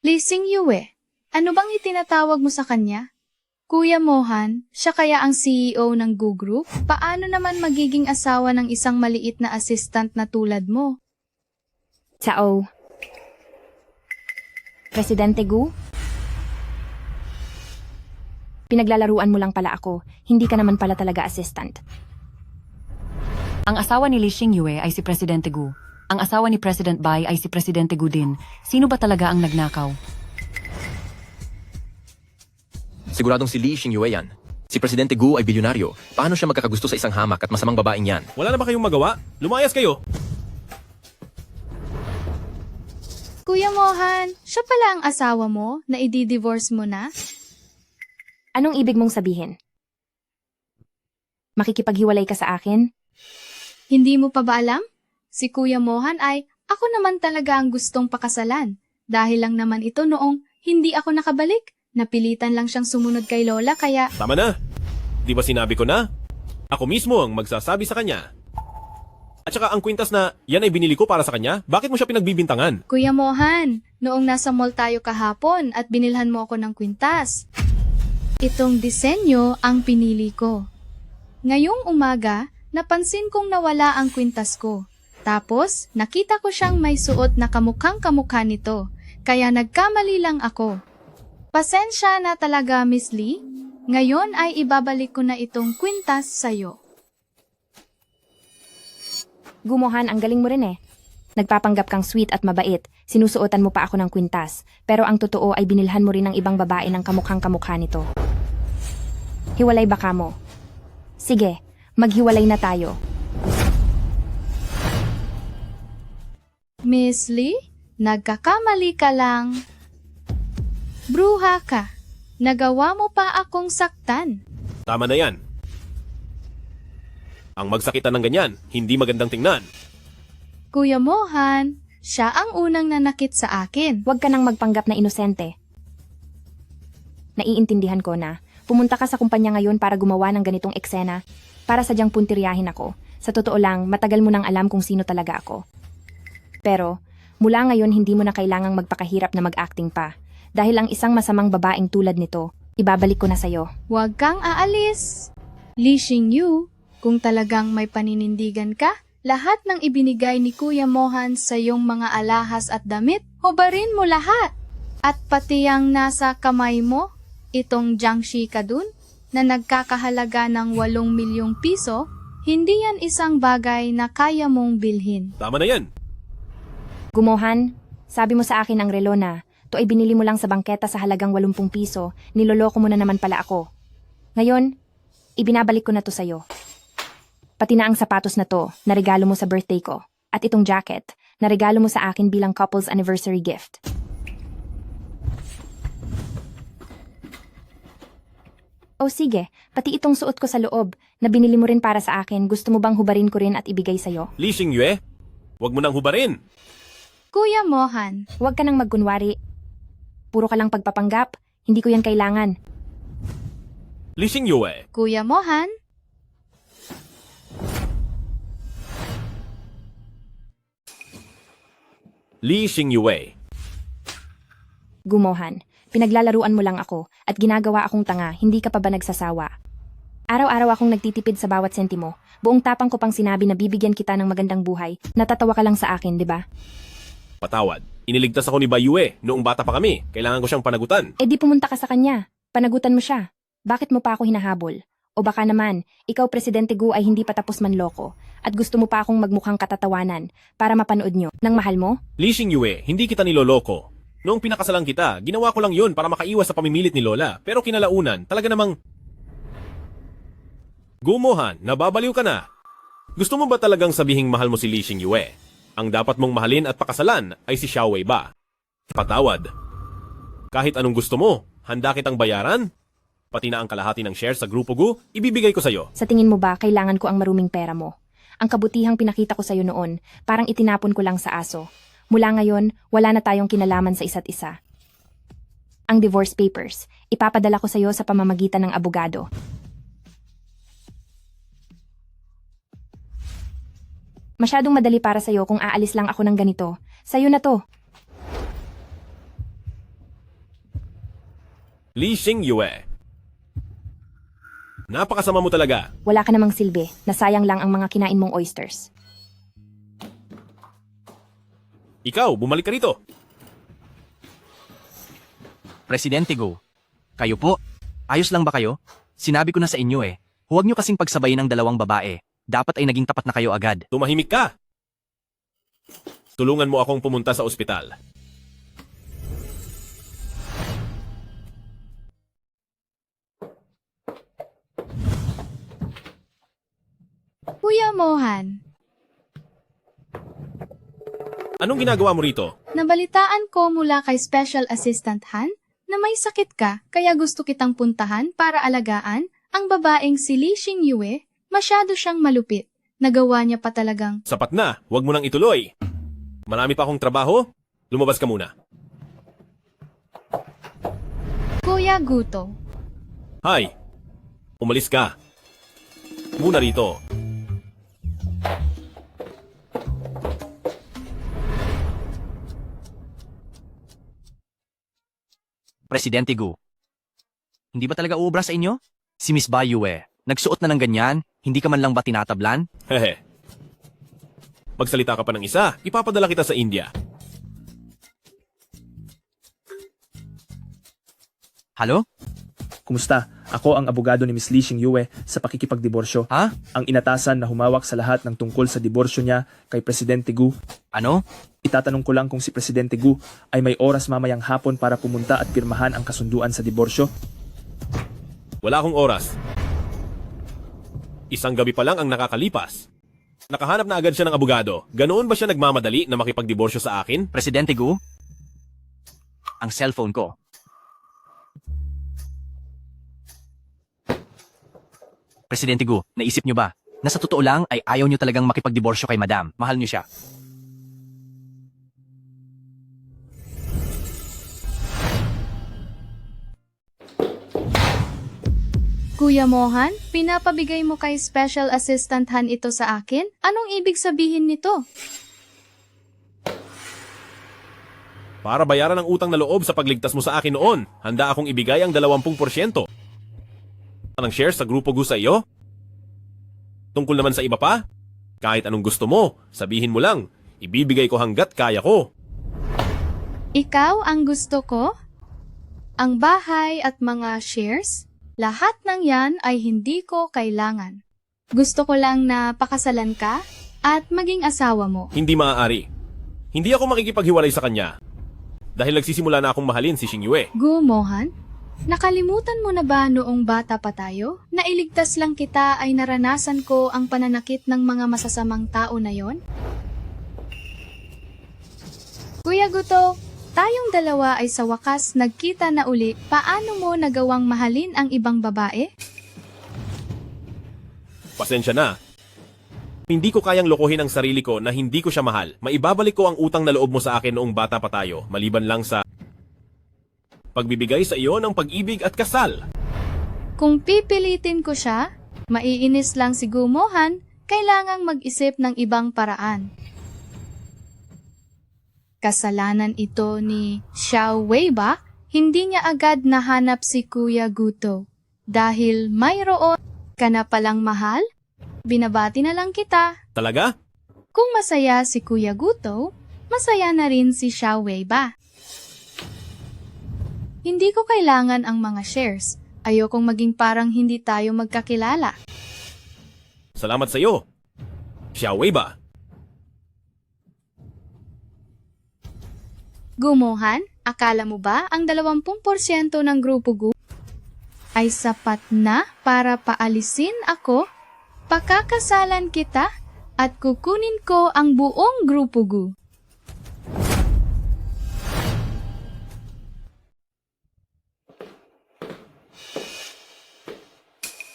Li Xingyue, ano bang itinatawag mo sa kanya? Kuya Mohan, siya kaya ang CEO ng Gu Group? Paano naman magiging asawa ng isang maliit na assistant na tulad mo? Ciao. Presidente Gu? Pinaglalaruan mo lang pala ako. Hindi ka naman pala talaga assistant. Ang asawa ni Li Xingyue ay si Presidente Gu. Ang asawa ni President Bai ay si Presidente Gu din. Sino ba talaga ang nagnakaw? Siguradong si Lee Xingyue yan. Si Presidente Gu ay bilyonaryo. Paano siya magkakagusto sa isang hamak at masamang babaeng yan? Wala na ba kayong magawa? Lumayas kayo! Kuya Mohan, siya pala ang asawa mo na i-divorce mo na? Anong ibig mong sabihin? Makikipaghiwalay ka sa akin? Hindi mo pa ba alam? Si Kuya Mohan ay ako naman talaga ang gustong pakasalan. Dahil lang naman ito noong hindi ako nakabalik. Napilitan lang siyang sumunod kay Lola kaya... Tama na! Di ba sinabi ko na? Ako mismo ang magsasabi sa kanya. At saka ang kwintas na yan ay binili ko para sa kanya, bakit mo siya pinagbibintangan? Kuya Mohan, noong nasa mall tayo kahapon at binilhan mo ako ng kwintas. Itong disenyo ang pinili ko. Ngayong umaga, napansin kong nawala ang kwintas ko. Tapos, nakita ko siyang may suot na kamukhang kamukha nito, kaya nagkamali lang ako. Pasensya na talaga, Miss Lee. Ngayon ay ibabalik ko na itong kwintas sa'yo. Gumohan, ang galing mo rin eh. Nagpapanggap kang sweet at mabait, sinusuotan mo pa ako ng kwintas, pero ang totoo ay binilhan mo rin ng ibang babae ng kamukhang kamukha nito. Hiwalay ba ka mo? Sige, maghiwalay na tayo. Miss Lee, nagkakamali ka lang. Bruha ka. Nagawa mo pa akong saktan. Tama na yan. Ang magsakitan ng ganyan, hindi magandang tingnan. Kuya Mohan, siya ang unang nanakit sa akin. Huwag ka nang magpanggap na inosente. Naiintindihan ko na. Pumunta ka sa kumpanya ngayon para gumawa ng ganitong eksena, para sadyang puntiryahin ako. Sa totoo lang, matagal mo nang alam kung sino talaga ako. Pero, mula ngayon hindi mo na kailangang magpakahirap na mag-acting pa. Dahil ang isang masamang babaeng tulad nito, ibabalik ko na sa'yo. Huwag kang aalis. Lee Xingyu, kung talagang may paninindigan ka, lahat ng ibinigay ni Kuya Mohan sa iyong mga alahas at damit, hubarin mo lahat. At pati ang nasa kamay mo, itong Jiangxi ka dun, na nagkakahalaga ng 8 milyong piso, hindi yan isang bagay na kaya mong bilhin. Tama na yan. Gumohan, sabi mo sa akin ang relo na, to ay binili mo lang sa bangketa sa halagang 80 piso, niloloko mo na naman pala ako. Ngayon, ibinabalik ko na to sa'yo. Pati na ang sapatos na to, na regalo mo sa birthday ko. At itong jacket, na regalo mo sa akin bilang couple's anniversary gift. O sige, pati itong suot ko sa loob, na binili mo rin para sa akin, gusto mo bang hubarin ko rin at ibigay sa'yo? Lee Xingyue, huwag mo nang hubarin. Kuya Mohan, huwag ka nang magkunwari. Puro ka lang pagpapanggap, hindi ko yan kailangan. Lee Xingyue. Kuya Mohan, Lee Xingyue. Gumohan, pinaglalaruan mo lang ako at ginagawa akong tanga, hindi ka pa ba nagsasawa? Araw-araw akong nagtitipid sa bawat sentimo. Buong tapang ko pang sinabi na bibigyan kita ng magandang buhay. Natatawa ka lang sa akin, di ba? Patawad. Iniligtas ako ni Bayue noong bata pa kami. Kailangan ko siyang panagutan. Eh di pumunta ka sa kanya. Panagutan mo siya. Bakit mo pa ako hinahabol? O baka naman, ikaw Presidente Gu ay hindi pa tapos manloko at gusto mo pa akong magmukhang katatawanan para mapanood nyo ng mahal mo? Lee Xingyue, hindi kita niloloko. Noong pinakasalang kita, ginawa ko lang yun para makaiwas sa pamimilit ni Lola. Pero kinalaunan, talaga namang... Gumohan, nababaliw ka na. Gusto mo ba talagang sabihing mahal mo si Lee Xingyue? Ang dapat mong mahalin at pakasalan ay si Xiao Wei ba? Patawad. Kahit anong gusto mo, handa kitang bayaran? Pati na ang kalahati ng share sa Grupo Gu, ibibigay ko sa'yo. Sa tingin mo ba, kailangan ko ang maruming pera mo? Ang kabutihang pinakita ko sa'yo noon, parang itinapon ko lang sa aso. Mula ngayon, wala na tayong kinalaman sa isa't isa. Ang divorce papers, ipapadala ko sa'yo sa pamamagitan ng abogado. Masyadong madali para sa'yo kung aalis lang ako ng ganito. Sa'yo na to. Lee Xingyue. Napakasama mo talaga. Wala ka namang silbi, nasayang lang ang mga kinain mong oysters. Ikaw, bumalik ka rito. Presidente Go, kayo po, ayos lang ba kayo? Sinabi ko na sa inyo huwag nyo kasing pagsabayin ng dalawang babae. Dapat ay naging tapat na kayo agad. Tumahimik ka. Tulungan mo akong pumunta sa ospital. Mohan, Anong ginagawa mo rito? nabalitaan ko mula kay Special Assistant Han na may sakit ka kaya gusto kitang puntahan para alagaan ang babaeng si Lee Xingyue. Masyado siyang malupit. Nagawa niya pa talagang Sapat na, huwag mo nang ituloy. Marami pa akong trabaho, lumabas ka muna. Kuya Guto. Hay, umalis ka. Muna rito. Presidente Gu. Hindi ba talaga uubra sa inyo? Si Miss Bayue, nagsuot na ng ganyan, hindi ka man lang ba tinatablan? Hehe. Magsalita ka pa ng isa, ipapadala kita sa India. Halo? Kumusta? Ako ang abogado ni Miss Lee Xingyue sa pakikipagdiborsyo. Ha? Ang inatasan na humawak sa lahat ng tungkol sa diborsyo niya kay Presidente Gu. Ano? Itatanong ko lang kung si Presidente Gu ay may oras mamayang hapon para pumunta at pirmahan ang kasunduan sa diborsyo. Wala akong oras. Isang gabi pa lang ang nakakalipas. Nakahanap na agad siya ng abogado. Ganoon ba siya nagmamadali na makipagdiborsyo sa akin? Presidente Gu? Ang cellphone ko. Presidente Gu, naisip niyo ba? Na sa totoo lang ay ayaw niyo talagang makipagdiborsyo kay Madam. Mahal niyo siya. Kuya Mohan, pinapabigay mo kay Special Assistant Han ito sa akin? Anong ibig sabihin nito? Para bayaran ang utang na loob sa pagligtas mo sa akin noon, handa akong ibigay ang 20%. Ng shares sa Grupo Gu sa iyo? Tungkol naman sa iba pa? Kahit anong gusto mo, sabihin mo lang. Ibibigay ko hanggat kaya ko. Ikaw ang gusto ko? Ang bahay at mga shares? Lahat ng yan ay hindi ko kailangan. Gusto ko lang na pakasalan ka at maging asawa mo. Hindi maaari. Hindi ako makikipaghiwalay sa kanya. Dahil nagsisimula na akong mahalin si Xingyue. Gu Mohan, nakalimutan mo na ba noong bata pa tayo? Nailigtas lang kita ay naranasan ko ang pananakit ng mga masasamang tao na yon? Kuya Guto, tayong dalawa ay sa wakas nagkita na uli. Paano mo nagawang mahalin ang ibang babae? Pasensya na. Hindi ko kayang lokohin ang sarili ko na hindi ko siya mahal. Maibabalik ko ang utang na loob mo sa akin noong bata pa tayo, maliban lang sa pagbibigay sa iyo ng pag-ibig at kasal. Kung pipilitin ko siya, maiinis lang si Gu Mohan, kailangang mag-isip ng ibang paraan. Kasalanan ito ni Xiao Wei ba? Hindi niya agad nahanap si Kuya Guto. Dahil mayroon ka na palang mahal? Binabati na lang kita. Talaga? Kung masaya si Kuya Guto, masaya na rin si Xiao Wei ba? Hindi ko kailangan ang mga shares. Ayokong maging parang hindi tayo magkakilala. Salamat sa iyo. Xiao Wei ba? Gumohan, akala mo ba ang 20% ng Grupo Gu ay sapat na para paalisin ako? Pakakasalan kita at kukunin ko ang buong Grupo Gu.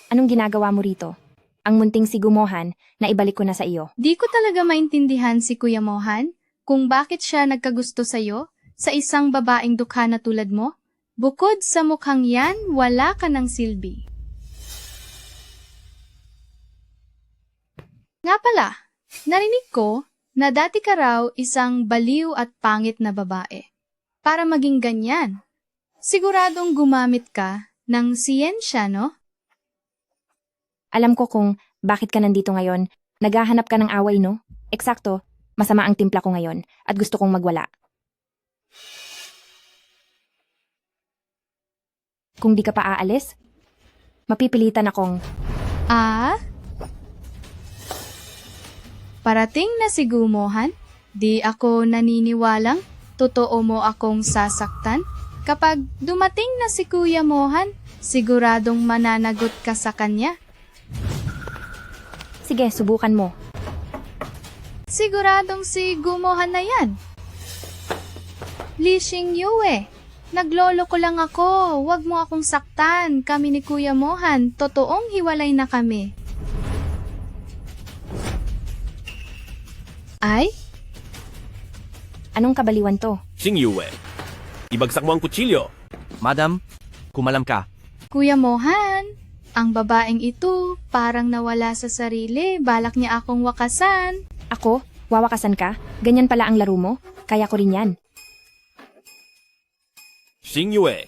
Anong ginagawa mo rito? Ang munting si Gumohan na ibalik ko na sa iyo. Di ko talaga maintindihan si Kuya Mohan kung bakit siya nagkagusto sa'yo sa isang babaeng dukha na tulad mo. Bukod sa mukhang yan, wala ka ng silbi. Nga pala, narinig ko na dati ka raw isang baliw at pangit na babae. Para maging ganyan, siguradong gumamit ka ng siyensya, no? Alam ko kung bakit ka nandito ngayon. Naghahanap ka ng away, no? Eksakto, masama ang timpla ko ngayon at gusto kong magwala. Kung di ka pa aalis, mapipilitan akong... Parating na si Gumohan, di ako naniniwalang totoo mo akong sasaktan. Kapag dumating na si Kuya Mohan, siguradong mananagot ka sa kanya. Sige, subukan mo. Siguradong si Gumohan na yan. Li Xingyue, naglolo ko lang ako. Huwag mo akong saktan. Kami ni Kuya Mohan, totoong hiwalay na kami. Ay? Anong kabaliwan to? Xingyue, ibagsak mo ang kutsilyo. Madam, kumalam ka. Kuya Mohan, ang babaeng ito parang nawala sa sarili. Balak niya akong wakasan. Ako? Wawakasan ka? Ganyan pala ang laro mo? Kaya ko rin yan. Xingyue,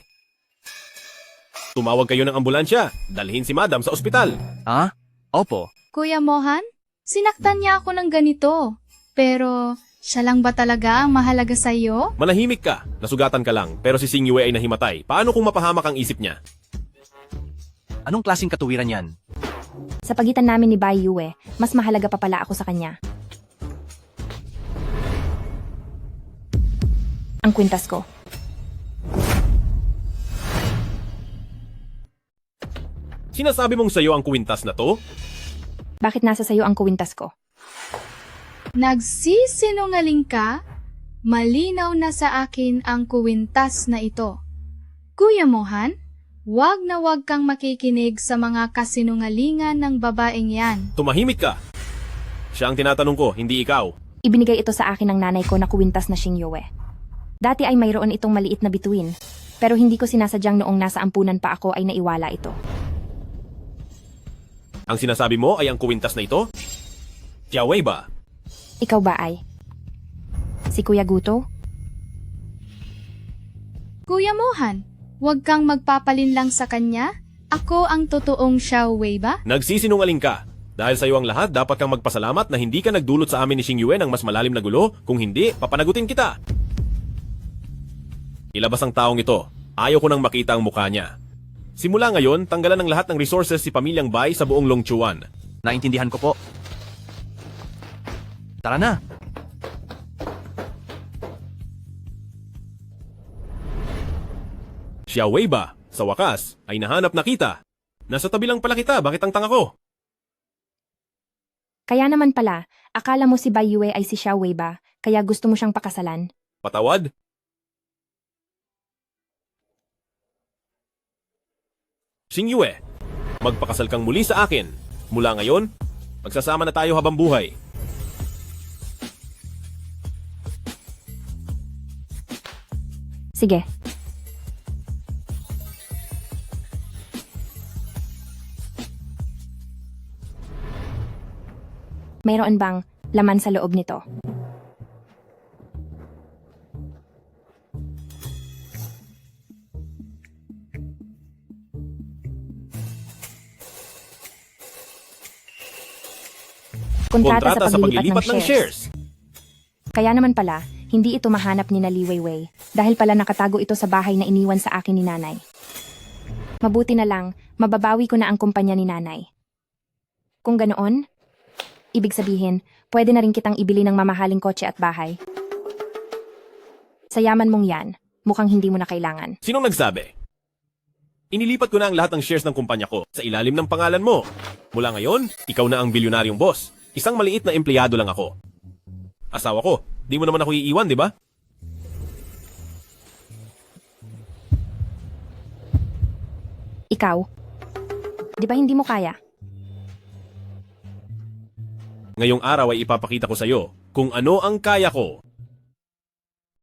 tumawag kayo ng ambulansya. Dalhin si Madam sa ospital. Ah? Opo. Kuya Mohan, sinaktan niya ako ng ganito. Pero, siya lang ba talaga ang mahalaga sa iyo? Manahimik ka, nasugatan ka lang, pero si Xingyue ay nahimatay. Paano kung mapahamak ang isip niya? Anong klaseng katuwiran yan? Sa pagitan namin ni Bai Yue, mas mahalaga pa pala ako sa kanya. Ang kwintas ko. Sinasabi mong sayo ang kuwintas na to? Bakit nasa sayo ang kwintas ko? Nagsisinungaling ka? Malinaw na sa akin ang kuwintas na ito. Kuya Mohan, wag na wag kang makikinig sa mga kasinungalingan ng babaeng yan. Tumahimik ka. Siya ang tinatanong ko, hindi ikaw. Ibinigay ito sa akin ng nanay ko na kwintas na Xingyue. Dati ay mayroon itong maliit na bituin, pero hindi ko sinasadyang noong nasa ampunan pa ako ay naiwala ito. Ang sinasabi mo ay ang kuwintas na ito? Xiaowei ba? Ikaw ba ay? Si Kuya Guto? Kuya Mohan, wag kang magpapalinlang sa kanya. Ako ang totoong Xiaowei ba? Nagsisinungaling ka. Dahil sa iyo ang lahat, dapat kang magpasalamat na hindi ka nagdulot sa amin ni Xingyue ng mas malalim na gulo. Kung hindi, papanagutin kita. Ilabas ang taong ito. Ayaw ko nang makita ang mukha niya. Simula ngayon, tanggalan ng lahat ng resources si Pamilyang Bai sa buong Longchuan. Naintindihan ko po. Tara na. Xiaowei ba, sa wakas, ay nahanap na kita. Nasa tabi lang pala kita, bakit ang tanga ko? Kaya naman pala, akala mo si Bai Yue ay si Xiaowei ba, kaya gusto mo siyang pakasalan? Patawad? Xingyue, magpakasal kang muli sa akin. Mula ngayon, magsasama na tayo habang buhay. Sige. Mayroon bang laman sa loob nito? Kontrata sa paglilipat ng shares. Kaya naman pala, hindi ito mahanap ni na Li Weiwei dahil pala nakatago ito sa bahay na iniwan sa akin ni nanay. Mabuti na lang, mababawi ko na ang kumpanya ni nanay. Kung ganoon, ibig sabihin, pwede na rin kitang ibili ng mamahaling kotse at bahay. Sa yaman mong yan, mukhang hindi mo na kailangan. Sinong nagsabi? Inilipat ko na ang lahat ng shares ng kumpanya ko sa ilalim ng pangalan mo. Mula ngayon, ikaw na ang bilyonaryong boss. Isang maliit na empleyado lang ako. Asawa ko, di mo naman ako iiwan, di ba? Ikaw? Di ba hindi mo kaya? Ngayong araw ay ipapakita ko sa iyo kung ano ang kaya ko.